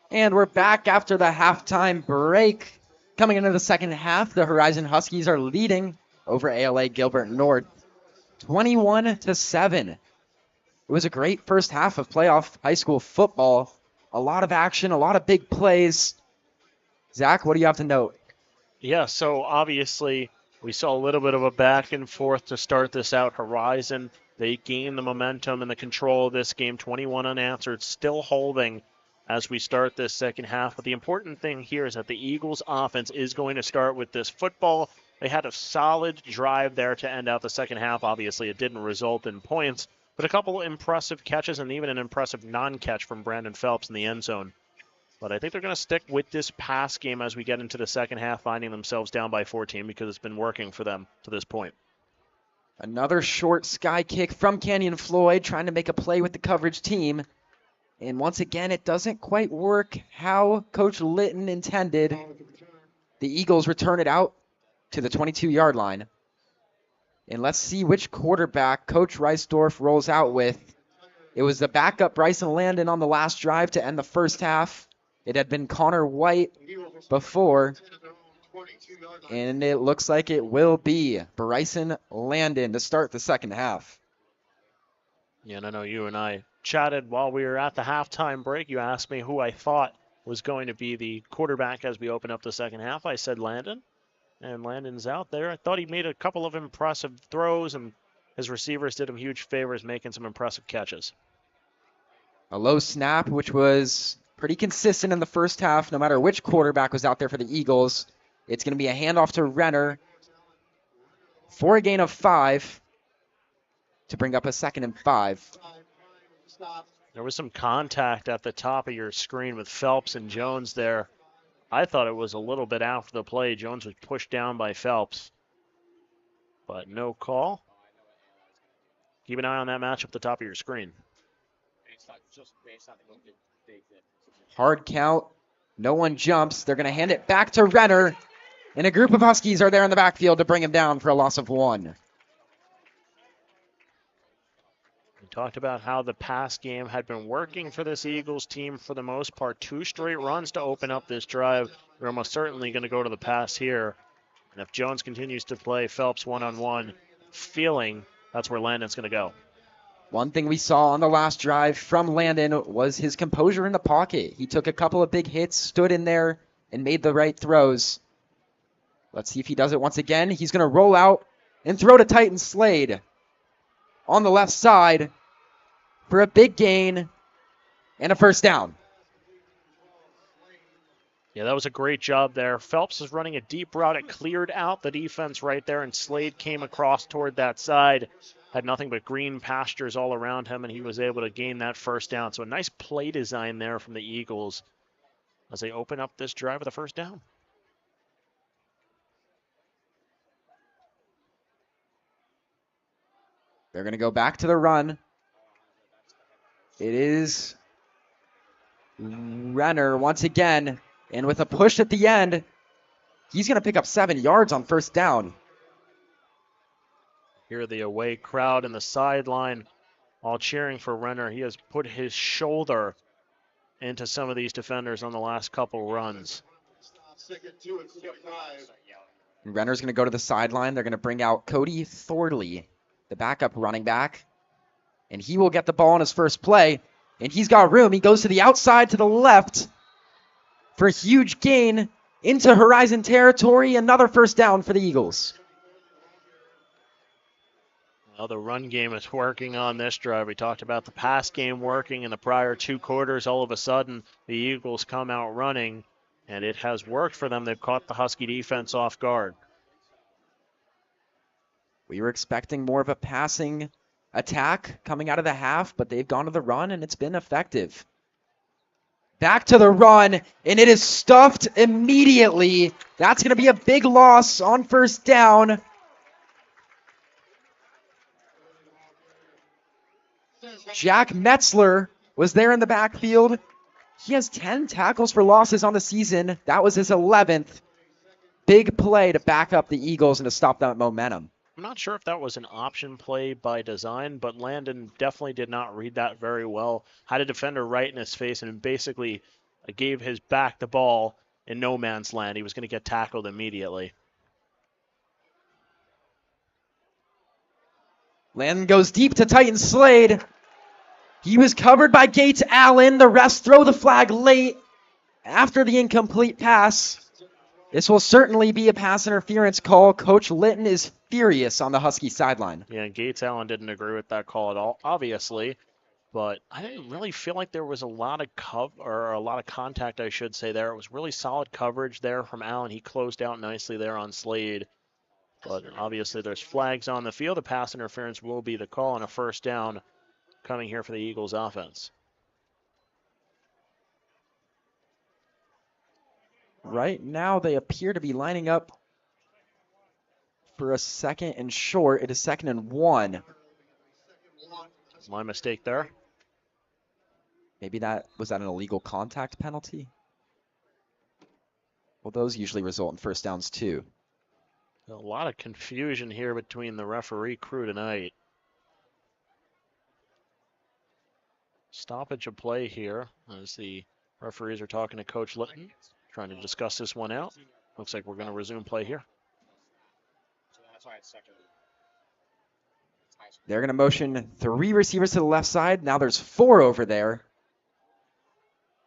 And we're back after the halftime break. Coming into the second half, the Horizon Huskies are leading over ala-gilbert North 21-7. It was a great first half of playoff high school football. A lot of action, a lot of big plays. Zach, what do you have to note? Yeah, so obviously we saw a little bit of a back and forth to start this out. Horizon, they gained the momentum and the control of this game, 21 unanswered, still holding as we start this second half. But the important thing here is that the Eagles offense is going to start with this football. They had a solid drive there to end out the second half. Obviously, it didn't result in points, but a couple of impressive catches and even an impressive non-catch from Brandon Phelps in the end zone. But I think they're going to stick with this pass game as we get into the second half, finding themselves down by 14 because it's been working for them to this point. Another short sky kick from Canyon Floyd, trying to make a play with the coverage team. And once again, it doesn't quite work how Coach Litton intended. The Eagles return it out to the 22-yard line. And let's see which quarterback Coach Reisdorf rolls out with. It was the backup Bryson Landon on the last drive to end the first half. It had been Connor White before. And it looks like it will be Bryson Landon to start the second half. Yeah, and I know you and I chatted while we were at the halftime break. You asked me who I thought was going to be the quarterback as we open up the second half. I said Landon, and Landon's out there. I thought he made a couple of impressive throws, and his receivers did him huge favors, making some impressive catches. A low snap, which was pretty consistent in the first half, no matter which quarterback was out there for the Eagles. It's going to be a handoff to Renner for a gain of 5 to bring up a 2nd and 5. There was some contact at the top of your screen with Phelps and Jones there. I thought it was a little bit after the play. Jones was pushed down by Phelps, but no call. Keep an eye on that match up the top of your screen. Hard count. No one jumps. They're going to hand it back to Renner. And a group of Huskies are there in the backfield to bring him down for a loss of 1. We talked about how the pass game had been working for this Eagles team for the most part. 2 straight runs to open up this drive. They're almost certainly going to go to the pass here. And if Jones continues to play Phelps one-on-one, feeling that's where Landon's going to go. One thing we saw on the last drive from Landon was his composure in the pocket. He took a couple of big hits, stood in there, and made the right throws. Let's see if he does it once again. He's going to roll out and throw to Titan Slade on the left side for a big gain and a first down. Yeah, that was a great job there. Phelps is running a deep route. It cleared out the defense right there, and Slade came across toward that side. had nothing but green pastures all around him, and he was able to gain that first down. So a nice play design there from the Eagles as they open up this drive with a first down. They're going to go back to the run. It is Renner once again, and with a push at the end, he's going to pick up 7 yards on first down. Here the away crowd in the sideline all cheering for Renner. He has put his shoulder into some of these defenders on the last couple runs. Renner's going to go to the sideline. They're going to bring out Cody Thorley, the backup running back, and he will get the ball on his first play, and he's got room. He goes to the outside to the left for a huge gain into Horizon territory. Another first down for the Eagles. Well, the run game is working on this drive. We talked about the pass game working in the prior 2 quarters. All of a sudden, the Eagles come out running, and it has worked for them. They've caught the Husky defense off guard. We were expecting more of a passing attack coming out of the half, but they've gone to the run, and it's been effective. Back to the run, and it is stuffed immediately. That's going to be a big loss on first down. Jack Metzler was there in the backfield. He has 10 tackles for losses on the season. That was his 11th. Big play to back up the Eagles and to stop that momentum. I'm not sure if that was an option play by design, but Landon definitely did not read that very well. Had a defender right in his face and basically gave his back the ball in no man's land. He was going to get tackled immediately. Landon goes deep to Titan Slade. He was covered by Gates Allen. The refs throw the flag late after the incomplete pass. This will certainly be a pass interference call. Coach Litton is furious on the Husky sideline. Yeah, Gates Allen didn't agree with that call at all, obviously. But I didn't really feel like there was a lot of contact, I should say, there. It was really solid coverage there from Allen. He closed out nicely there on Slade. But obviously there's flags on the field. The pass interference will be the call, and a first down coming here for the Eagles offense. Right now they appear to be lining up for a second and short. It is 2nd and 1. My mistake there. Maybe was that an illegal contact penalty? Well, those usually result in first downs too. A lot of confusion here between the referee crew tonight. Stoppage of play here as the referees are talking to Coach Litton, trying to discuss this one out. Looks like we're going to resume play here. They're going to motion 3 receivers to the left side. Now there's 4 over there.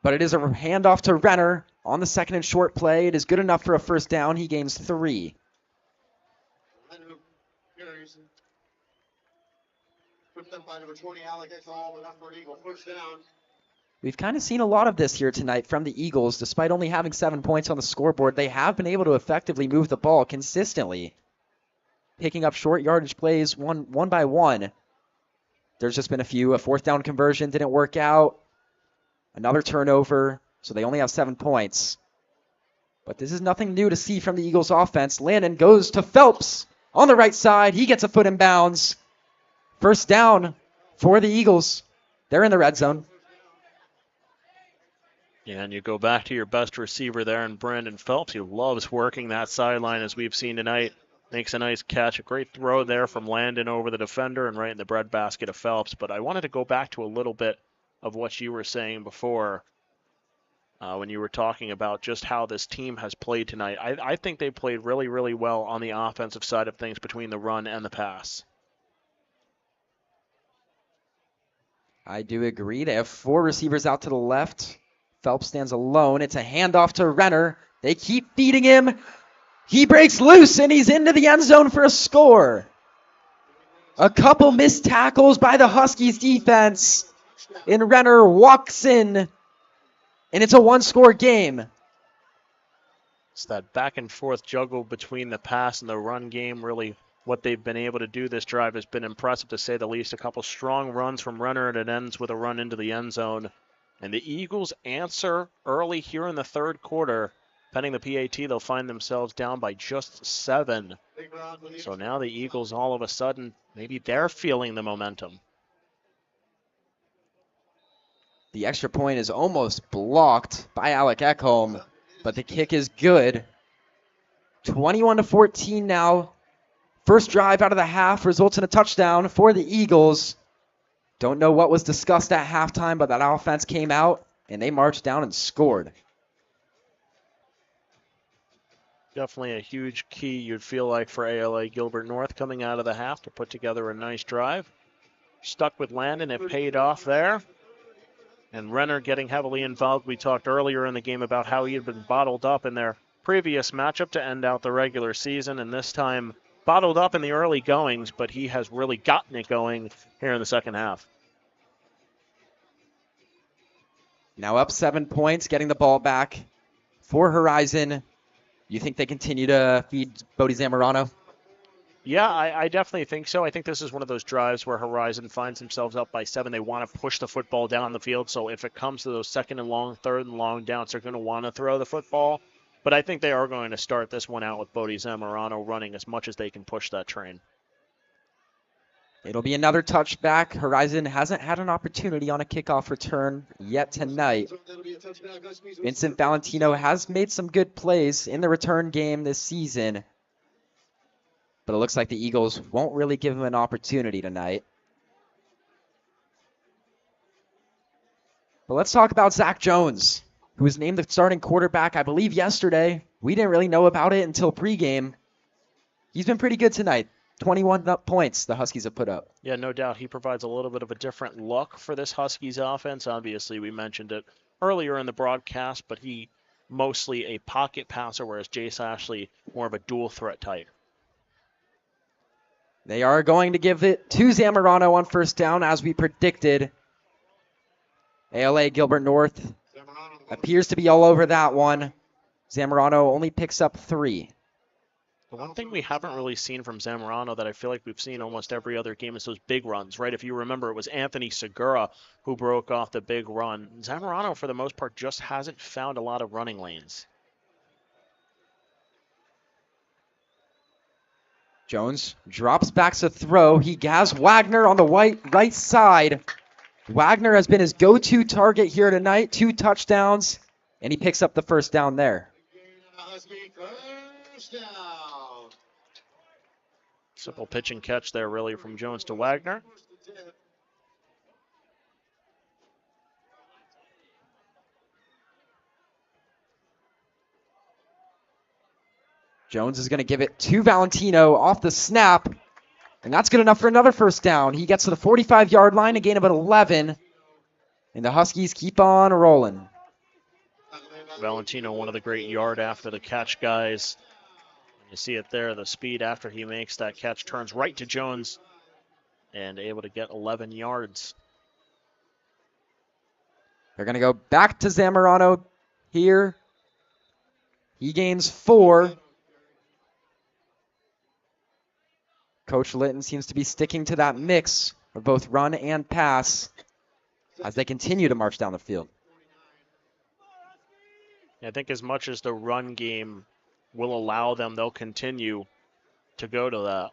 But it is a handoff to Renner on the 2nd and short play. It is good enough for a first down. He gains 3. We've kind of seen a lot of this here tonight from the Eagles. Despite only having 7 points on the scoreboard, they have been able to effectively move the ball consistently, picking up short yardage plays one by one. There's just been a 4th down conversion didn't work out. Another turnover, so they only have 7 points. But this is nothing new to see from the Eagles offense. Landon goes to Phelps on the right side. He gets a foot in bounds. First down for the Eagles. They're in the red zone. Yeah, and you go back to your best receiver there in Brandon Phelps. He loves working that sideline as we've seen tonight. Makes a nice catch. A great throw there from Landon over the defender and right in the breadbasket of Phelps. But I wanted to go back to a little bit of what you were saying before when you were talking about just how this team has played tonight. I think they played really, really well on the offensive side of things between the run and the pass. I do agree. They have 4 receivers out to the left. Phelps stands alone. It's a handoff to Renner. They keep feeding him. He breaks loose, and he's into the end zone for a score. A couple missed tackles by the Huskies defense. And Renner walks in, and it's a 1-score game. It's that back and forth juggle between the pass and the run game really what they've been able to do this drive has been impressive, to say the least. A couple strong runs from Renner, and it ends with a run into the end zone. And the Eagles answer early here in the third quarter. Pending the PAT, they'll find themselves down by just 7. So now the Eagles, all of a sudden, maybe they're feeling the momentum. The extra point is almost blocked by Alec Ekholm, but the kick is good. 21-14 now. First drive out of the half results in a touchdown for the Eagles. Don't know what was discussed at halftime, but that offense came out, and they marched down and scored. Definitely a huge key, you'd feel like, for ala-gilbert North coming out of the half to put together a nice drive. Stuck with Landon, it paid off there. And Renner getting heavily involved. We talked earlier in the game about how he had been bottled up in their previous matchup to end out the regular season, and this time bottled up in the early goings, but he has really gotten it going here in the second half. Now up 7 points, getting the ball back for Horizon. You think they continue to feed Bodie Zamorano? Yeah, I definitely think so. I think this is one of those drives where Horizon finds themselves up by 7. They want to push the football down the field, so if it comes to those second and long, third and long downs, they're going to want to throw the football. But I think they are going to start this one out with Bodie Zamorano running as much as they can push that train. It'll be another touchback. Horizon hasn't had an opportunity on a kickoff return yet tonight. Vincent Valentino has made some good plays in the return game this season, but it looks like the Eagles won't really give him an opportunity tonight. But let's talk about Zach Jones, who was named the starting quarterback, I believe, yesterday. We didn't really know about it until pregame. He's been pretty good tonight. 21 points the Huskies have put up. Yeah, no doubt. He provides a little bit of a different look for this Huskies offense. Obviously, we mentioned it earlier in the broadcast, but he mostly a pocket passer, whereas Jace Ashley more of a dual threat type. They are going to give it to Zamorano on first down, as we predicted. ala-gilbert North appears to be all over that one. Zamorano only picks up 3. The one thing we haven't really seen from Zamorano that I feel like we've seen almost every other game is those big runs, right? If you remember, it was Anthony Segura who broke off the big run. Zamorano, for the most part, just hasn't found a lot of running lanes. Jones drops back to throw. He has Wagner on the right side. Wagner has been his go-to target here tonight. 2 touchdowns, and he picks up the first down there. Simple pitch and catch there, really, from Jones to Wagner. Jones is going to give it to Valentino off the snap, and that's good enough for another first down. He gets to the 45-yard line, a gain of about 11, and the Huskies keep on rolling. Valentino, one of the great yard after the catch guys. You see it there, the speed after he makes that catch, turns right to Jones and able to get 11 yards. They're going to go back to Zamorano here. He gains 4. Coach Litton seems to be sticking to that mix of both run and pass as they continue to march down the field. I think as much as the run game will allow them, they'll continue to go to that.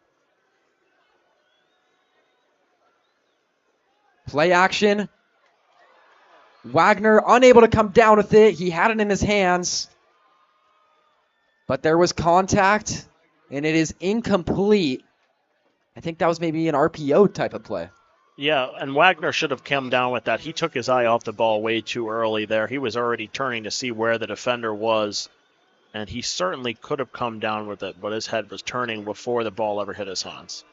Play action. Wagner unable to come down with it. He had it in his hands, but there was contact, and it is incomplete. I think that was maybe an RPO type of play. Yeah, and Wagner should have come down with that. He took his eye off the ball way too early there. He was already turning to see where the defender was, and he certainly could have come down with it, but his head was turning before the ball ever hit his hands.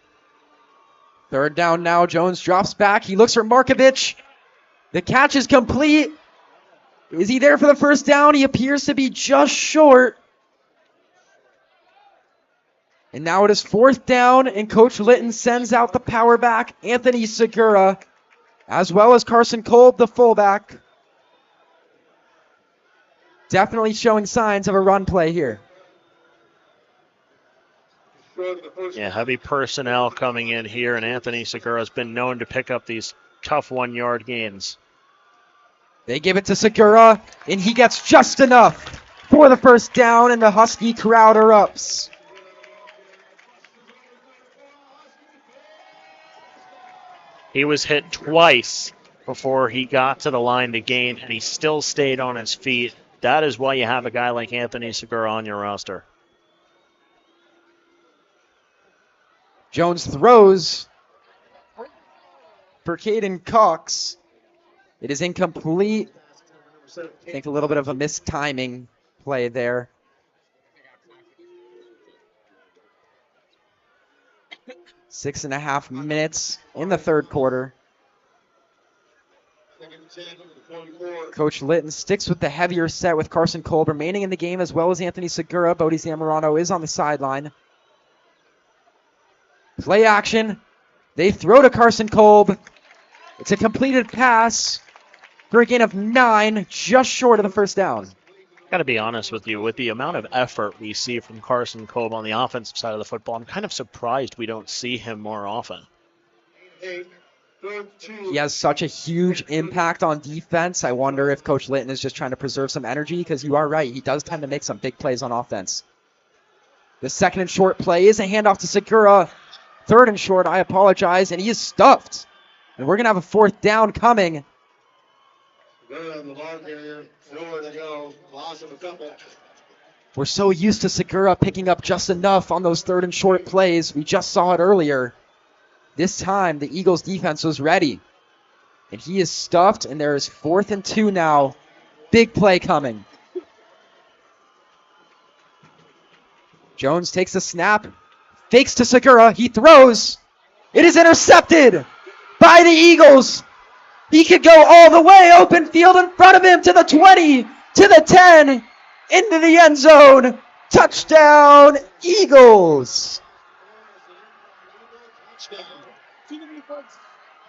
Third down now. Jones drops back. He looks for Markovich. The catch is complete. Is he there for the first down? He appears to be just short. And now it is 4th down, and Coach Litton sends out the power back, Anthony Segura, as well as Carson Kolb, the fullback. Definitely showing signs of a run play here. Yeah, heavy personnel coming in here, and Anthony Segura has been known to pick up these tough 1-yard gains. They give it to Segura, and he gets just enough for the first down, and the Husky crowd erupts. He was hit twice before he got to the line to gain, and he still stayed on his feet. That is why you have a guy like Anthony Segura on your roster. Jones throws for Caden Cox. It is incomplete. I think a little bit of a mistiming play there. Six and a half minutes in the third quarter. Coach Litton sticks with the heavier set with Carson Kolb remaining in the game, as well as Anthony Segura. Bodie Zamorano is on the sideline. Play action. They throw to Carson Kolb. It's a completed pass for a gain of 9, just short of the first down. Got to be honest with you, with the amount of effort we see from Carson Kolb on the offensive side of the football, I'm kind of surprised we don't see him more often. He has such a huge impact on defense. I wonder if Coach Litton is just trying to preserve some energy, because you are right, he does tend to make some big plays on offense. The second and short play is a handoff to Segura. Third and short, I apologize, and he is stuffed. And we're going to have a fourth down coming. We're so used to Segura picking up just enough on those third and short plays. We just saw it earlier. This time, the Eagles defense was ready. And he is stuffed, and there is 4th and 2 now. Big play coming. Jones takes the snap. Fakes to Segura. He throws. It is intercepted by the Eagles. He could go all the way, open field in front of him, to the 20, to the 10, into the end zone. Touchdown, Eagles.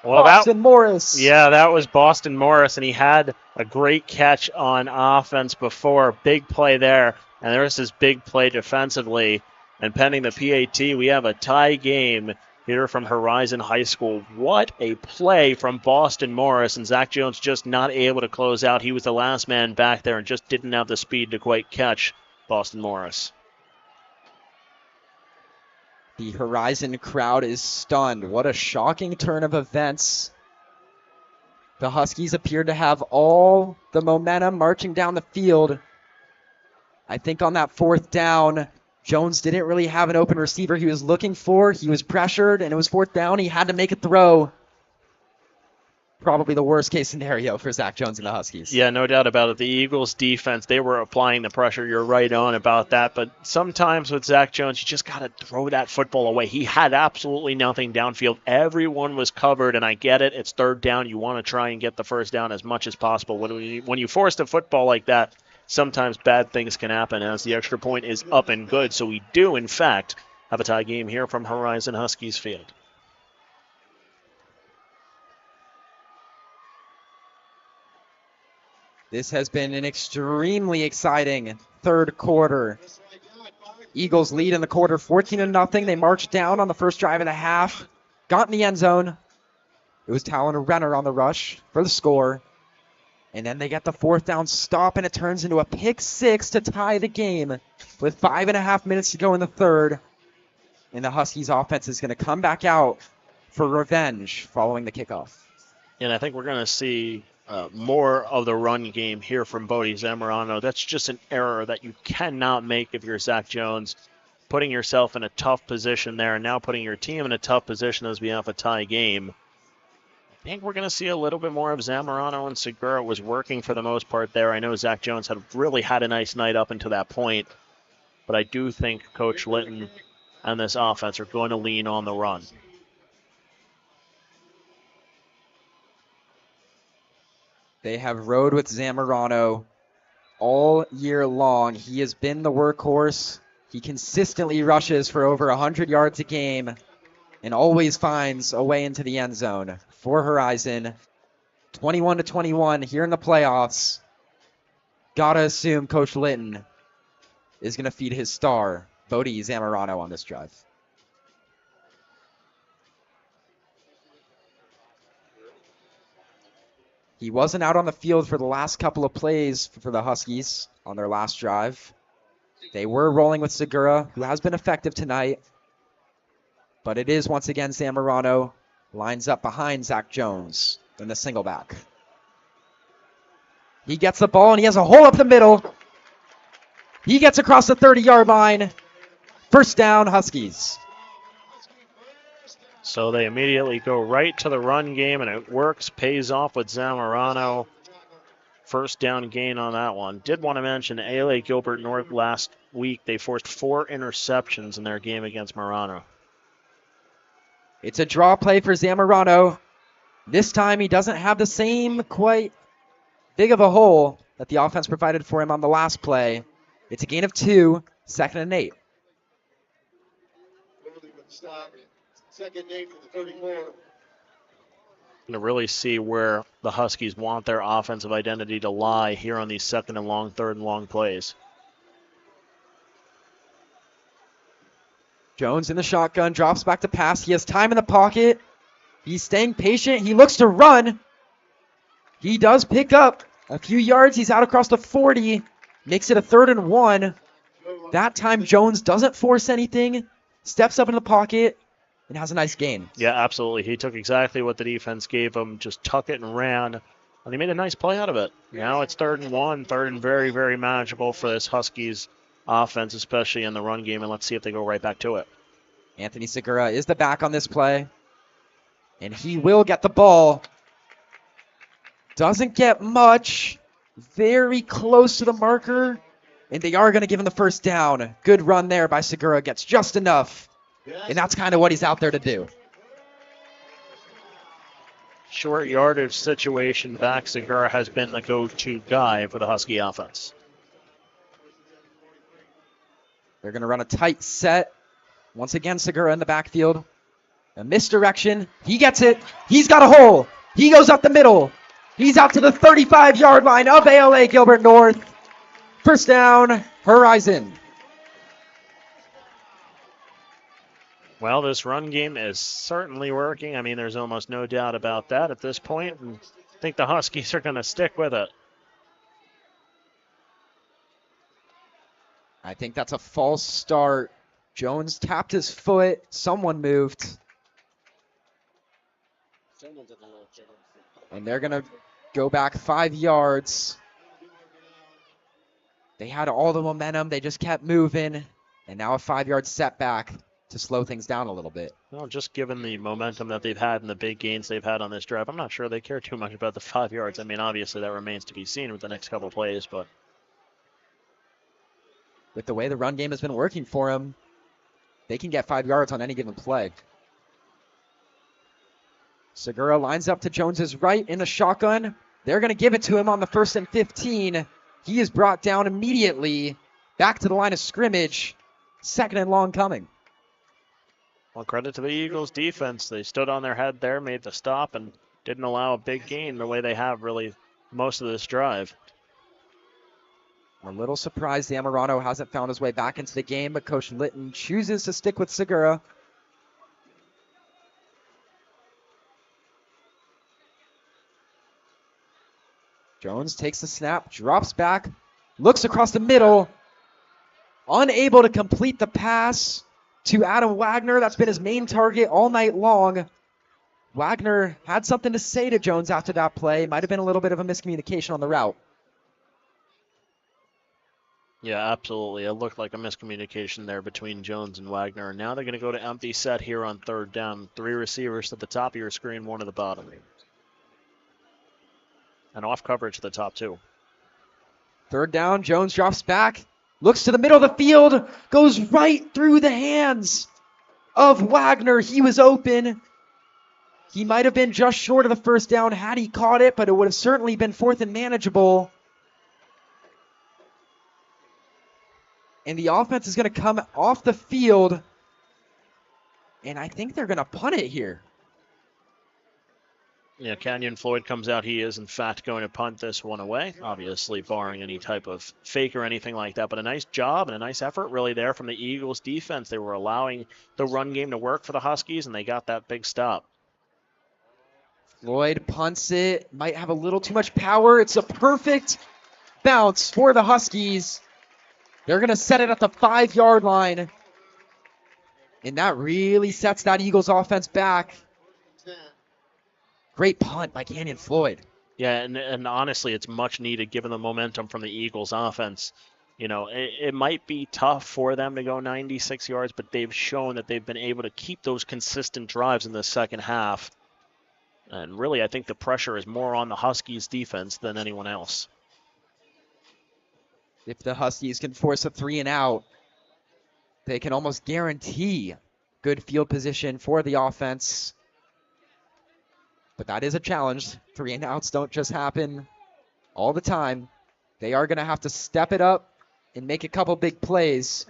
Well, Boston Morris. Yeah, that was Boston Morris, and he had a great catch on offense before. Big play there, and there's this big play defensively. And pending the PAT, we have a tie game here from Horizon High School. What a play from Boston Morris, and Zach Jones just not able to close out. He was the last man back there and just didn't have the speed to quite catch Boston Morris. The Horizon crowd is stunned. What a shocking turn of events. The Huskies appear to have all the momentum marching down the field. I think on that fourth down, Jones didn't really have an open receiver he was looking for. He was pressured, and it was fourth down. He had to make a throw. Probably the worst case scenario for Zach Jones and the Huskies. Yeah, no doubt about it. The Eagles defense, they were applying the pressure. You're right on about that. But sometimes with Zach Jones, you just got to throw that football away. He had absolutely nothing downfield. Everyone was covered, and I get it. It's third down. You want to try and get the first down as much as possible. When you force the football like that, sometimes bad things can happen as the extra point is up and good. So we do, in fact, have a tie game here from Horizon Huskies Field. This has been an extremely exciting third quarter. Eagles lead in the quarter 14-0. They marched down on the first drive of the half, got in the end zone. It was Talon Renner on the rush for the score. And then they get the fourth down stop, and it turns into a pick six to tie the game with 5.5 minutes to go in the third. And the Huskies offense is going to come back out for revenge following the kickoff. And I think we're going to see more of the run game here from Bodie Zamorano. That's just an error that you cannot make if you're Zach Jones, putting yourself in a tough position there and now putting your team in a tough position as we have a tie game. I think we're going to see a little bit more of Zamorano, and Segura was working for the most part there. I know Zach Jones had really had a nice night up until that point, but I do think Coach Litton and this offense are going to lean on the run. They have rode with Zamorano all year long. He has been the workhorse. He consistently rushes for over 100 yards a game and always finds a way into the end zone for Horizon. 21-21 here in the playoffs. Gotta assume Coach Litton is going to feed his star, Bodie Zamorano, on this drive. He wasn't out on the field for the last couple of plays for the Huskies on their last drive. They were rolling with Segura, who has been effective tonight. But it is once again Zamorano lines up behind Zach Jones in the single back. He gets the ball and he has a hole up the middle. He gets across the 30-yard line. First down, Huskies. So they immediately go right to the run game, and it works, pays off with Zamorano. First down gain on that one. Did want to mention ala-gilbert North last week. They forced 4 interceptions in their game against Marano. It's a draw play for Zamorano. This time he doesn't have the same quite big of a hole that the offense provided for him on the last play. It's a gain of 2, 2nd and 8. Second name for the 34. To really see where the Huskies want their offensive identity to lie here on these 2nd and long, 3rd and long plays. Jones in the shotgun, drops back to pass. He has time in the pocket. He's staying patient. He looks to run. He does pick up a few yards. He's out across the 40. Makes it a 3rd and 1. That time Jones doesn't force anything. Steps up in the pocket and has a nice gain. Yeah, absolutely. He took exactly what the defense gave him, just tuck it and ran, and he made a nice play out of it. Now it's 3rd and 1, 3rd and very, very manageable for this Huskies offense, especially in the run game, and let's see if they go right back to it. Anthony Segura is the back on this play, and he will get the ball. Doesn't get much. Very close to the marker, and they are going to give him the first down. Good run there by Segura. Gets just enough. And that's kind of what he's out there to do. Short yardage situation back. Segura has been the go-to guy for the Husky offense. They're going to run a tight set. Once again, Segura in the backfield. A misdirection. He gets it. He's got a hole. He goes up the middle. He's out to the 35-yard line of ala-gilbert North. First down, Horizon. Well, this run game is certainly working. I mean, there's almost no doubt about that at this point, and I think the Huskies are going to stick with it. I think that's a false start. Jones tapped his foot. Someone moved. And they're going to go back 5 yards. They had all the momentum. They just kept moving. And now a 5-yard setback to slow things down a little bit. Well, just given the momentum that they've had and the big gains they've had on this drive, I'm not sure they care too much about the 5 yards. I mean, obviously that remains to be seen with the next couple plays, but with the way the run game has been working for them, they can get 5 yards on any given play. Segura lines up to Jones's right in the shotgun. They're going to give it to him on the 1st and 15. He is brought down immediately. Back to the line of scrimmage. 2nd and long coming. well, credit to the Eagles defense. They stood on their head there, made the stop, and didn't allow a big gain the way they have really most of this drive. I'm a little surprised Zamorano hasn't found his way back into the game, but Coach Litton chooses to stick with Segura. Jones takes the snap, drops back, looks across the middle, unable to complete the pass to Adam Wagner. That's been his main target all night long. Wagner had something to say to Jones after that play. Might have been a little bit of a miscommunication on the route. Yeah, absolutely. It looked like a miscommunication there between Jones and Wagner. And now they're going to go to empty set here on 3rd down. 3 receivers at the top of your screen, 1 at the bottom. And off coverage at the top, too. 3rd down, Jones drops back, looks to the middle of the field, goes right through the hands of Wagner. He was open. He might have been just short of the 1st down had he caught it, but it would have certainly been 4th and manageable. And the offense is going to come off the field, and I think they're going to punt it here. Yeah, Kenyon Floyd comes out. He is, in fact, going to punt this one away, obviously barring any type of fake or anything like that. But a nice job and a nice effort really there from the Eagles defense. They were allowing the run game to work for the Huskies, and they got that big stop. Floyd punts it, might have a little too much power. It's a perfect bounce for the Huskies. They're going to set it at the 5-yard line. And that really sets that Eagles offense back. Great punt by Canyon Floyd. Yeah, and honestly, it's much needed given the momentum from the Eagles offense. You know, it might be tough for them to go 96 yards, but they've shown that they've been able to keep those consistent drives in the second half. And really, I think the pressure is more on the Huskies defense than anyone else. If the Huskies can force a 3-and-out, they can almost guarantee good field position for the offense. But that is a challenge. 3-and-outs don't just happen all the time. They are going to have to step it up and make a couple big plays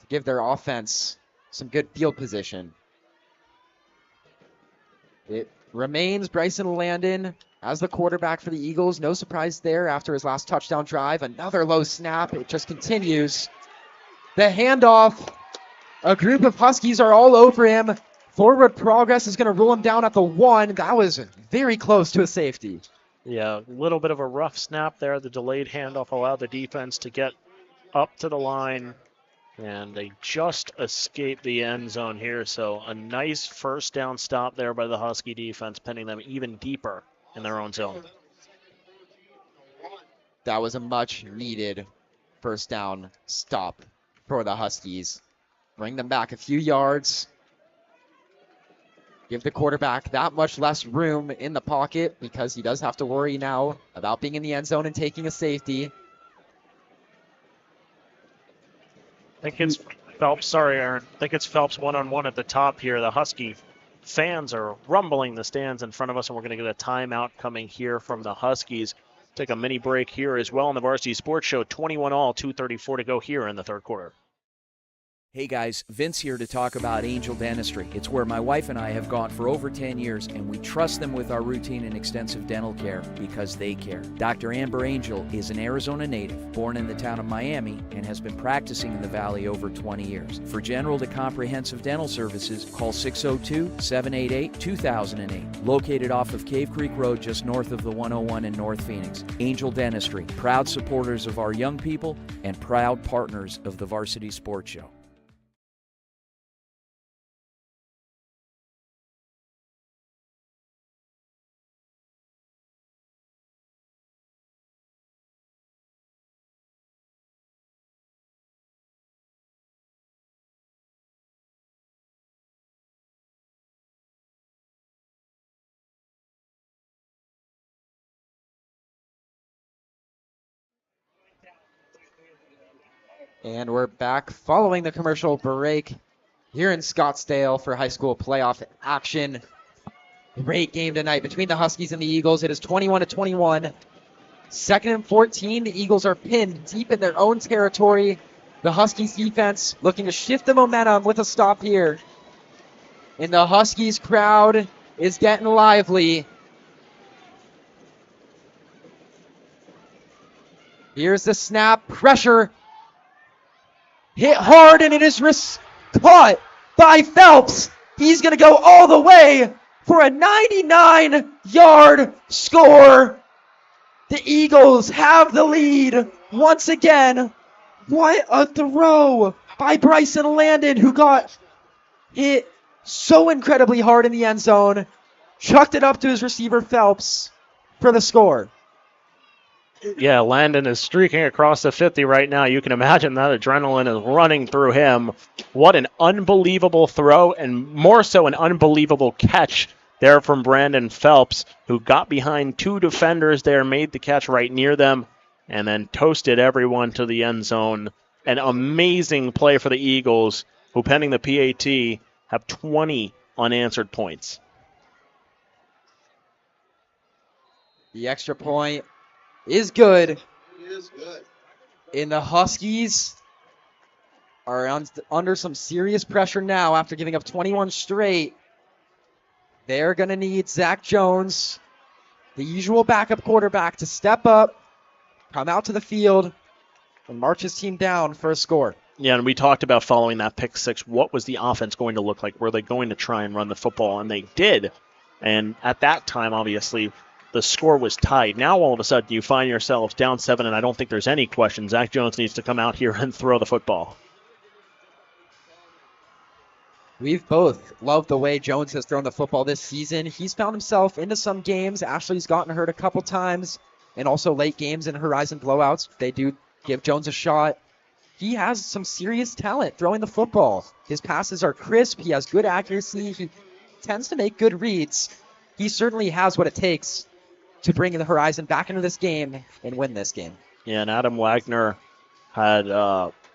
to give their offense some good field position. It remains Bryson Landon as the quarterback for the Eagles. No surprise there after his last touchdown drive. Another low snap. It just continues. The handoff. A group of Huskies are all over him. Forward progress is going to roll him down at the 1. That was very close to a safety. Yeah, a little bit of a rough snap there. The delayed handoff allowed the defense to get up to the line, and they just escaped the end zone here. So a nice first down stop there by the Husky defense, pinning them even deeper in their own zone. That was a much needed first down stop for the Huskies. Bring them back a few yards. Give the quarterback that much less room in the pocket because he does have to worry now about being in the end zone and taking a safety. I think it's Phelps. Sorry, Aaron. I think it's Phelps one-on-one at the top here. The Husky fans are rumbling the stands in front of us, and we're going to get a timeout coming here from the Huskies. Take a mini break here as well on the Varsity Sports Show. 21-all, 2:34 to go here in the third quarter. Hey guys, Vince here to talk about Angel Dentistry. It's where my wife and I have gone for over 10 years, and we trust them with our routine and extensive dental care because they care. Dr. Amber Angel is an Arizona native, born in the town of Miami, and has been practicing in the Valley over 20 years. For general to comprehensive dental services, call 602-788-2008. Located off of Cave Creek Road just north of the 101 in North Phoenix. Angel Dentistry, proud supporters of our young people and proud partners of the Varsity Sports Show. And we're back following the commercial break here in Scottsdale for high school playoff action. Great game tonight between the Huskies and the Eagles. It is 21-21. 2nd and 14. The Eagles are pinned deep in their own territory. The Huskies defense looking to shift the momentum with a stop here. And the Huskies crowd is getting lively. Here's the snap. Pressure. Hit hard, and it is caught by Phelps. He's going to go all the way for a 99-yard score. The Eagles have the lead once again. What a throw by Bryson Landon, who got hit so incredibly hard in the end zone. Chucked it up to his receiver, Phelps, for the score. Yeah, Landon is streaking across the 50 right now. You can imagine that adrenaline is running through him. What an unbelievable throw, and more so an unbelievable catch there from Brandon Phelps, who got behind 2 defenders there, made the catch right near them, and then toasted everyone to the end zone. An amazing play for the Eagles, who, pending the PAT, have 20 unanswered points. The extra point is good. It is good. And the Huskies are under some serious pressure now after giving up 21 straight. They're going to need Zach Jones, the usual backup quarterback, to step up, come out to the field, and march his team down for a score. Yeah, and we talked about following that pick six. What was the offense going to look like? Were they going to try and run the football? And they did. And at that time, obviously, the score was tied. Now, all of a sudden, you find yourselves down 7, and I don't think there's any question. Zach Jones needs to come out here and throw the football. We've both loved the way Jones has thrown the football this season. He's found himself into some games. Ashley's gotten hurt a couple times, and also late games in Horizon blowouts. They do give Jones a shot. He has some serious talent throwing the football. His passes are crisp. He has good accuracy. He tends to make good reads. He certainly has what it takes to bring the Horizon back into this game and win this game. Yeah, and Adam Wagner had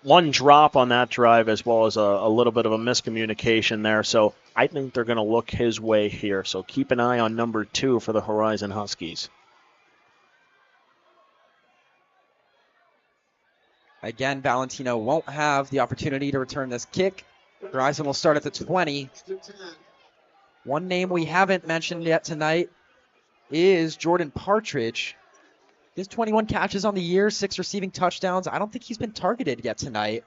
one drop on that drive as well as a little bit of a miscommunication there. So I think they're going to look his way here. So keep an eye on number 2 for the Horizon Huskies. Again, Valentino won't have the opportunity to return this kick. Horizon will start at the 20. One name we haven't mentioned yet tonight is Jordan Partridge. He has 21 catches on the year, 6 receiving touchdowns. I don't think he's been targeted yet tonight.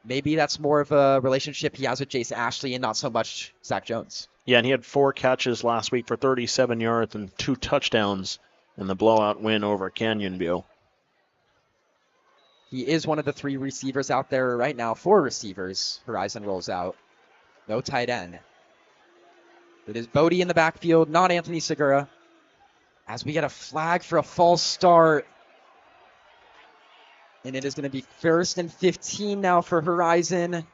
Maybe that's more of a relationship he has with Jace Ashley and not so much Zach Jones. Yeah, and he had 4 catches last week for 37 yards and 2 touchdowns in the blowout win over Canyon View. He is one of the 3 receivers out there right now. 4 receivers. Horizon rolls out. No tight end. It is Bodie in the backfield, not Anthony Segura. As we get a flag for a false start. And it is going to be 1st and 15 now for Horizon.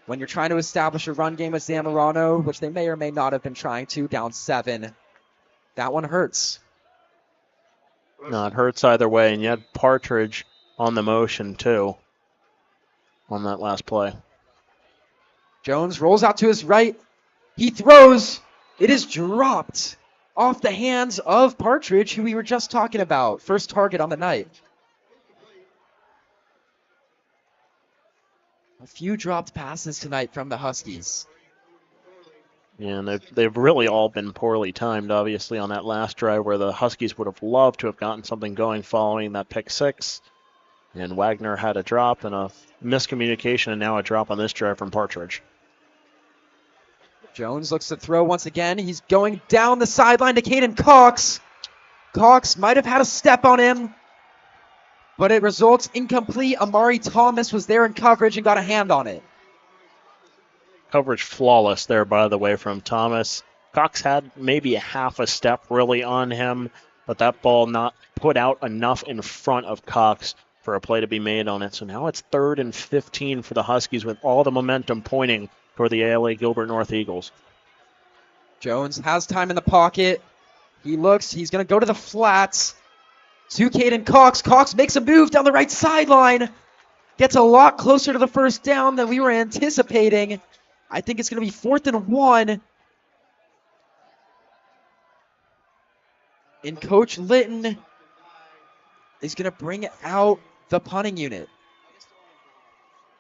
When you're trying to establish a run game with Zamorano, which they may or may not have been trying to, down 7. That one hurts. No, it hurts either way. And you had Partridge on the motion, too, on that last play. Jones rolls out to his right. He throws. It is dropped off the hands of Partridge, who we were just talking about. First target on the night. A few dropped passes tonight from the Huskies. Yeah, and they've really all been poorly timed, obviously, on that last drive where the Huskies would have loved to have gotten something going following that pick 6. And Wagner had a drop and a miscommunication, and now a drop on this drive from Partridge. Jones looks to throw once again. He's going down the sideline to Caden Cox. Cox might have had a step on him, but it results incomplete. Amari Thomas was there in coverage and got a hand on it. Coverage flawless there, by the way, from Thomas. Cox had maybe a half a step really on him, but that ball not put out enough in front of Cox for a play to be made on it. So now it's 3rd and 15 for the Huskies with all the momentum pointing toward the ala-gilbert North Eagles. Jones has time in the pocket. He looks. He's going to go to the flats. To Caden Cox. Cox makes a move down the right sideline. Gets a lot closer to the first down than we were anticipating. I think it's going to be 4th and 1. And Coach Litton is going to bring out the punting unit.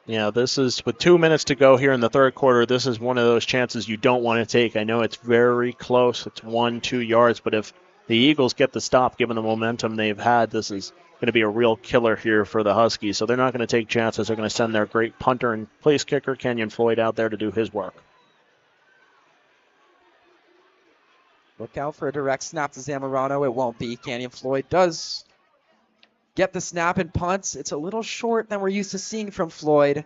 Yeah, this is, with 2 minutes to go here in the 3rd quarter, this is one of those chances you don't want to take. I know it's very close. It's 1-2 yards, but if the Eagles get the stop, given the momentum they've had, this is going to be a real killer here for the Huskies. So they're not going to take chances. They're going to send their great punter and place kicker, Kenyon Floyd, out there to do his work. Look out for a direct snap to Zamorano. It won't be. Kenyon Floyd does get the snap and punts. It's a little short than we're used to seeing from Floyd,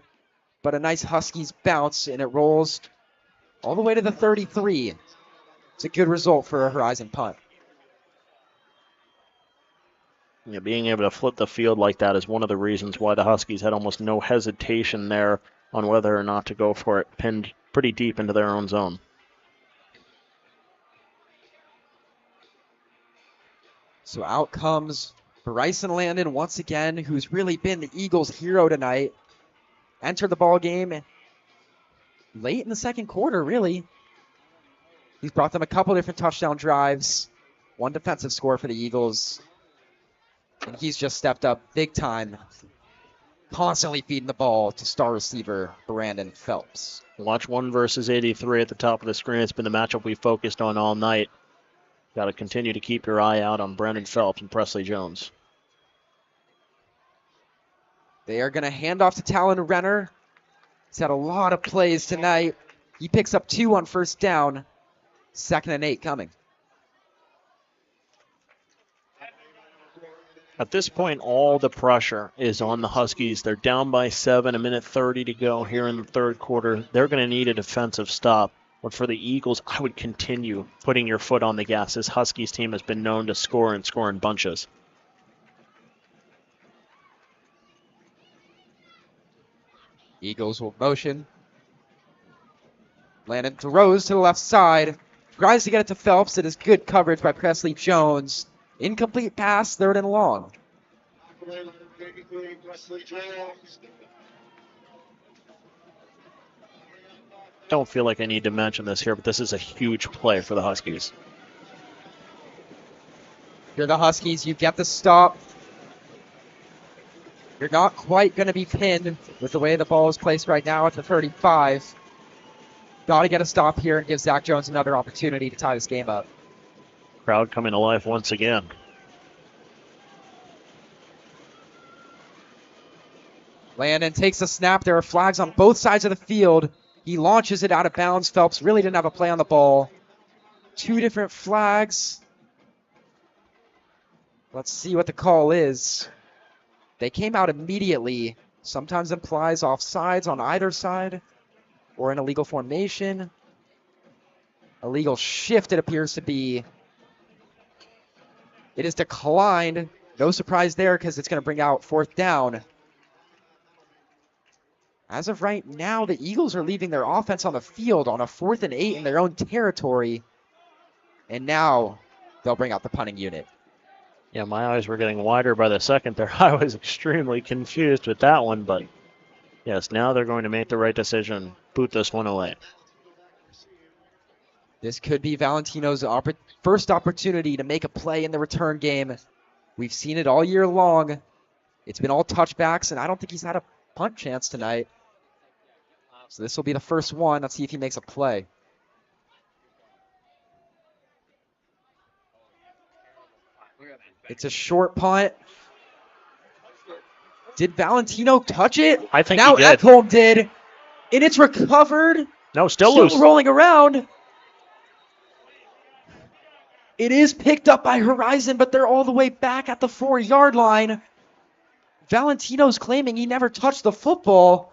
but a nice Huskies bounce, and it rolls all the way to the 33. It's a good result for a Horizon punt. Yeah, being able to flip the field like that is one of the reasons why the Huskies had almost no hesitation there on whether or not to go for it, pinned pretty deep into their own zone. So out comes Bryson Landon once again, who's really been the Eagles' hero tonight. Entered the ball game late in the 2nd quarter, really. He's brought them a couple different touchdown drives, 1 defensive score for the Eagles. And he's just stepped up big time, constantly feeding the ball to star receiver Brandon Phelps. Watch 1 versus 83 at the top of the screen. It's been the matchup we focused on all night. Got to continue to keep your eye out on Brandon Phelps and Presley Jones. They are going to hand off to Talon Renner. He's had a lot of plays tonight. He picks up 2 on first down. 2nd and 8 coming. At this point, all the pressure is on the Huskies. They're down by 7, a minute 30 to go here in the third quarter. They're going to need a defensive stop. But for the Eagles, I would continue putting your foot on the gas. This Huskies team has been known to score and score in bunches. Eagles will motion. Landon throws to the left side. Tries to get it to Phelps. It is good coverage by Presley Jones. Incomplete pass, 3rd and long. Don't feel like I need to mention this here, but this is a huge play for the Huskies. You're the Huskies. You get the stop. You're not quite going to be pinned with the way the ball is placed right now at the 35. Got to get a stop here and give Zach Jones another opportunity to tie this game up. Crowd coming to life once again. Landon takes a snap. There are flags on both sides of the field. He launches it out of bounds. Phelps really didn't have a play on the ball. 2 different flags. Let's see what the call is. They came out immediately. Sometimes implies offsides on either side or an illegal formation. Illegal shift, it appears to be. It is declined. No surprise there because it's going to bring out 4th down. As of right now, the Eagles are leaving their offense on the field on a 4th and 8 in their own territory. And now they'll bring out the punting unit. Yeah, my eyes were getting wider by the second there. I was extremely confused with that one, but yes, now they're going to make the right decision. Boot this one away. This could be Valentino's first opportunity to make a play in the return game. We've seen it all year long. It's been all touchbacks, and I don't think he's had a punt chance tonight. So this will be the first one. Let's see if he makes a play. It's a short punt. Did Valentino touch it? I think now he did. Ekholm did. And it's recovered. No, still loose. Rolling around. It is picked up by Horizon, but they're all the way back at the 4-yard line. Valentino's claiming he never touched the football.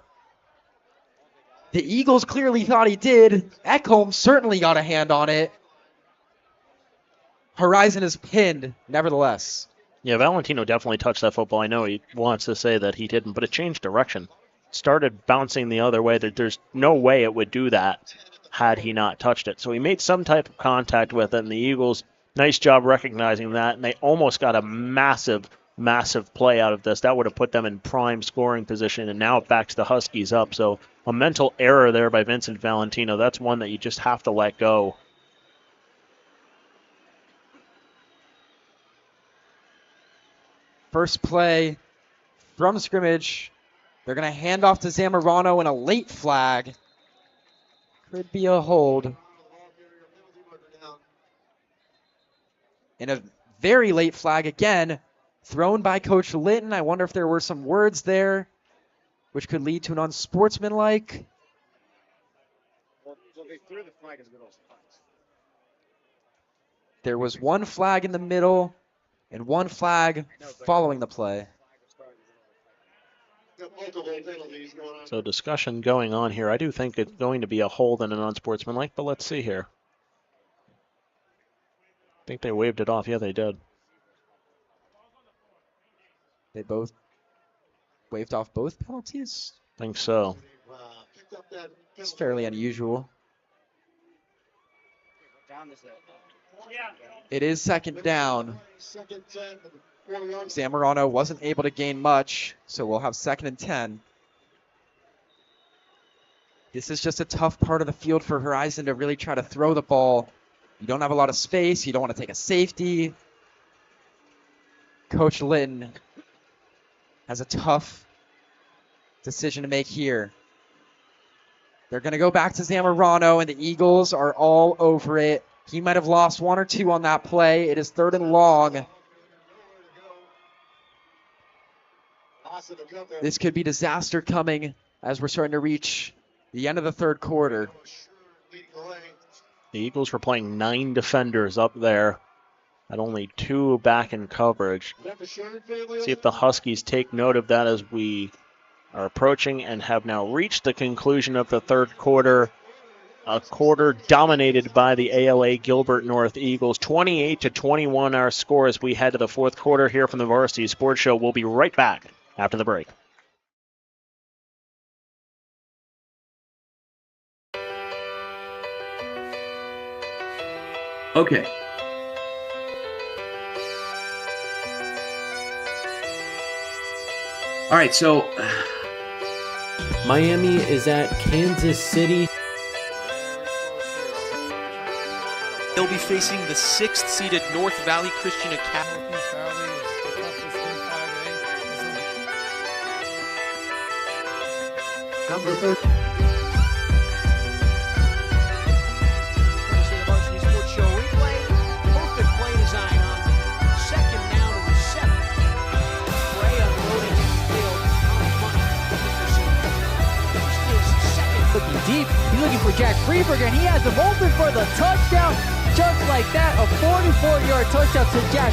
The Eagles clearly thought he did. Ekholm certainly got a hand on it. Horizon is pinned, nevertheless. Yeah, Valentino definitely touched that football. I know he wants to say that he didn't, but it changed direction. Started bouncing the other way. There's no way it would do that had he not touched it. So he made some type of contact with it, and the Eagles, nice job recognizing that, and they almost got a massive play out of this. That would have put them in prime scoring position, and now it backs the Huskies up. So a mental error there by Vincent Valentino. That's one that you just have to let go. First play from scrimmage. They're going to hand off to Zamorano and a late flag. Could be a hold. And a very late flag again, thrown by Coach Litton. I wonder if there were some words there which could lead to an unsportsmanlike. There was one flag in the middle and one flag following the play. So discussion going on here. I do think it's going to be a hold and an unsportsmanlike, but let's see here. I think they waved it off. Yeah, they did. They both waved off both penalties? I think so. It's fairly unusual. It is 2nd down. Zamorano wasn't able to gain much, so we'll have 2nd and 10. This is just a tough part of the field for Horizon to really try to throw the ball. You don't have a lot of space. You don't want to take a safety. Coach Litton has a tough decision to make here. They're going to go back to Zamorano, and the Eagles are all over it. He might have lost 1 or 2 on that play. It is 3rd and long. This could be disaster coming as we're starting to reach the end of the third quarter. The Eagles were playing 9 defenders up there, and only 2 back in coverage. See if the Huskies take note of that as we are approaching and have now reached the conclusion of the third quarter. A quarter dominated by the ala-gilbert North Eagles. 28-21 our score as we head to the fourth quarter here from the Varsity Sports Show. We'll be right back after the break. Okay. All right, so Miami is at Kansas City. They'll be facing the 6th seeded North Valley Christian Academy. Number 30. The Varsity Sports Show replay. Perfect play design on second down and 7. Bray unloading midfield. Looking deep. He's looking for Jack Freeberger, and he has him open for the touchdown. Just like that, a 44-yard touchdown to Jack.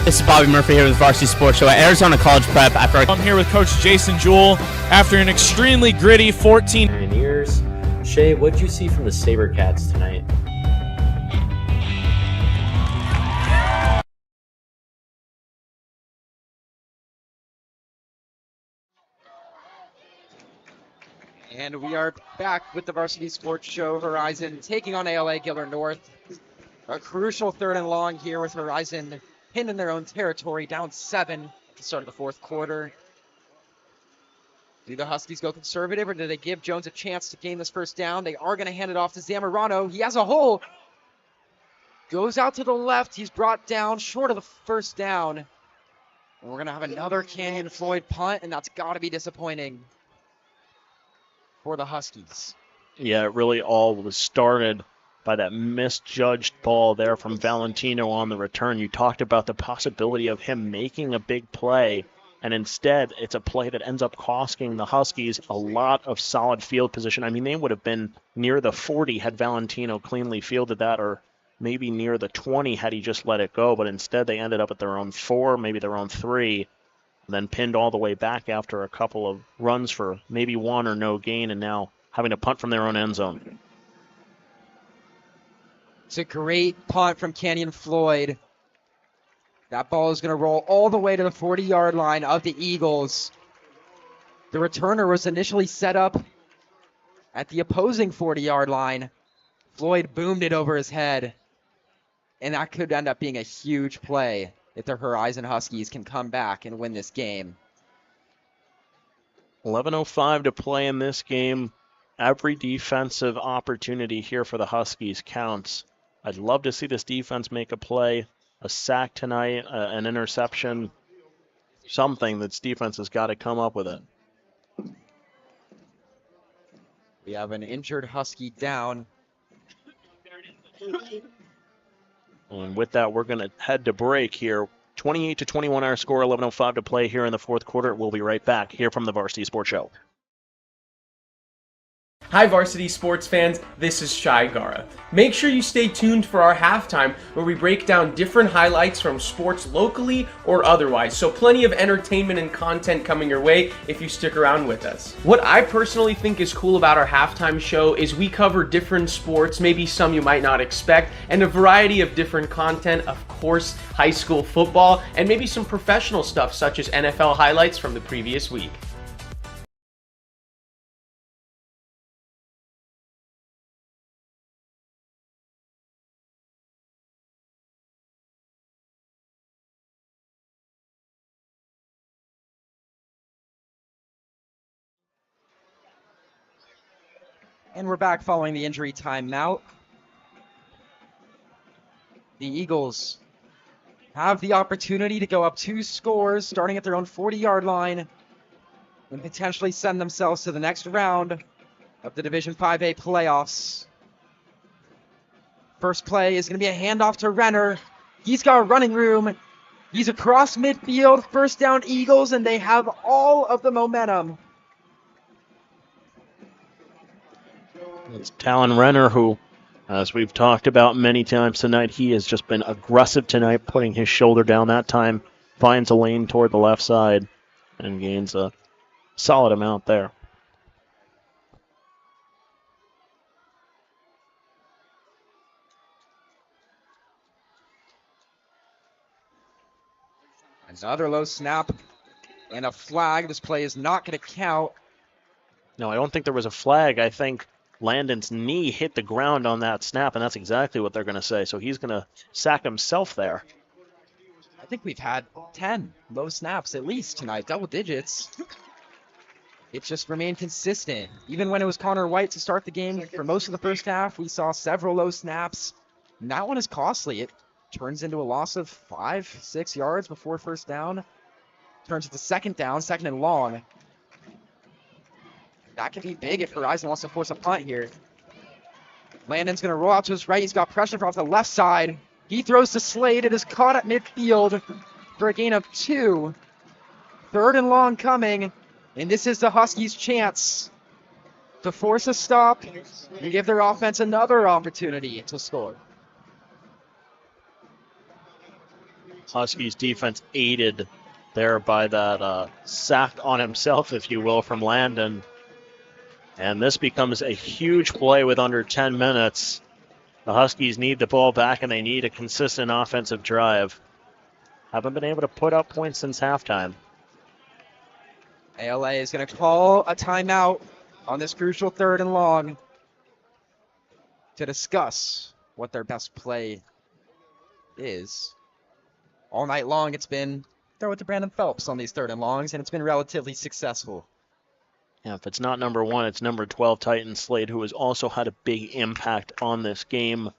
This is Bobby Murphy here with Varsity Sports Show at Arizona College Prep. I'm here with Coach Jason Jewell after an extremely gritty 14. Pioneers. Shay, what did you see from the SaberCats tonight? And we are back with the Varsity Sports Show. Horizon taking on ala-gilbert North. A crucial 3rd and long here with Horizon pinned in their own territory, down 7 at the start of the fourth quarter. Do the Huskies go conservative, or do they give Jones a chance to gain this first down? They are going to hand it off to Zamorano. He has a hole. Goes out to the left. He's brought down short of the first down. And we're going to have another Canyon Floyd punt, and that's got to be disappointing for the Huskies. Yeah, it really all was started by that misjudged ball there from Valentino on the return. You talked about the possibility of him making a big play, and instead it's a play that ends up costing the Huskies a lot of solid field position. I mean, they would have been near the 40 had Valentino cleanly fielded that, or maybe near the 20 had he just let it go, but instead they ended up at their own 4, maybe their own 3, and then pinned all the way back after a couple of runs for maybe 1 or no gain, and now having to punt from their own end zone. It's a great punt from Canyon Floyd. That ball is going to roll all the way to the 40-yard line of the Eagles. The returner was initially set up at the opposing 40-yard line. Floyd boomed it over his head, and that could end up being a huge play if the Horizon Huskies can come back and win this game. 11:05 to play in this game. Every defensive opportunity here for the Huskies counts. I'd love to see this defense make a play, a sack tonight, an interception, something. This defense has got to come up with it. We have an injured Husky down. And with that, we're going to head to break here. 28-21 our score, 11:05 to play here in the fourth quarter. We'll be right back here from the Varsity Sports Show. Hi Varsity sports fans, this is Shai Gara. Make sure you stay tuned for our halftime where we break down different highlights from sports locally or otherwise, so plenty of entertainment and content coming your way if you stick around with us. What I personally think is cool about our halftime show is we cover different sports, maybe some you might not expect, and a variety of different content, of course, high school football, and maybe some professional stuff such as NFL highlights from the previous week. And we're back following the injury timeout. The Eagles have the opportunity to go up 2 scores, starting at their own 40-yard line, and potentially send themselves to the next round of the Division 5A playoffs. First play is going to be a handoff to Renner. He's got running room. He's across midfield, first down Eagles, and they have all of the momentum. It's Talon Renner who, as we've talked about many times tonight, he has just been aggressive tonight, putting his shoulder down that time, finds a lane toward the left side, and gains a solid amount there. Another low snap and a flag. This play is not going to count. No, I don't think there was a flag. I think Landon's knee hit the ground on that snap, and that's exactly what they're going to say. So he's going to sack himself there. I think we've had 10 low snaps at least tonight, double digits. It just remained consistent. Even when it was Connor White to start the game, for most of the first half, we saw several low snaps. And that one is costly. It turns into a loss of 5-6 yards before first down. Turns into second down, second and long. That could be big if Horizon wants to force a punt here. Landon's going to roll out to his right. He's got pressure from the left side. He throws to Slade. It is caught at midfield for a gain of 2. Third and long coming. And this is the Huskies' chance to force a stop and give their offense another opportunity to score. Huskies defense aided there by that sack on himself, if you will, from Landon. And this becomes a huge play with under 10 minutes. The Huskies need the ball back, and they need a consistent offensive drive. Haven't been able to put up points since halftime. ALA is going to call a timeout on this crucial third and long to discuss what their best play is. All night long, it's been throw it to Brandon Phelps on these third and longs, and it's been relatively successful. Yeah, if it's not number 1, it's number 12, Titan Slade, who has also had a big impact on this game.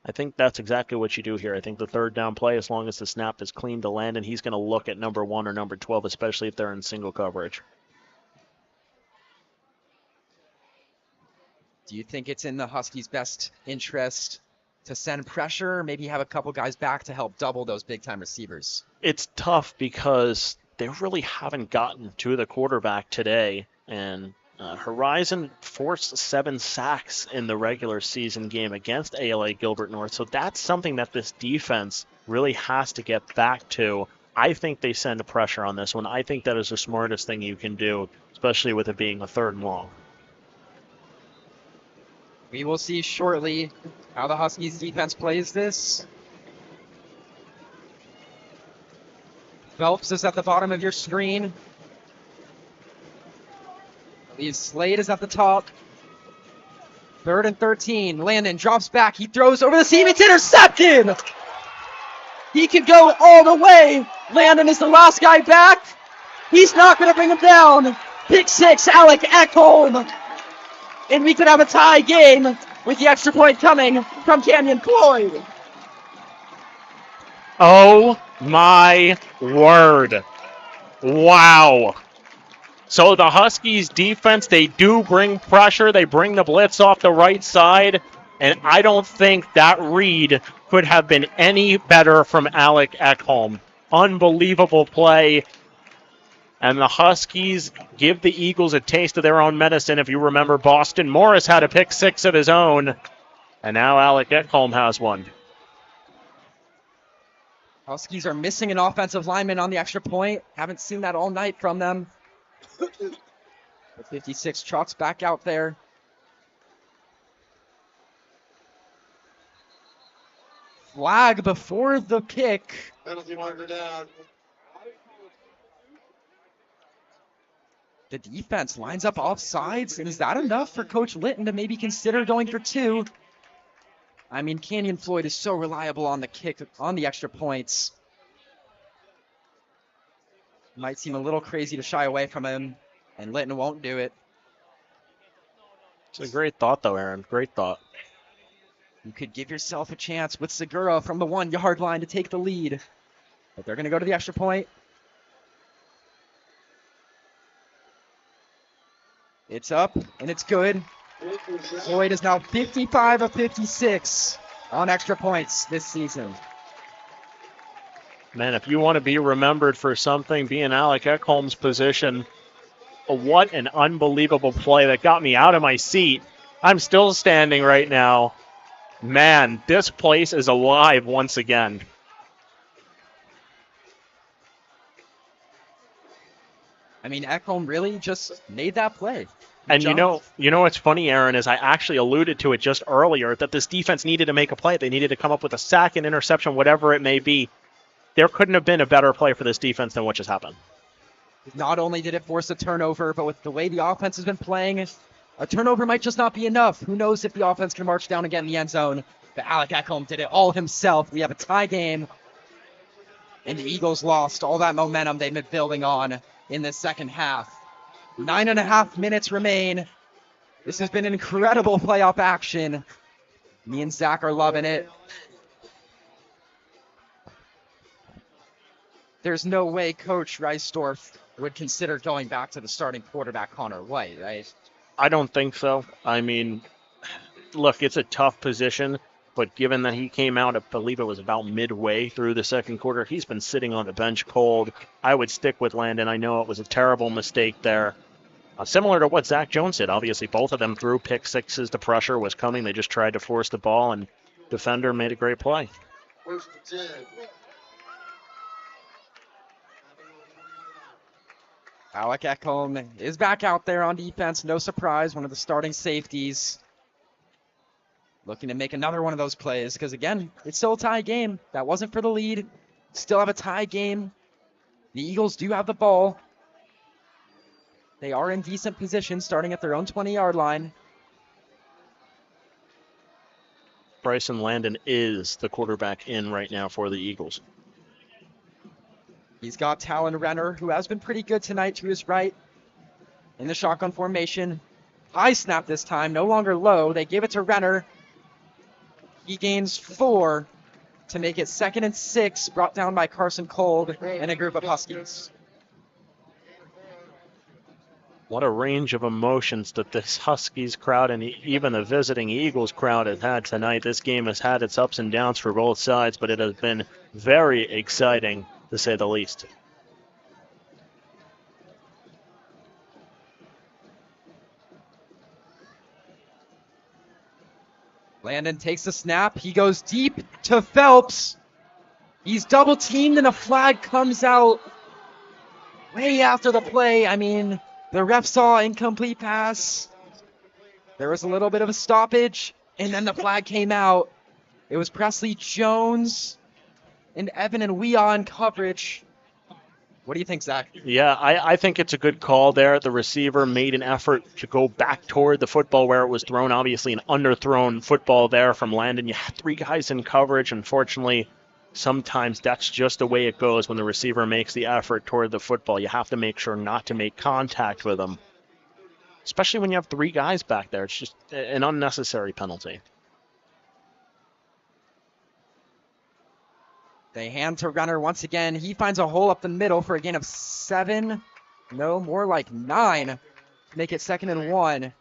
I think that's exactly what you do here. I think the third down play, as long as the snap is clean to Landon, he's going to look at number 1 or number 12, especially if they're in single coverage. Do you think it's in the Huskies' best interest to send pressure, or maybe have a couple guys back to help double those big-time receivers? It's tough because they really haven't gotten to the quarterback today. And Horizon forced 7 sacks in the regular season game against ala-gilbert North. So that's something that this defense really has to get back to. I think they send pressure on this one. I think that is the smartest thing you can do, especially with it being a third and long. We will see shortly how the Huskies defense plays this. Phelps is at the bottom of your screen. I believe Slade is at the top. 3rd and 13. Landon drops back. He throws over the seam. It's intercepted! He could go all the way. Landon is the last guy back. He's not going to bring him down. Pick 6, Alec Ekholm. And we could have a tie game with the extra point coming from Canyon Floyd. Oh my word. Wow. So the Huskies defense, they do bring pressure. They bring the blitz off the right side. And I don't think that read could have been any better from Alec Ekholm. Unbelievable play. And the Huskies give the Eagles a taste of their own medicine. If you remember, Boston Morris had a pick 6 of his own. And now Alec Ekholm has one. Huskies are missing an offensive lineman on the extra point. Haven't seen that all night from them. The 56 trucks back out there. Flag before the kick. Penalty marker down. The defense lines up off sides. And is that enough for Coach Litton to maybe consider going for 2? I mean, Canyon Floyd is so reliable on the kick, on the extra points. Might seem a little crazy to shy away from him, and Litton won't do it. It's a great thought, though, Aaron. Great thought. You could give yourself a chance with Segura from the 1-yard line to take the lead. But they're going to go to the extra point. It's up, and it's good. Floyd is now 55 of 56 on extra points this season. Man, if you want to be remembered for something, be in Alec Ekholm's position. What an unbelievable play that got me out of my seat. I'm still standing right now. Man, this place is alive once again. I mean, Ekholm really just made that play. And you know what's funny, Aaron, is I actually alluded to it just earlier that this defense needed to make a play. They needed to come up with a sack, an interception, whatever it may be. There couldn't have been a better play for this defense than what just happened. Not only did it force a turnover, but with the way the offense has been playing, a turnover might just not be enough. Who knows if the offense can march down and get in the end zone. But Alec Ekholm did it all himself. We have a tie game. And the Eagles lost all that momentum they've been building on in the second half. 9.5 minutes remain. This has been incredible playoff action. Me and Zach are loving it. There's no way Coach Reisdorf would consider going back to the starting quarterback, Connor White, right? I don't think so. I mean, look, it's a tough position, but given that he came out, I believe it was about midway through the second quarter, he's been sitting on the bench cold. I would stick with Landon. I know it was a terrible mistake there. Similar to what Zach Jones did. Obviously, both of them threw pick sixes. The pressure was coming. They just tried to force the ball, and defender made a great play. First and 10. Alec Ekholm is back out there on defense. No surprise, one of the starting safeties. Looking to make another one of those plays because, again, it's still a tie game. That wasn't for the lead. Still have a tie game. The Eagles do have the ball. They are in decent position, starting at their own 20-yard line. Bryson Landon is the quarterback in right now for the Eagles. He's got Talon Renner, who has been pretty good tonight, to his right in the shotgun formation. High snap this time, no longer low. They give it to Renner. He gains 4 to make it 2nd and 6, brought down by Carson Kolb and a group of Huskies. What a range of emotions that this Huskies crowd and even the visiting Eagles crowd has had tonight. This game has had its ups and downs for both sides, but it has been very exciting, to say the least. Landon takes the snap. He goes deep to Phelps. He's double teamed and a flag comes out way after the play. I mean, the ref saw incomplete pass. There was a little bit of a stoppage, and then the flag came out. It was Presley Jones and Evan and Weah in coverage. What do you think, Zach? Yeah, I think it's a good call there. The receiver made an effort to go back toward the football where it was thrown. Obviously, an underthrown football there from Landon. You had 3 guys in coverage. Unfortunately, sometimes that's just the way it goes when the receiver makes the effort toward the football. You have to make sure not to make contact with them, especially when you have 3 guys back there. It's just an unnecessary penalty. They hand to Renner once again. He finds a hole up the middle for a gain of 7. No, more like 9. To make it 2nd and 1. I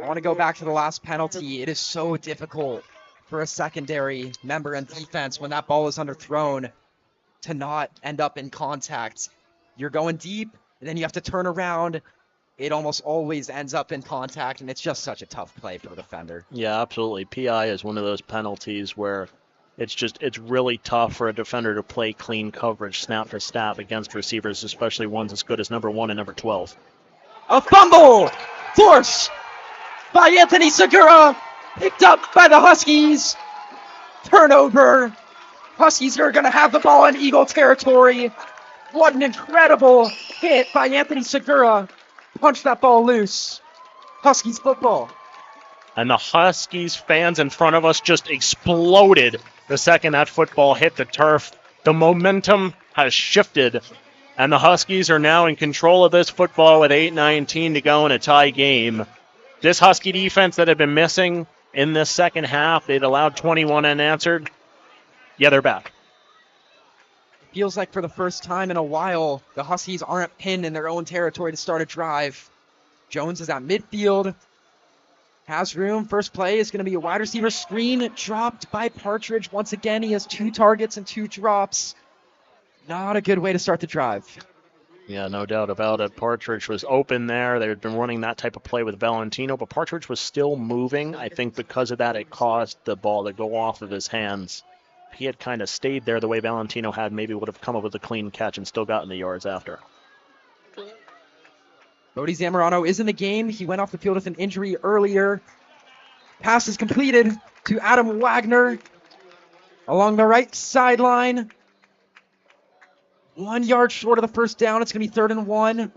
want to go back to the last penalty. It is so difficult for a secondary member in defense when that ball is underthrown to not end up in contact. You're going deep, and then you have to turn around. It almost always ends up in contact, and it's just such a tough play for the defender. Yeah, absolutely. PI is one of those penalties where it's really tough for a defender to play clean coverage snap for snap against receivers, especially ones as good as number 1 and number 12. A fumble forced by Anthony Segura, picked up by the Huskies. Turnover. Huskies are going to have the ball in Eagle territory. What an incredible hit by Anthony Segura. Punched that ball loose. Huskies football. And the Huskies fans in front of us just exploded the second that football hit the turf. The momentum has shifted, and the Huskies are now in control of this football with 8:19 to go in a tie game. This Husky defense that had been missing in this second half, they'd allowed 21 unanswered. Yeah, they're back. Feels like for the first time in a while, the Huskies aren't pinned in their own territory to start a drive. Jones is at midfield. Has room. First play is going to be a wide receiver screen dropped by Partridge. Once again, he has 2 targets and 2 drops. Not a good way to start the drive. Yeah, no doubt about it. Partridge was open there. They had been running that type of play with Valentino, but Partridge was still moving. I think because of that, it caused the ball to go off of his hands. If he had kind of stayed there the way Valentino had, maybe would have come up with a clean catch and still gotten the yards after. Bodie Zamorano is in the game. He went off the field with an injury earlier. Pass is completed to Adam Wagner along the right sideline. 1 yard short of the first down. It's going to be 3rd and 1.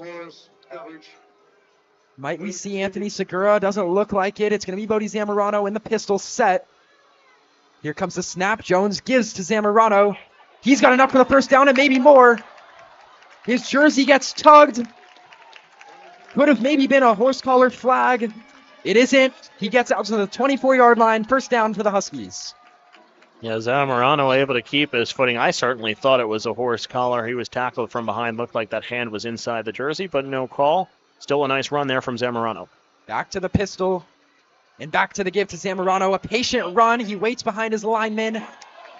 Might we see Anthony Segura? Doesn't look like it. It's going to be Bodie Zamorano in the pistol set. Here comes the snap. Jones gives to Zamorano. He's got enough for the first down and maybe more. His jersey gets tugged. Could have maybe been a horse collar flag. It isn't. He gets out to the 24-yard line. First down for the Huskies. Yeah, Zamorano able to keep his footing. I certainly thought it was a horse collar. He was tackled from behind. Looked like that hand was inside the jersey, but no call. Still a nice run there from Zamorano. Back to the pistol. And back to the give to Zamorano. A patient run. He waits behind his lineman.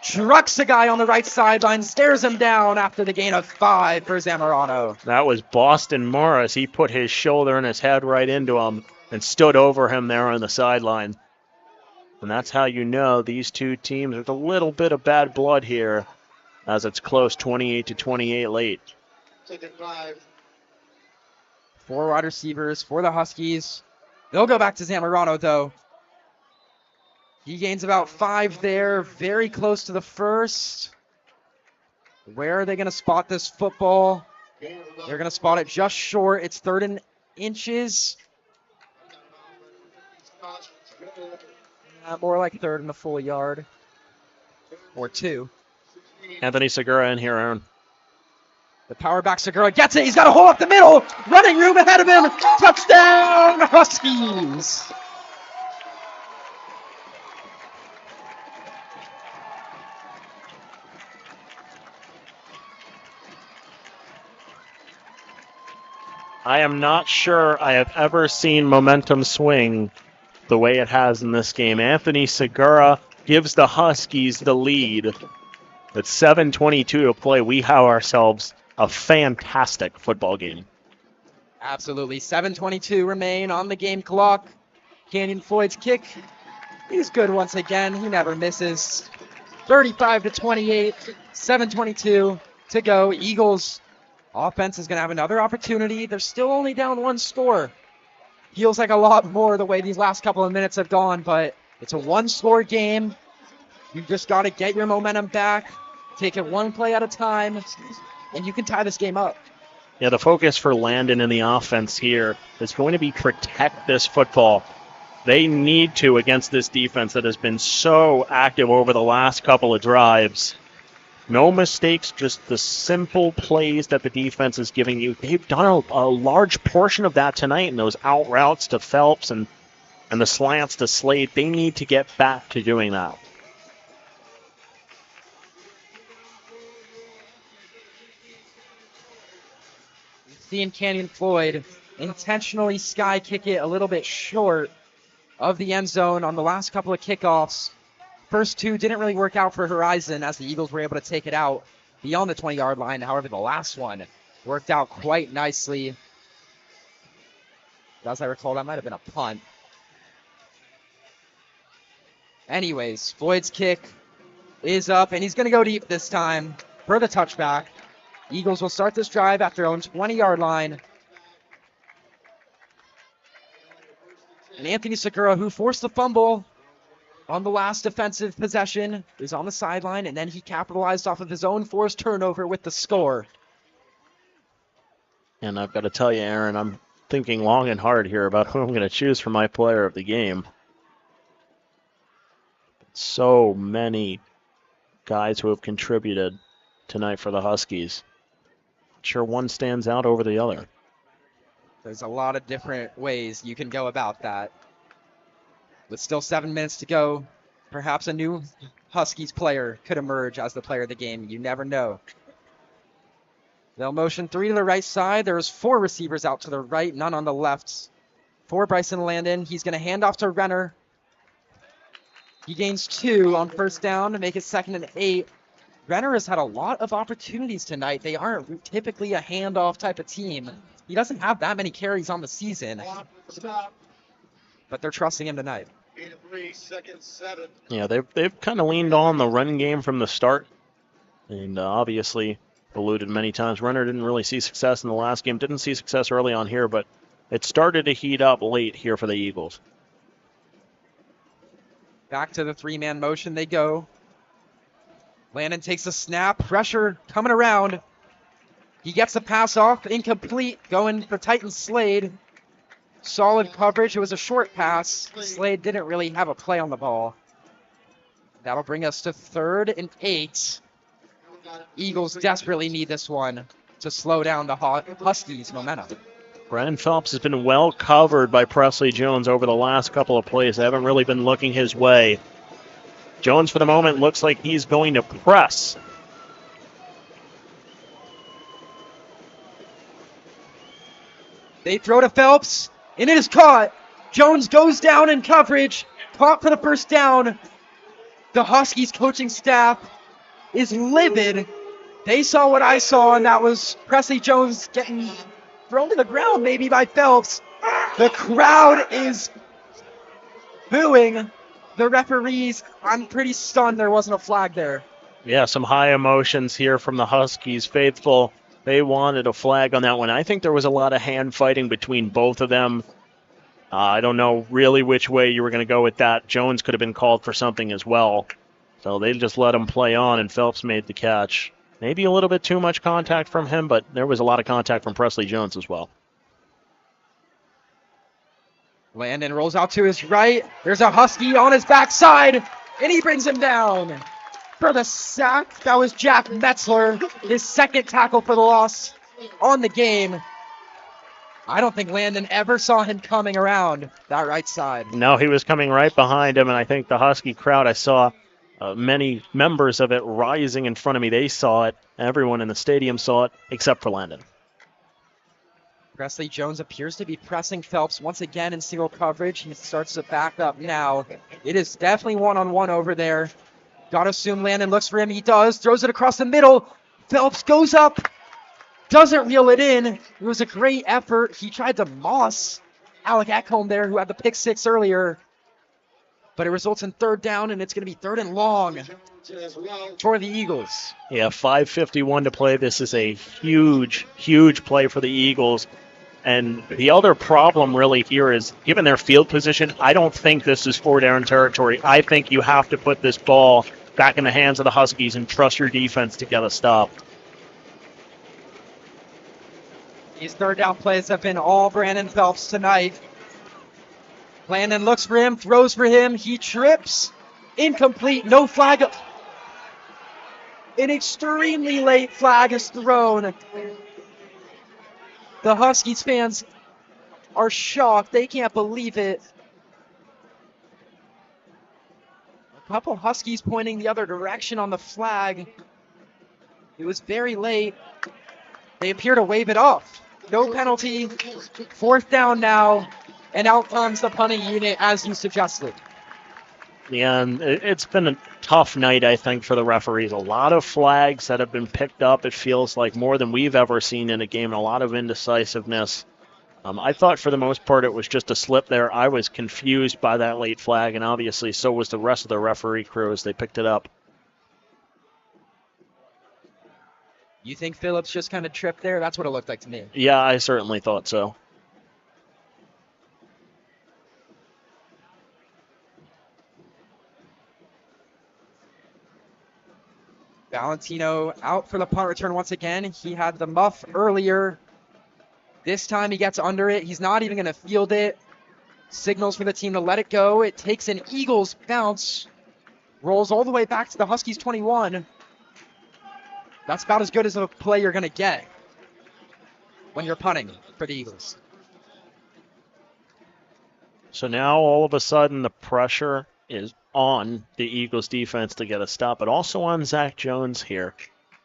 Trucks a guy on the right sideline. Stares him down after the gain of 5 for Zamorano. That was Boston Morris. He put his shoulder and his head right into him and stood over him there on the sideline. And that's how you know these two teams, there's a little bit of bad blood here as it's close, 28-28 late. 4 wide receivers for the Huskies. They'll go back to Zamorano, though. He gains about 5 there, very close to the first. Where are they going to spot this football? They're going to spot it just short. It's 3rd and inches. More like 3rd and a full yard. Or 2. Anthony Segura in here, Aaron. The power back Segura gets it. He's got a hole up the middle. Running room ahead of him. Touchdown, Huskies. I am not sure I have ever seen momentum swing the way it has in this game. Anthony Segura gives the Huskies the lead. At 7:22 to play, we have ourselves a fantastic football game. Absolutely. 7:22 remain on the game clock. Canyon Floyd's kick is good once again. He never misses. 35-28, 7:22 to go. Eagles offense is going to have another opportunity. They're still only down 1 score. Feels like a lot more the way these last couple of minutes have gone, but it's a 1-score game. You've just got to get your momentum back, take it 1 play at a time, and you can tie this game up. Yeah, the focus for Landon and the offense here is going to be protect this football. They need to against this defense that has been so active over the last couple of drives. No mistakes, just the simple plays that the defense is giving you. They've done a large portion of that tonight in those out routes to Phelps and the slants to Slade. They need to get back to doing that. Seeing Canyon Floyd intentionally sky kick it a little bit short of the end zone on the last couple of kickoffs. First 2 didn't really work out for Horizon as the Eagles were able to take it out beyond the 20-yard line. However, the last one worked out quite nicely. As I recall, that might have been a punt. Anyways, Floyd's kick is up, and he's going to go deep this time for the touchback. Eagles will start this drive at their own 20-yard line. And Anthony Segura, who forced the fumble on the last defensive possession, is on the sideline, and then he capitalized off of his own forced turnover with the score. And I've got to tell you, Aaron, I'm thinking long and hard here about who I'm going to choose for my player of the game. So many guys who have contributed tonight for the Huskies. Sure, one stands out over the other. There's a lot of different ways you can go about that. With still 7 minutes to go, perhaps a new Huskies player could emerge as the player of the game. You never know. They'll motion 3 to the right side. There's 4 receivers out to the right, none on the left. For Bryson Landon, he's going to hand off to Renner. He gains 2 on first down to make it 2nd and 8. Renner has had a lot of opportunities tonight. They aren't typically a handoff type of team. He doesn't have that many carries on the season, but they're trusting him tonight. 3 seconds, 7. Yeah, they've kind of leaned on the run game from the start, and obviously alluded many times. Renner didn't really see success in the last game, didn't see success early on here, but it started to heat up late here for the Eagles. Back to the 3-man motion they go. Landon takes a snap, pressure coming around. He gets the pass off, incomplete, going for Titan Slade. Solid coverage, it was a short pass. Slade didn't really have a play on the ball. That'll bring us to 3rd and 8. Eagles desperately need this one to slow down the Huskies' momentum. Brandon Phelps has been well covered by Presley Jones over the last couple of plays. They haven't really been looking his way. Jones, for the moment, looks like he's going to press. They throw to Phelps, and it is caught. Jones goes down in coverage, caught for the first down. The Huskies coaching staff is livid. They saw what I saw, and that was Presley Jones getting thrown to the ground maybe by Phelps. The crowd is booing the referees. I'm pretty stunned there wasn't a flag there. Yeah, some high emotions here from the Huskies faithful. They wanted a flag on that one. I think there was a lot of hand fighting between both of them. I don't know really which way you were going to go with that. Jones could have been called for something as well. So they just let him play on, and Phelps made the catch. Maybe a little bit too much contact from him, but there was a lot of contact from Presley Jones as well. Landon rolls out to his right. There's a Husky on his backside, and he brings him down. For the sack, that was Jack Metzler, his 2nd tackle for the loss on the game. I don't think Landon ever saw him coming around that right side. No, he was coming right behind him, and I think the Husky crowd, I saw many members of it rising in front of me. They saw it. Everyone in the stadium saw it, except for Landon. Presley Jones appears to be pressing Phelps once again in single coverage. He starts to back up now. It is definitely one-on-one over there. Gotta assume Landon looks for him. He does. Throws it across the middle. Phelps goes up. Doesn't reel it in. It was a great effort. He tried to moss Alec Ekholm there, who had the pick 6 earlier. But it results in 3rd down, and it's going to be 3rd and long for the Eagles. Yeah, 5:51 to play. This is a huge, huge play for the Eagles. And the other problem really here is, given their field position, I don't think this is 4-down territory. I think you have to put this ball back in the hands of the Huskies and trust your defense to get a stop. These 3rd down plays have been all Brandon Phelps tonight. Landon looks for him, throws for him. He trips. Incomplete. No flag. An extremely late flag is thrown. The Huskies fans are shocked. They can't believe it. A couple Huskies pointing the other direction on the flag. It was very late. They appear to wave it off. No penalty. 4th down now. And out comes the punting unit, as you suggested. Yeah, and it's been a tough night, I think, for the referees. A lot of flags that have been picked up. It feels like more than we've ever seen in a game, and a lot of indecisiveness. I thought for the most part it was just a slip there. I was confused by that late flag, and obviously so was the rest of the referee crew as they picked it up. You think Phillips just kind of tripped there? That's what it looked like to me. Yeah, I certainly thought so. Valentino out for the punt return once again. He had the muff earlier. This time he gets under it. He's not even going to field it. Signals for the team to let it go. It takes an Eagles bounce. Rolls all the way back to the Huskies 21. That's about as good as a play you're going to get when you're punting for the Eagles. So now all of a sudden the pressure is on the Eagles defense to get a stop, but also on Zach Jones here.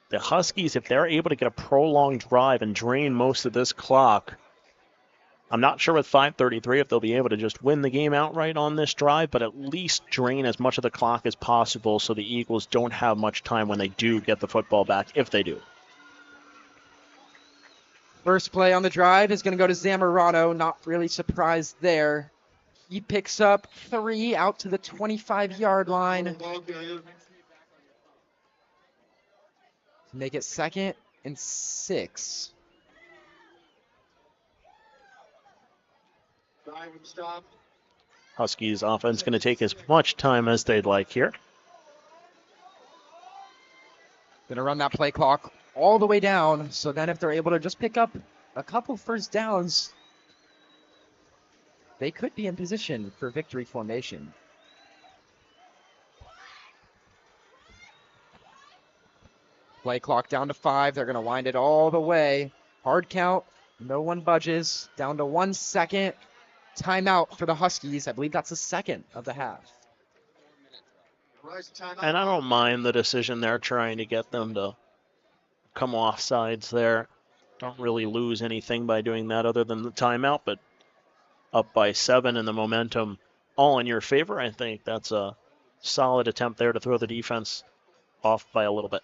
The Huskies, if they're able to get a prolonged drive and drain most of this clock, I'm not sure with 5:33 if they'll be able to just win the game outright on this drive, but at least drain as much of the clock as possible so the Eagles don't have much time when they do get the football back, if they do. First play on the drive is going to go to Zamorano. Not really surprised there. He picks up 3 out to the 25-yard line. Make it 2nd and 6. Huskies offense going to take as much time as they'd like here. Going to run that play clock all the way down, so then if they're able to just pick up a couple first downs, they could be in position for victory formation. Play clock down to 5. They're going to wind it all the way. Hard count. No one budges. Down to 1 second. Timeout for the Huskies. I believe that's the second of the half. And I don't mind the decision there, trying to get them to come off sides there. Don't really lose anything by doing that other than the timeout, but up by 7 and the momentum all in your favor. I think that's a solid attempt there to throw the defense off by a little bit.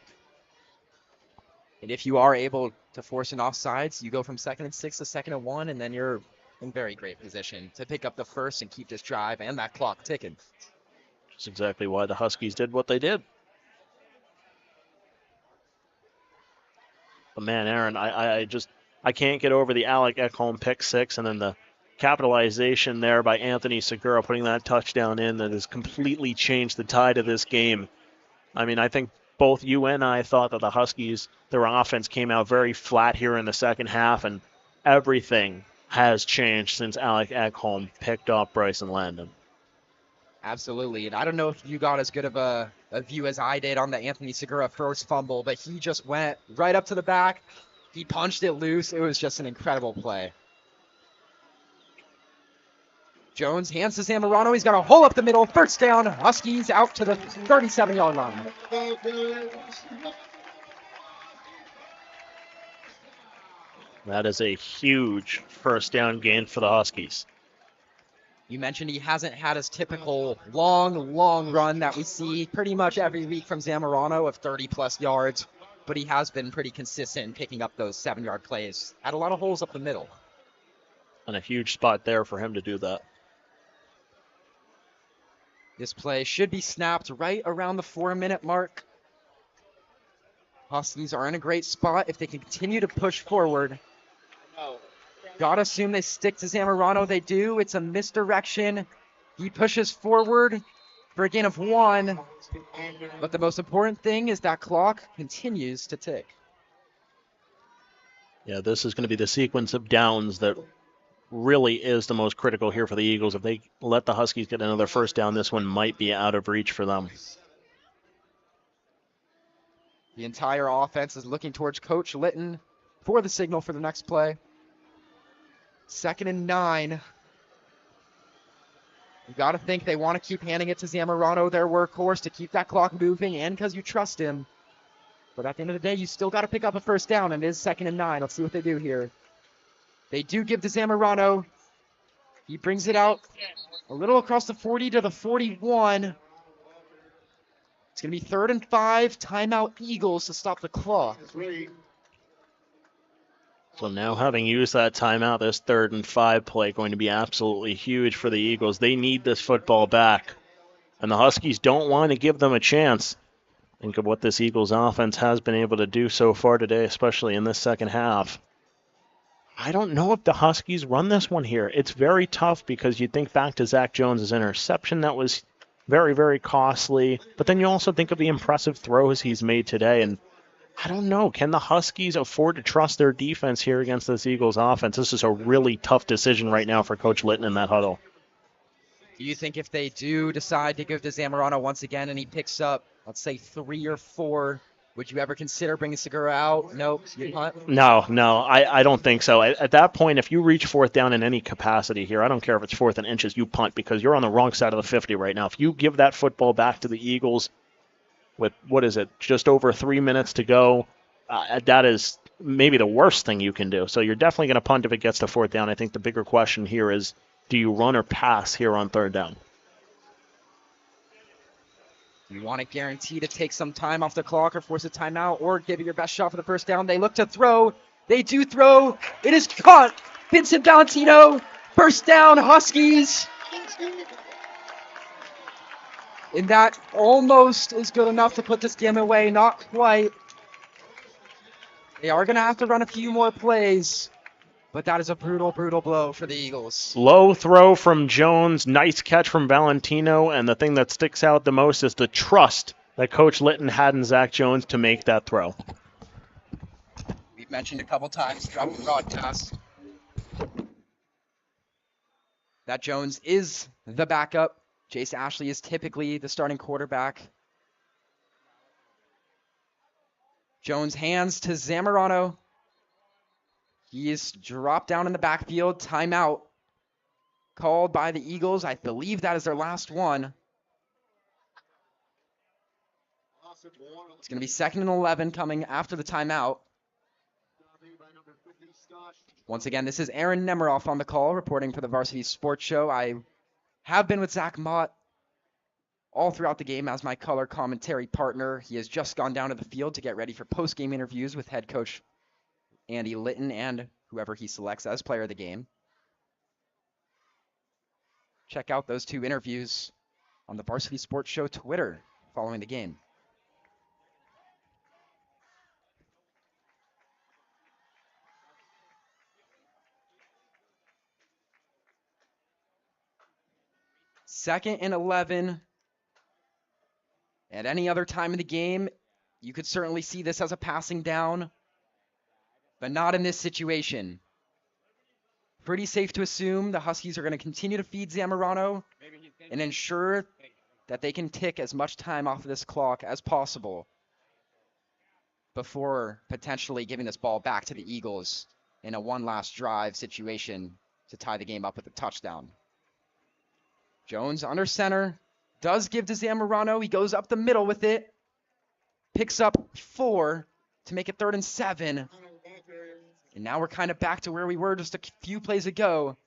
And if you are able to force an offsides, you go from 2nd and 6 to 2nd and 1, and then you're in very great position to pick up the first and keep this drive and that clock ticking. That's exactly why the Huskies did what they did. But man, Aaron, I can't get over the Alec Ekholm pick 6 and then the capitalization there by Anthony Segura putting that touchdown in that has completely changed the tide of this game. I mean, I think both you and I thought that the Huskies, their offense came out very flat here in the second half, and everything has changed since Alec Ekholm picked off Bryson Landon. Absolutely, and I don't know if you got as good of a view as I did on the Anthony Segura first fumble, but he just went right up to the back. He punched it loose. It was just an incredible play. Jones hands to Zamorano. He's got a hole up the middle. First down. Huskies out to the 37-yard line. That is a huge first down gain for the Huskies. You mentioned he hasn't had his typical long run that we see pretty much every week from Zamorano of 30-plus yards, but he has been pretty consistent in picking up those 7-yard plays. Had a lot of holes up the middle. And a huge spot there for him to do that. This play should be snapped right around the 4-minute mark. Huskies are in a great spot if they can continue to push forward. Gotta assume they stick to Zamorano. They do. It's a misdirection. He pushes forward for a gain of 1. But the most important thing is that clock continues to tick. Yeah, this is going to be the sequence of downs that really is the most critical here for the Eagles. If they let the Huskies get another first down, this one might be out of reach for them. The entire offense is looking towards Coach Litton for the signal for the next play. 2nd and 9. You got to think they want to keep handing it to Zamorano, their workhorse, to keep that clock moving and because you trust him. But at the end of the day, you still got to pick up a first down, and it is 2nd and 9. Let's see what they do here. They do give to Zamorano. He brings it out a little across the 40 to the 41. It's going to be 3rd and 5. Timeout Eagles to stop the clock. So now, having used that timeout, this 3rd and 5 play going to be absolutely huge for the Eagles. They need this football back, and the Huskies don't want to give them a chance. Think of what this Eagles offense has been able to do so far today, especially in this second half. I don't know if the Huskies run this one here. It's very tough because you think back to Zach Jones' interception that was very, very costly, but then you also think of the impressive throws he's made today, and I don't know. Can the Huskies afford to trust their defense here against this Eagles offense? This is a really tough decision right now for Coach Litton in that huddle. Do you think if they do decide to give to Zamorano once again and he picks up, let's say, 3 or 4, would you ever consider bringing Segura out? Nope. You punt? No, I don't think so. At that point, if you reach 4th down in any capacity here, I don't care if it's 4th and inches, you punt because you're on the wrong side of the 50 right now. If you give that football back to the Eagles with, just over 3 minutes to go, that is maybe the worst thing you can do. So you're definitely going to punt if it gets to 4th down. I think the bigger question here is, do you run or pass here on 3rd down? You want to guarantee to take some time off the clock or force a timeout or give it your best shot for the 1st down. They look to throw. They do throw. It is caught. Vincent Valentino. 1st down, Huskies. And that almost is good enough to put this game away. Not quite. They are going to have to run a few more plays. But that is a brutal, brutal blow for the Eagles. Low throw from Jones, nice catch from Valentino, and the thing that sticks out the most is the trust that Coach Litton had in Zach Jones to make that throw. We've mentioned a couple times throughout the broadcast that Jones is the backup. Jace Ashley is typically the starting quarterback. Jones hands to Zamorano. He is dropped down in the backfield. Timeout called by the Eagles. I believe that is their last one. It's going to be 2nd and 11 coming after the timeout. Once again, this is Aaron Nemiroff on the call, reporting for the Varsity Sports Show. I have been with Zach Mott all throughout the game as my color commentary partner. He has just gone down to the field to get ready for post-game interviews with head coach Andy Litton and whoever he selects as player of the game. Check out those 2 interviews on the Varsity Sports Show Twitter following the game. Second and 11. At any other time in the game, you could certainly see this as a passing down, but not in this situation. Pretty safe to assume the Huskies are going to continue to feed Zamorano and ensure that they can tick as much time off of this clock as possible before potentially giving this ball back to the Eagles in a one last drive situation to tie the game up with a touchdown. Jones under center, does give to Zamorano. He goes up the middle with it, picks up 4 to make it 3rd and 7. And now we're kind of back to where we were just a few plays ago.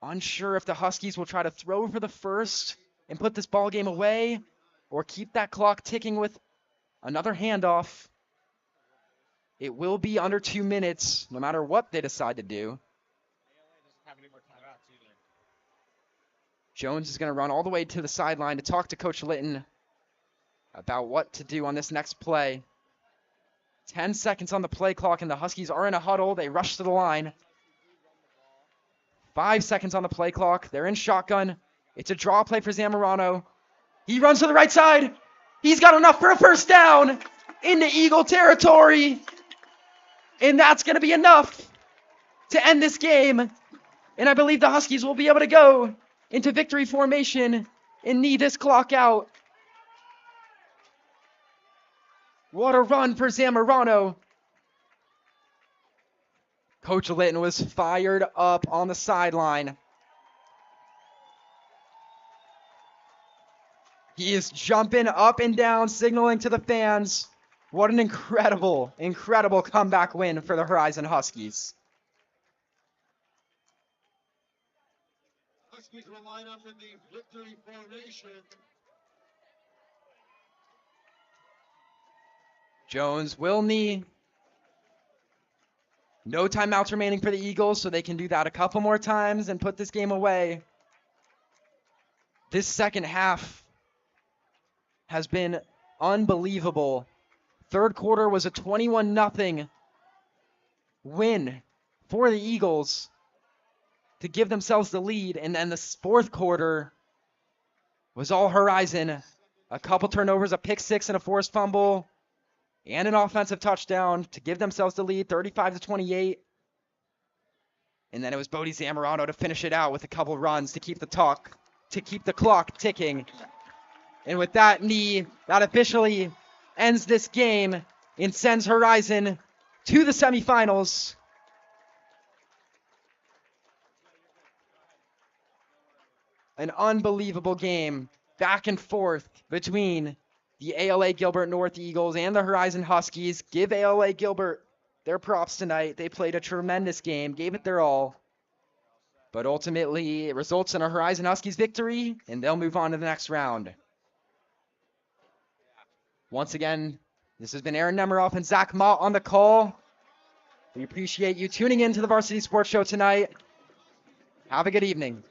Unsure if the Huskies will try to throw for the 1st and put this ball game away, or keep that clock ticking with another handoff. It will be under 2 minutes, no matter what they decide to do. Jones is going to run all the way to the sideline to talk to Coach Litton about what to do on this next play. 10 seconds on the play clock, and the Huskies are in a huddle. They rush to the line. 5 seconds on the play clock. They're in shotgun. It's a draw play for Zamorano. He runs to the right side. He's got enough for a 1st down into Eagle territory. And that's going to be enough to end this game. And I believe the Huskies will be able to go into victory formation and knee this clock out. What a run for Zamorano. Coach Litton was fired up on the sideline. He is jumping up and down, signaling to the fans. What an incredible, incredible comeback win for the Horizon Huskies. Huskies will line up in the victory formation. Jones will knee. No timeouts remaining for the Eagles, so they can do that a couple more times and put this game away. This second half has been unbelievable. 3rd quarter was a 21-0 win for the Eagles to give themselves the lead, and then the 4th quarter was all Horizon. A couple turnovers, a pick 6 and a forced fumble, and an offensive touchdown to give themselves the lead, 35-28. And then it was Bodie Zamorano to finish it out with a couple runs to keep the clock ticking. And with that knee, that officially ends this game and sends Horizon to the semifinals. An unbelievable game, back and forth between the ala-gilbert North Eagles and the Horizon Huskies. Give ala-gilbert their props tonight. They played a tremendous game, gave it their all. But ultimately, it results in a Horizon Huskies victory, and they'll move on to the next round. Once again, this has been Aaron Nemiroff and Zach Mott on the call. We appreciate you tuning in to the Varsity Sports Show tonight. Have a good evening.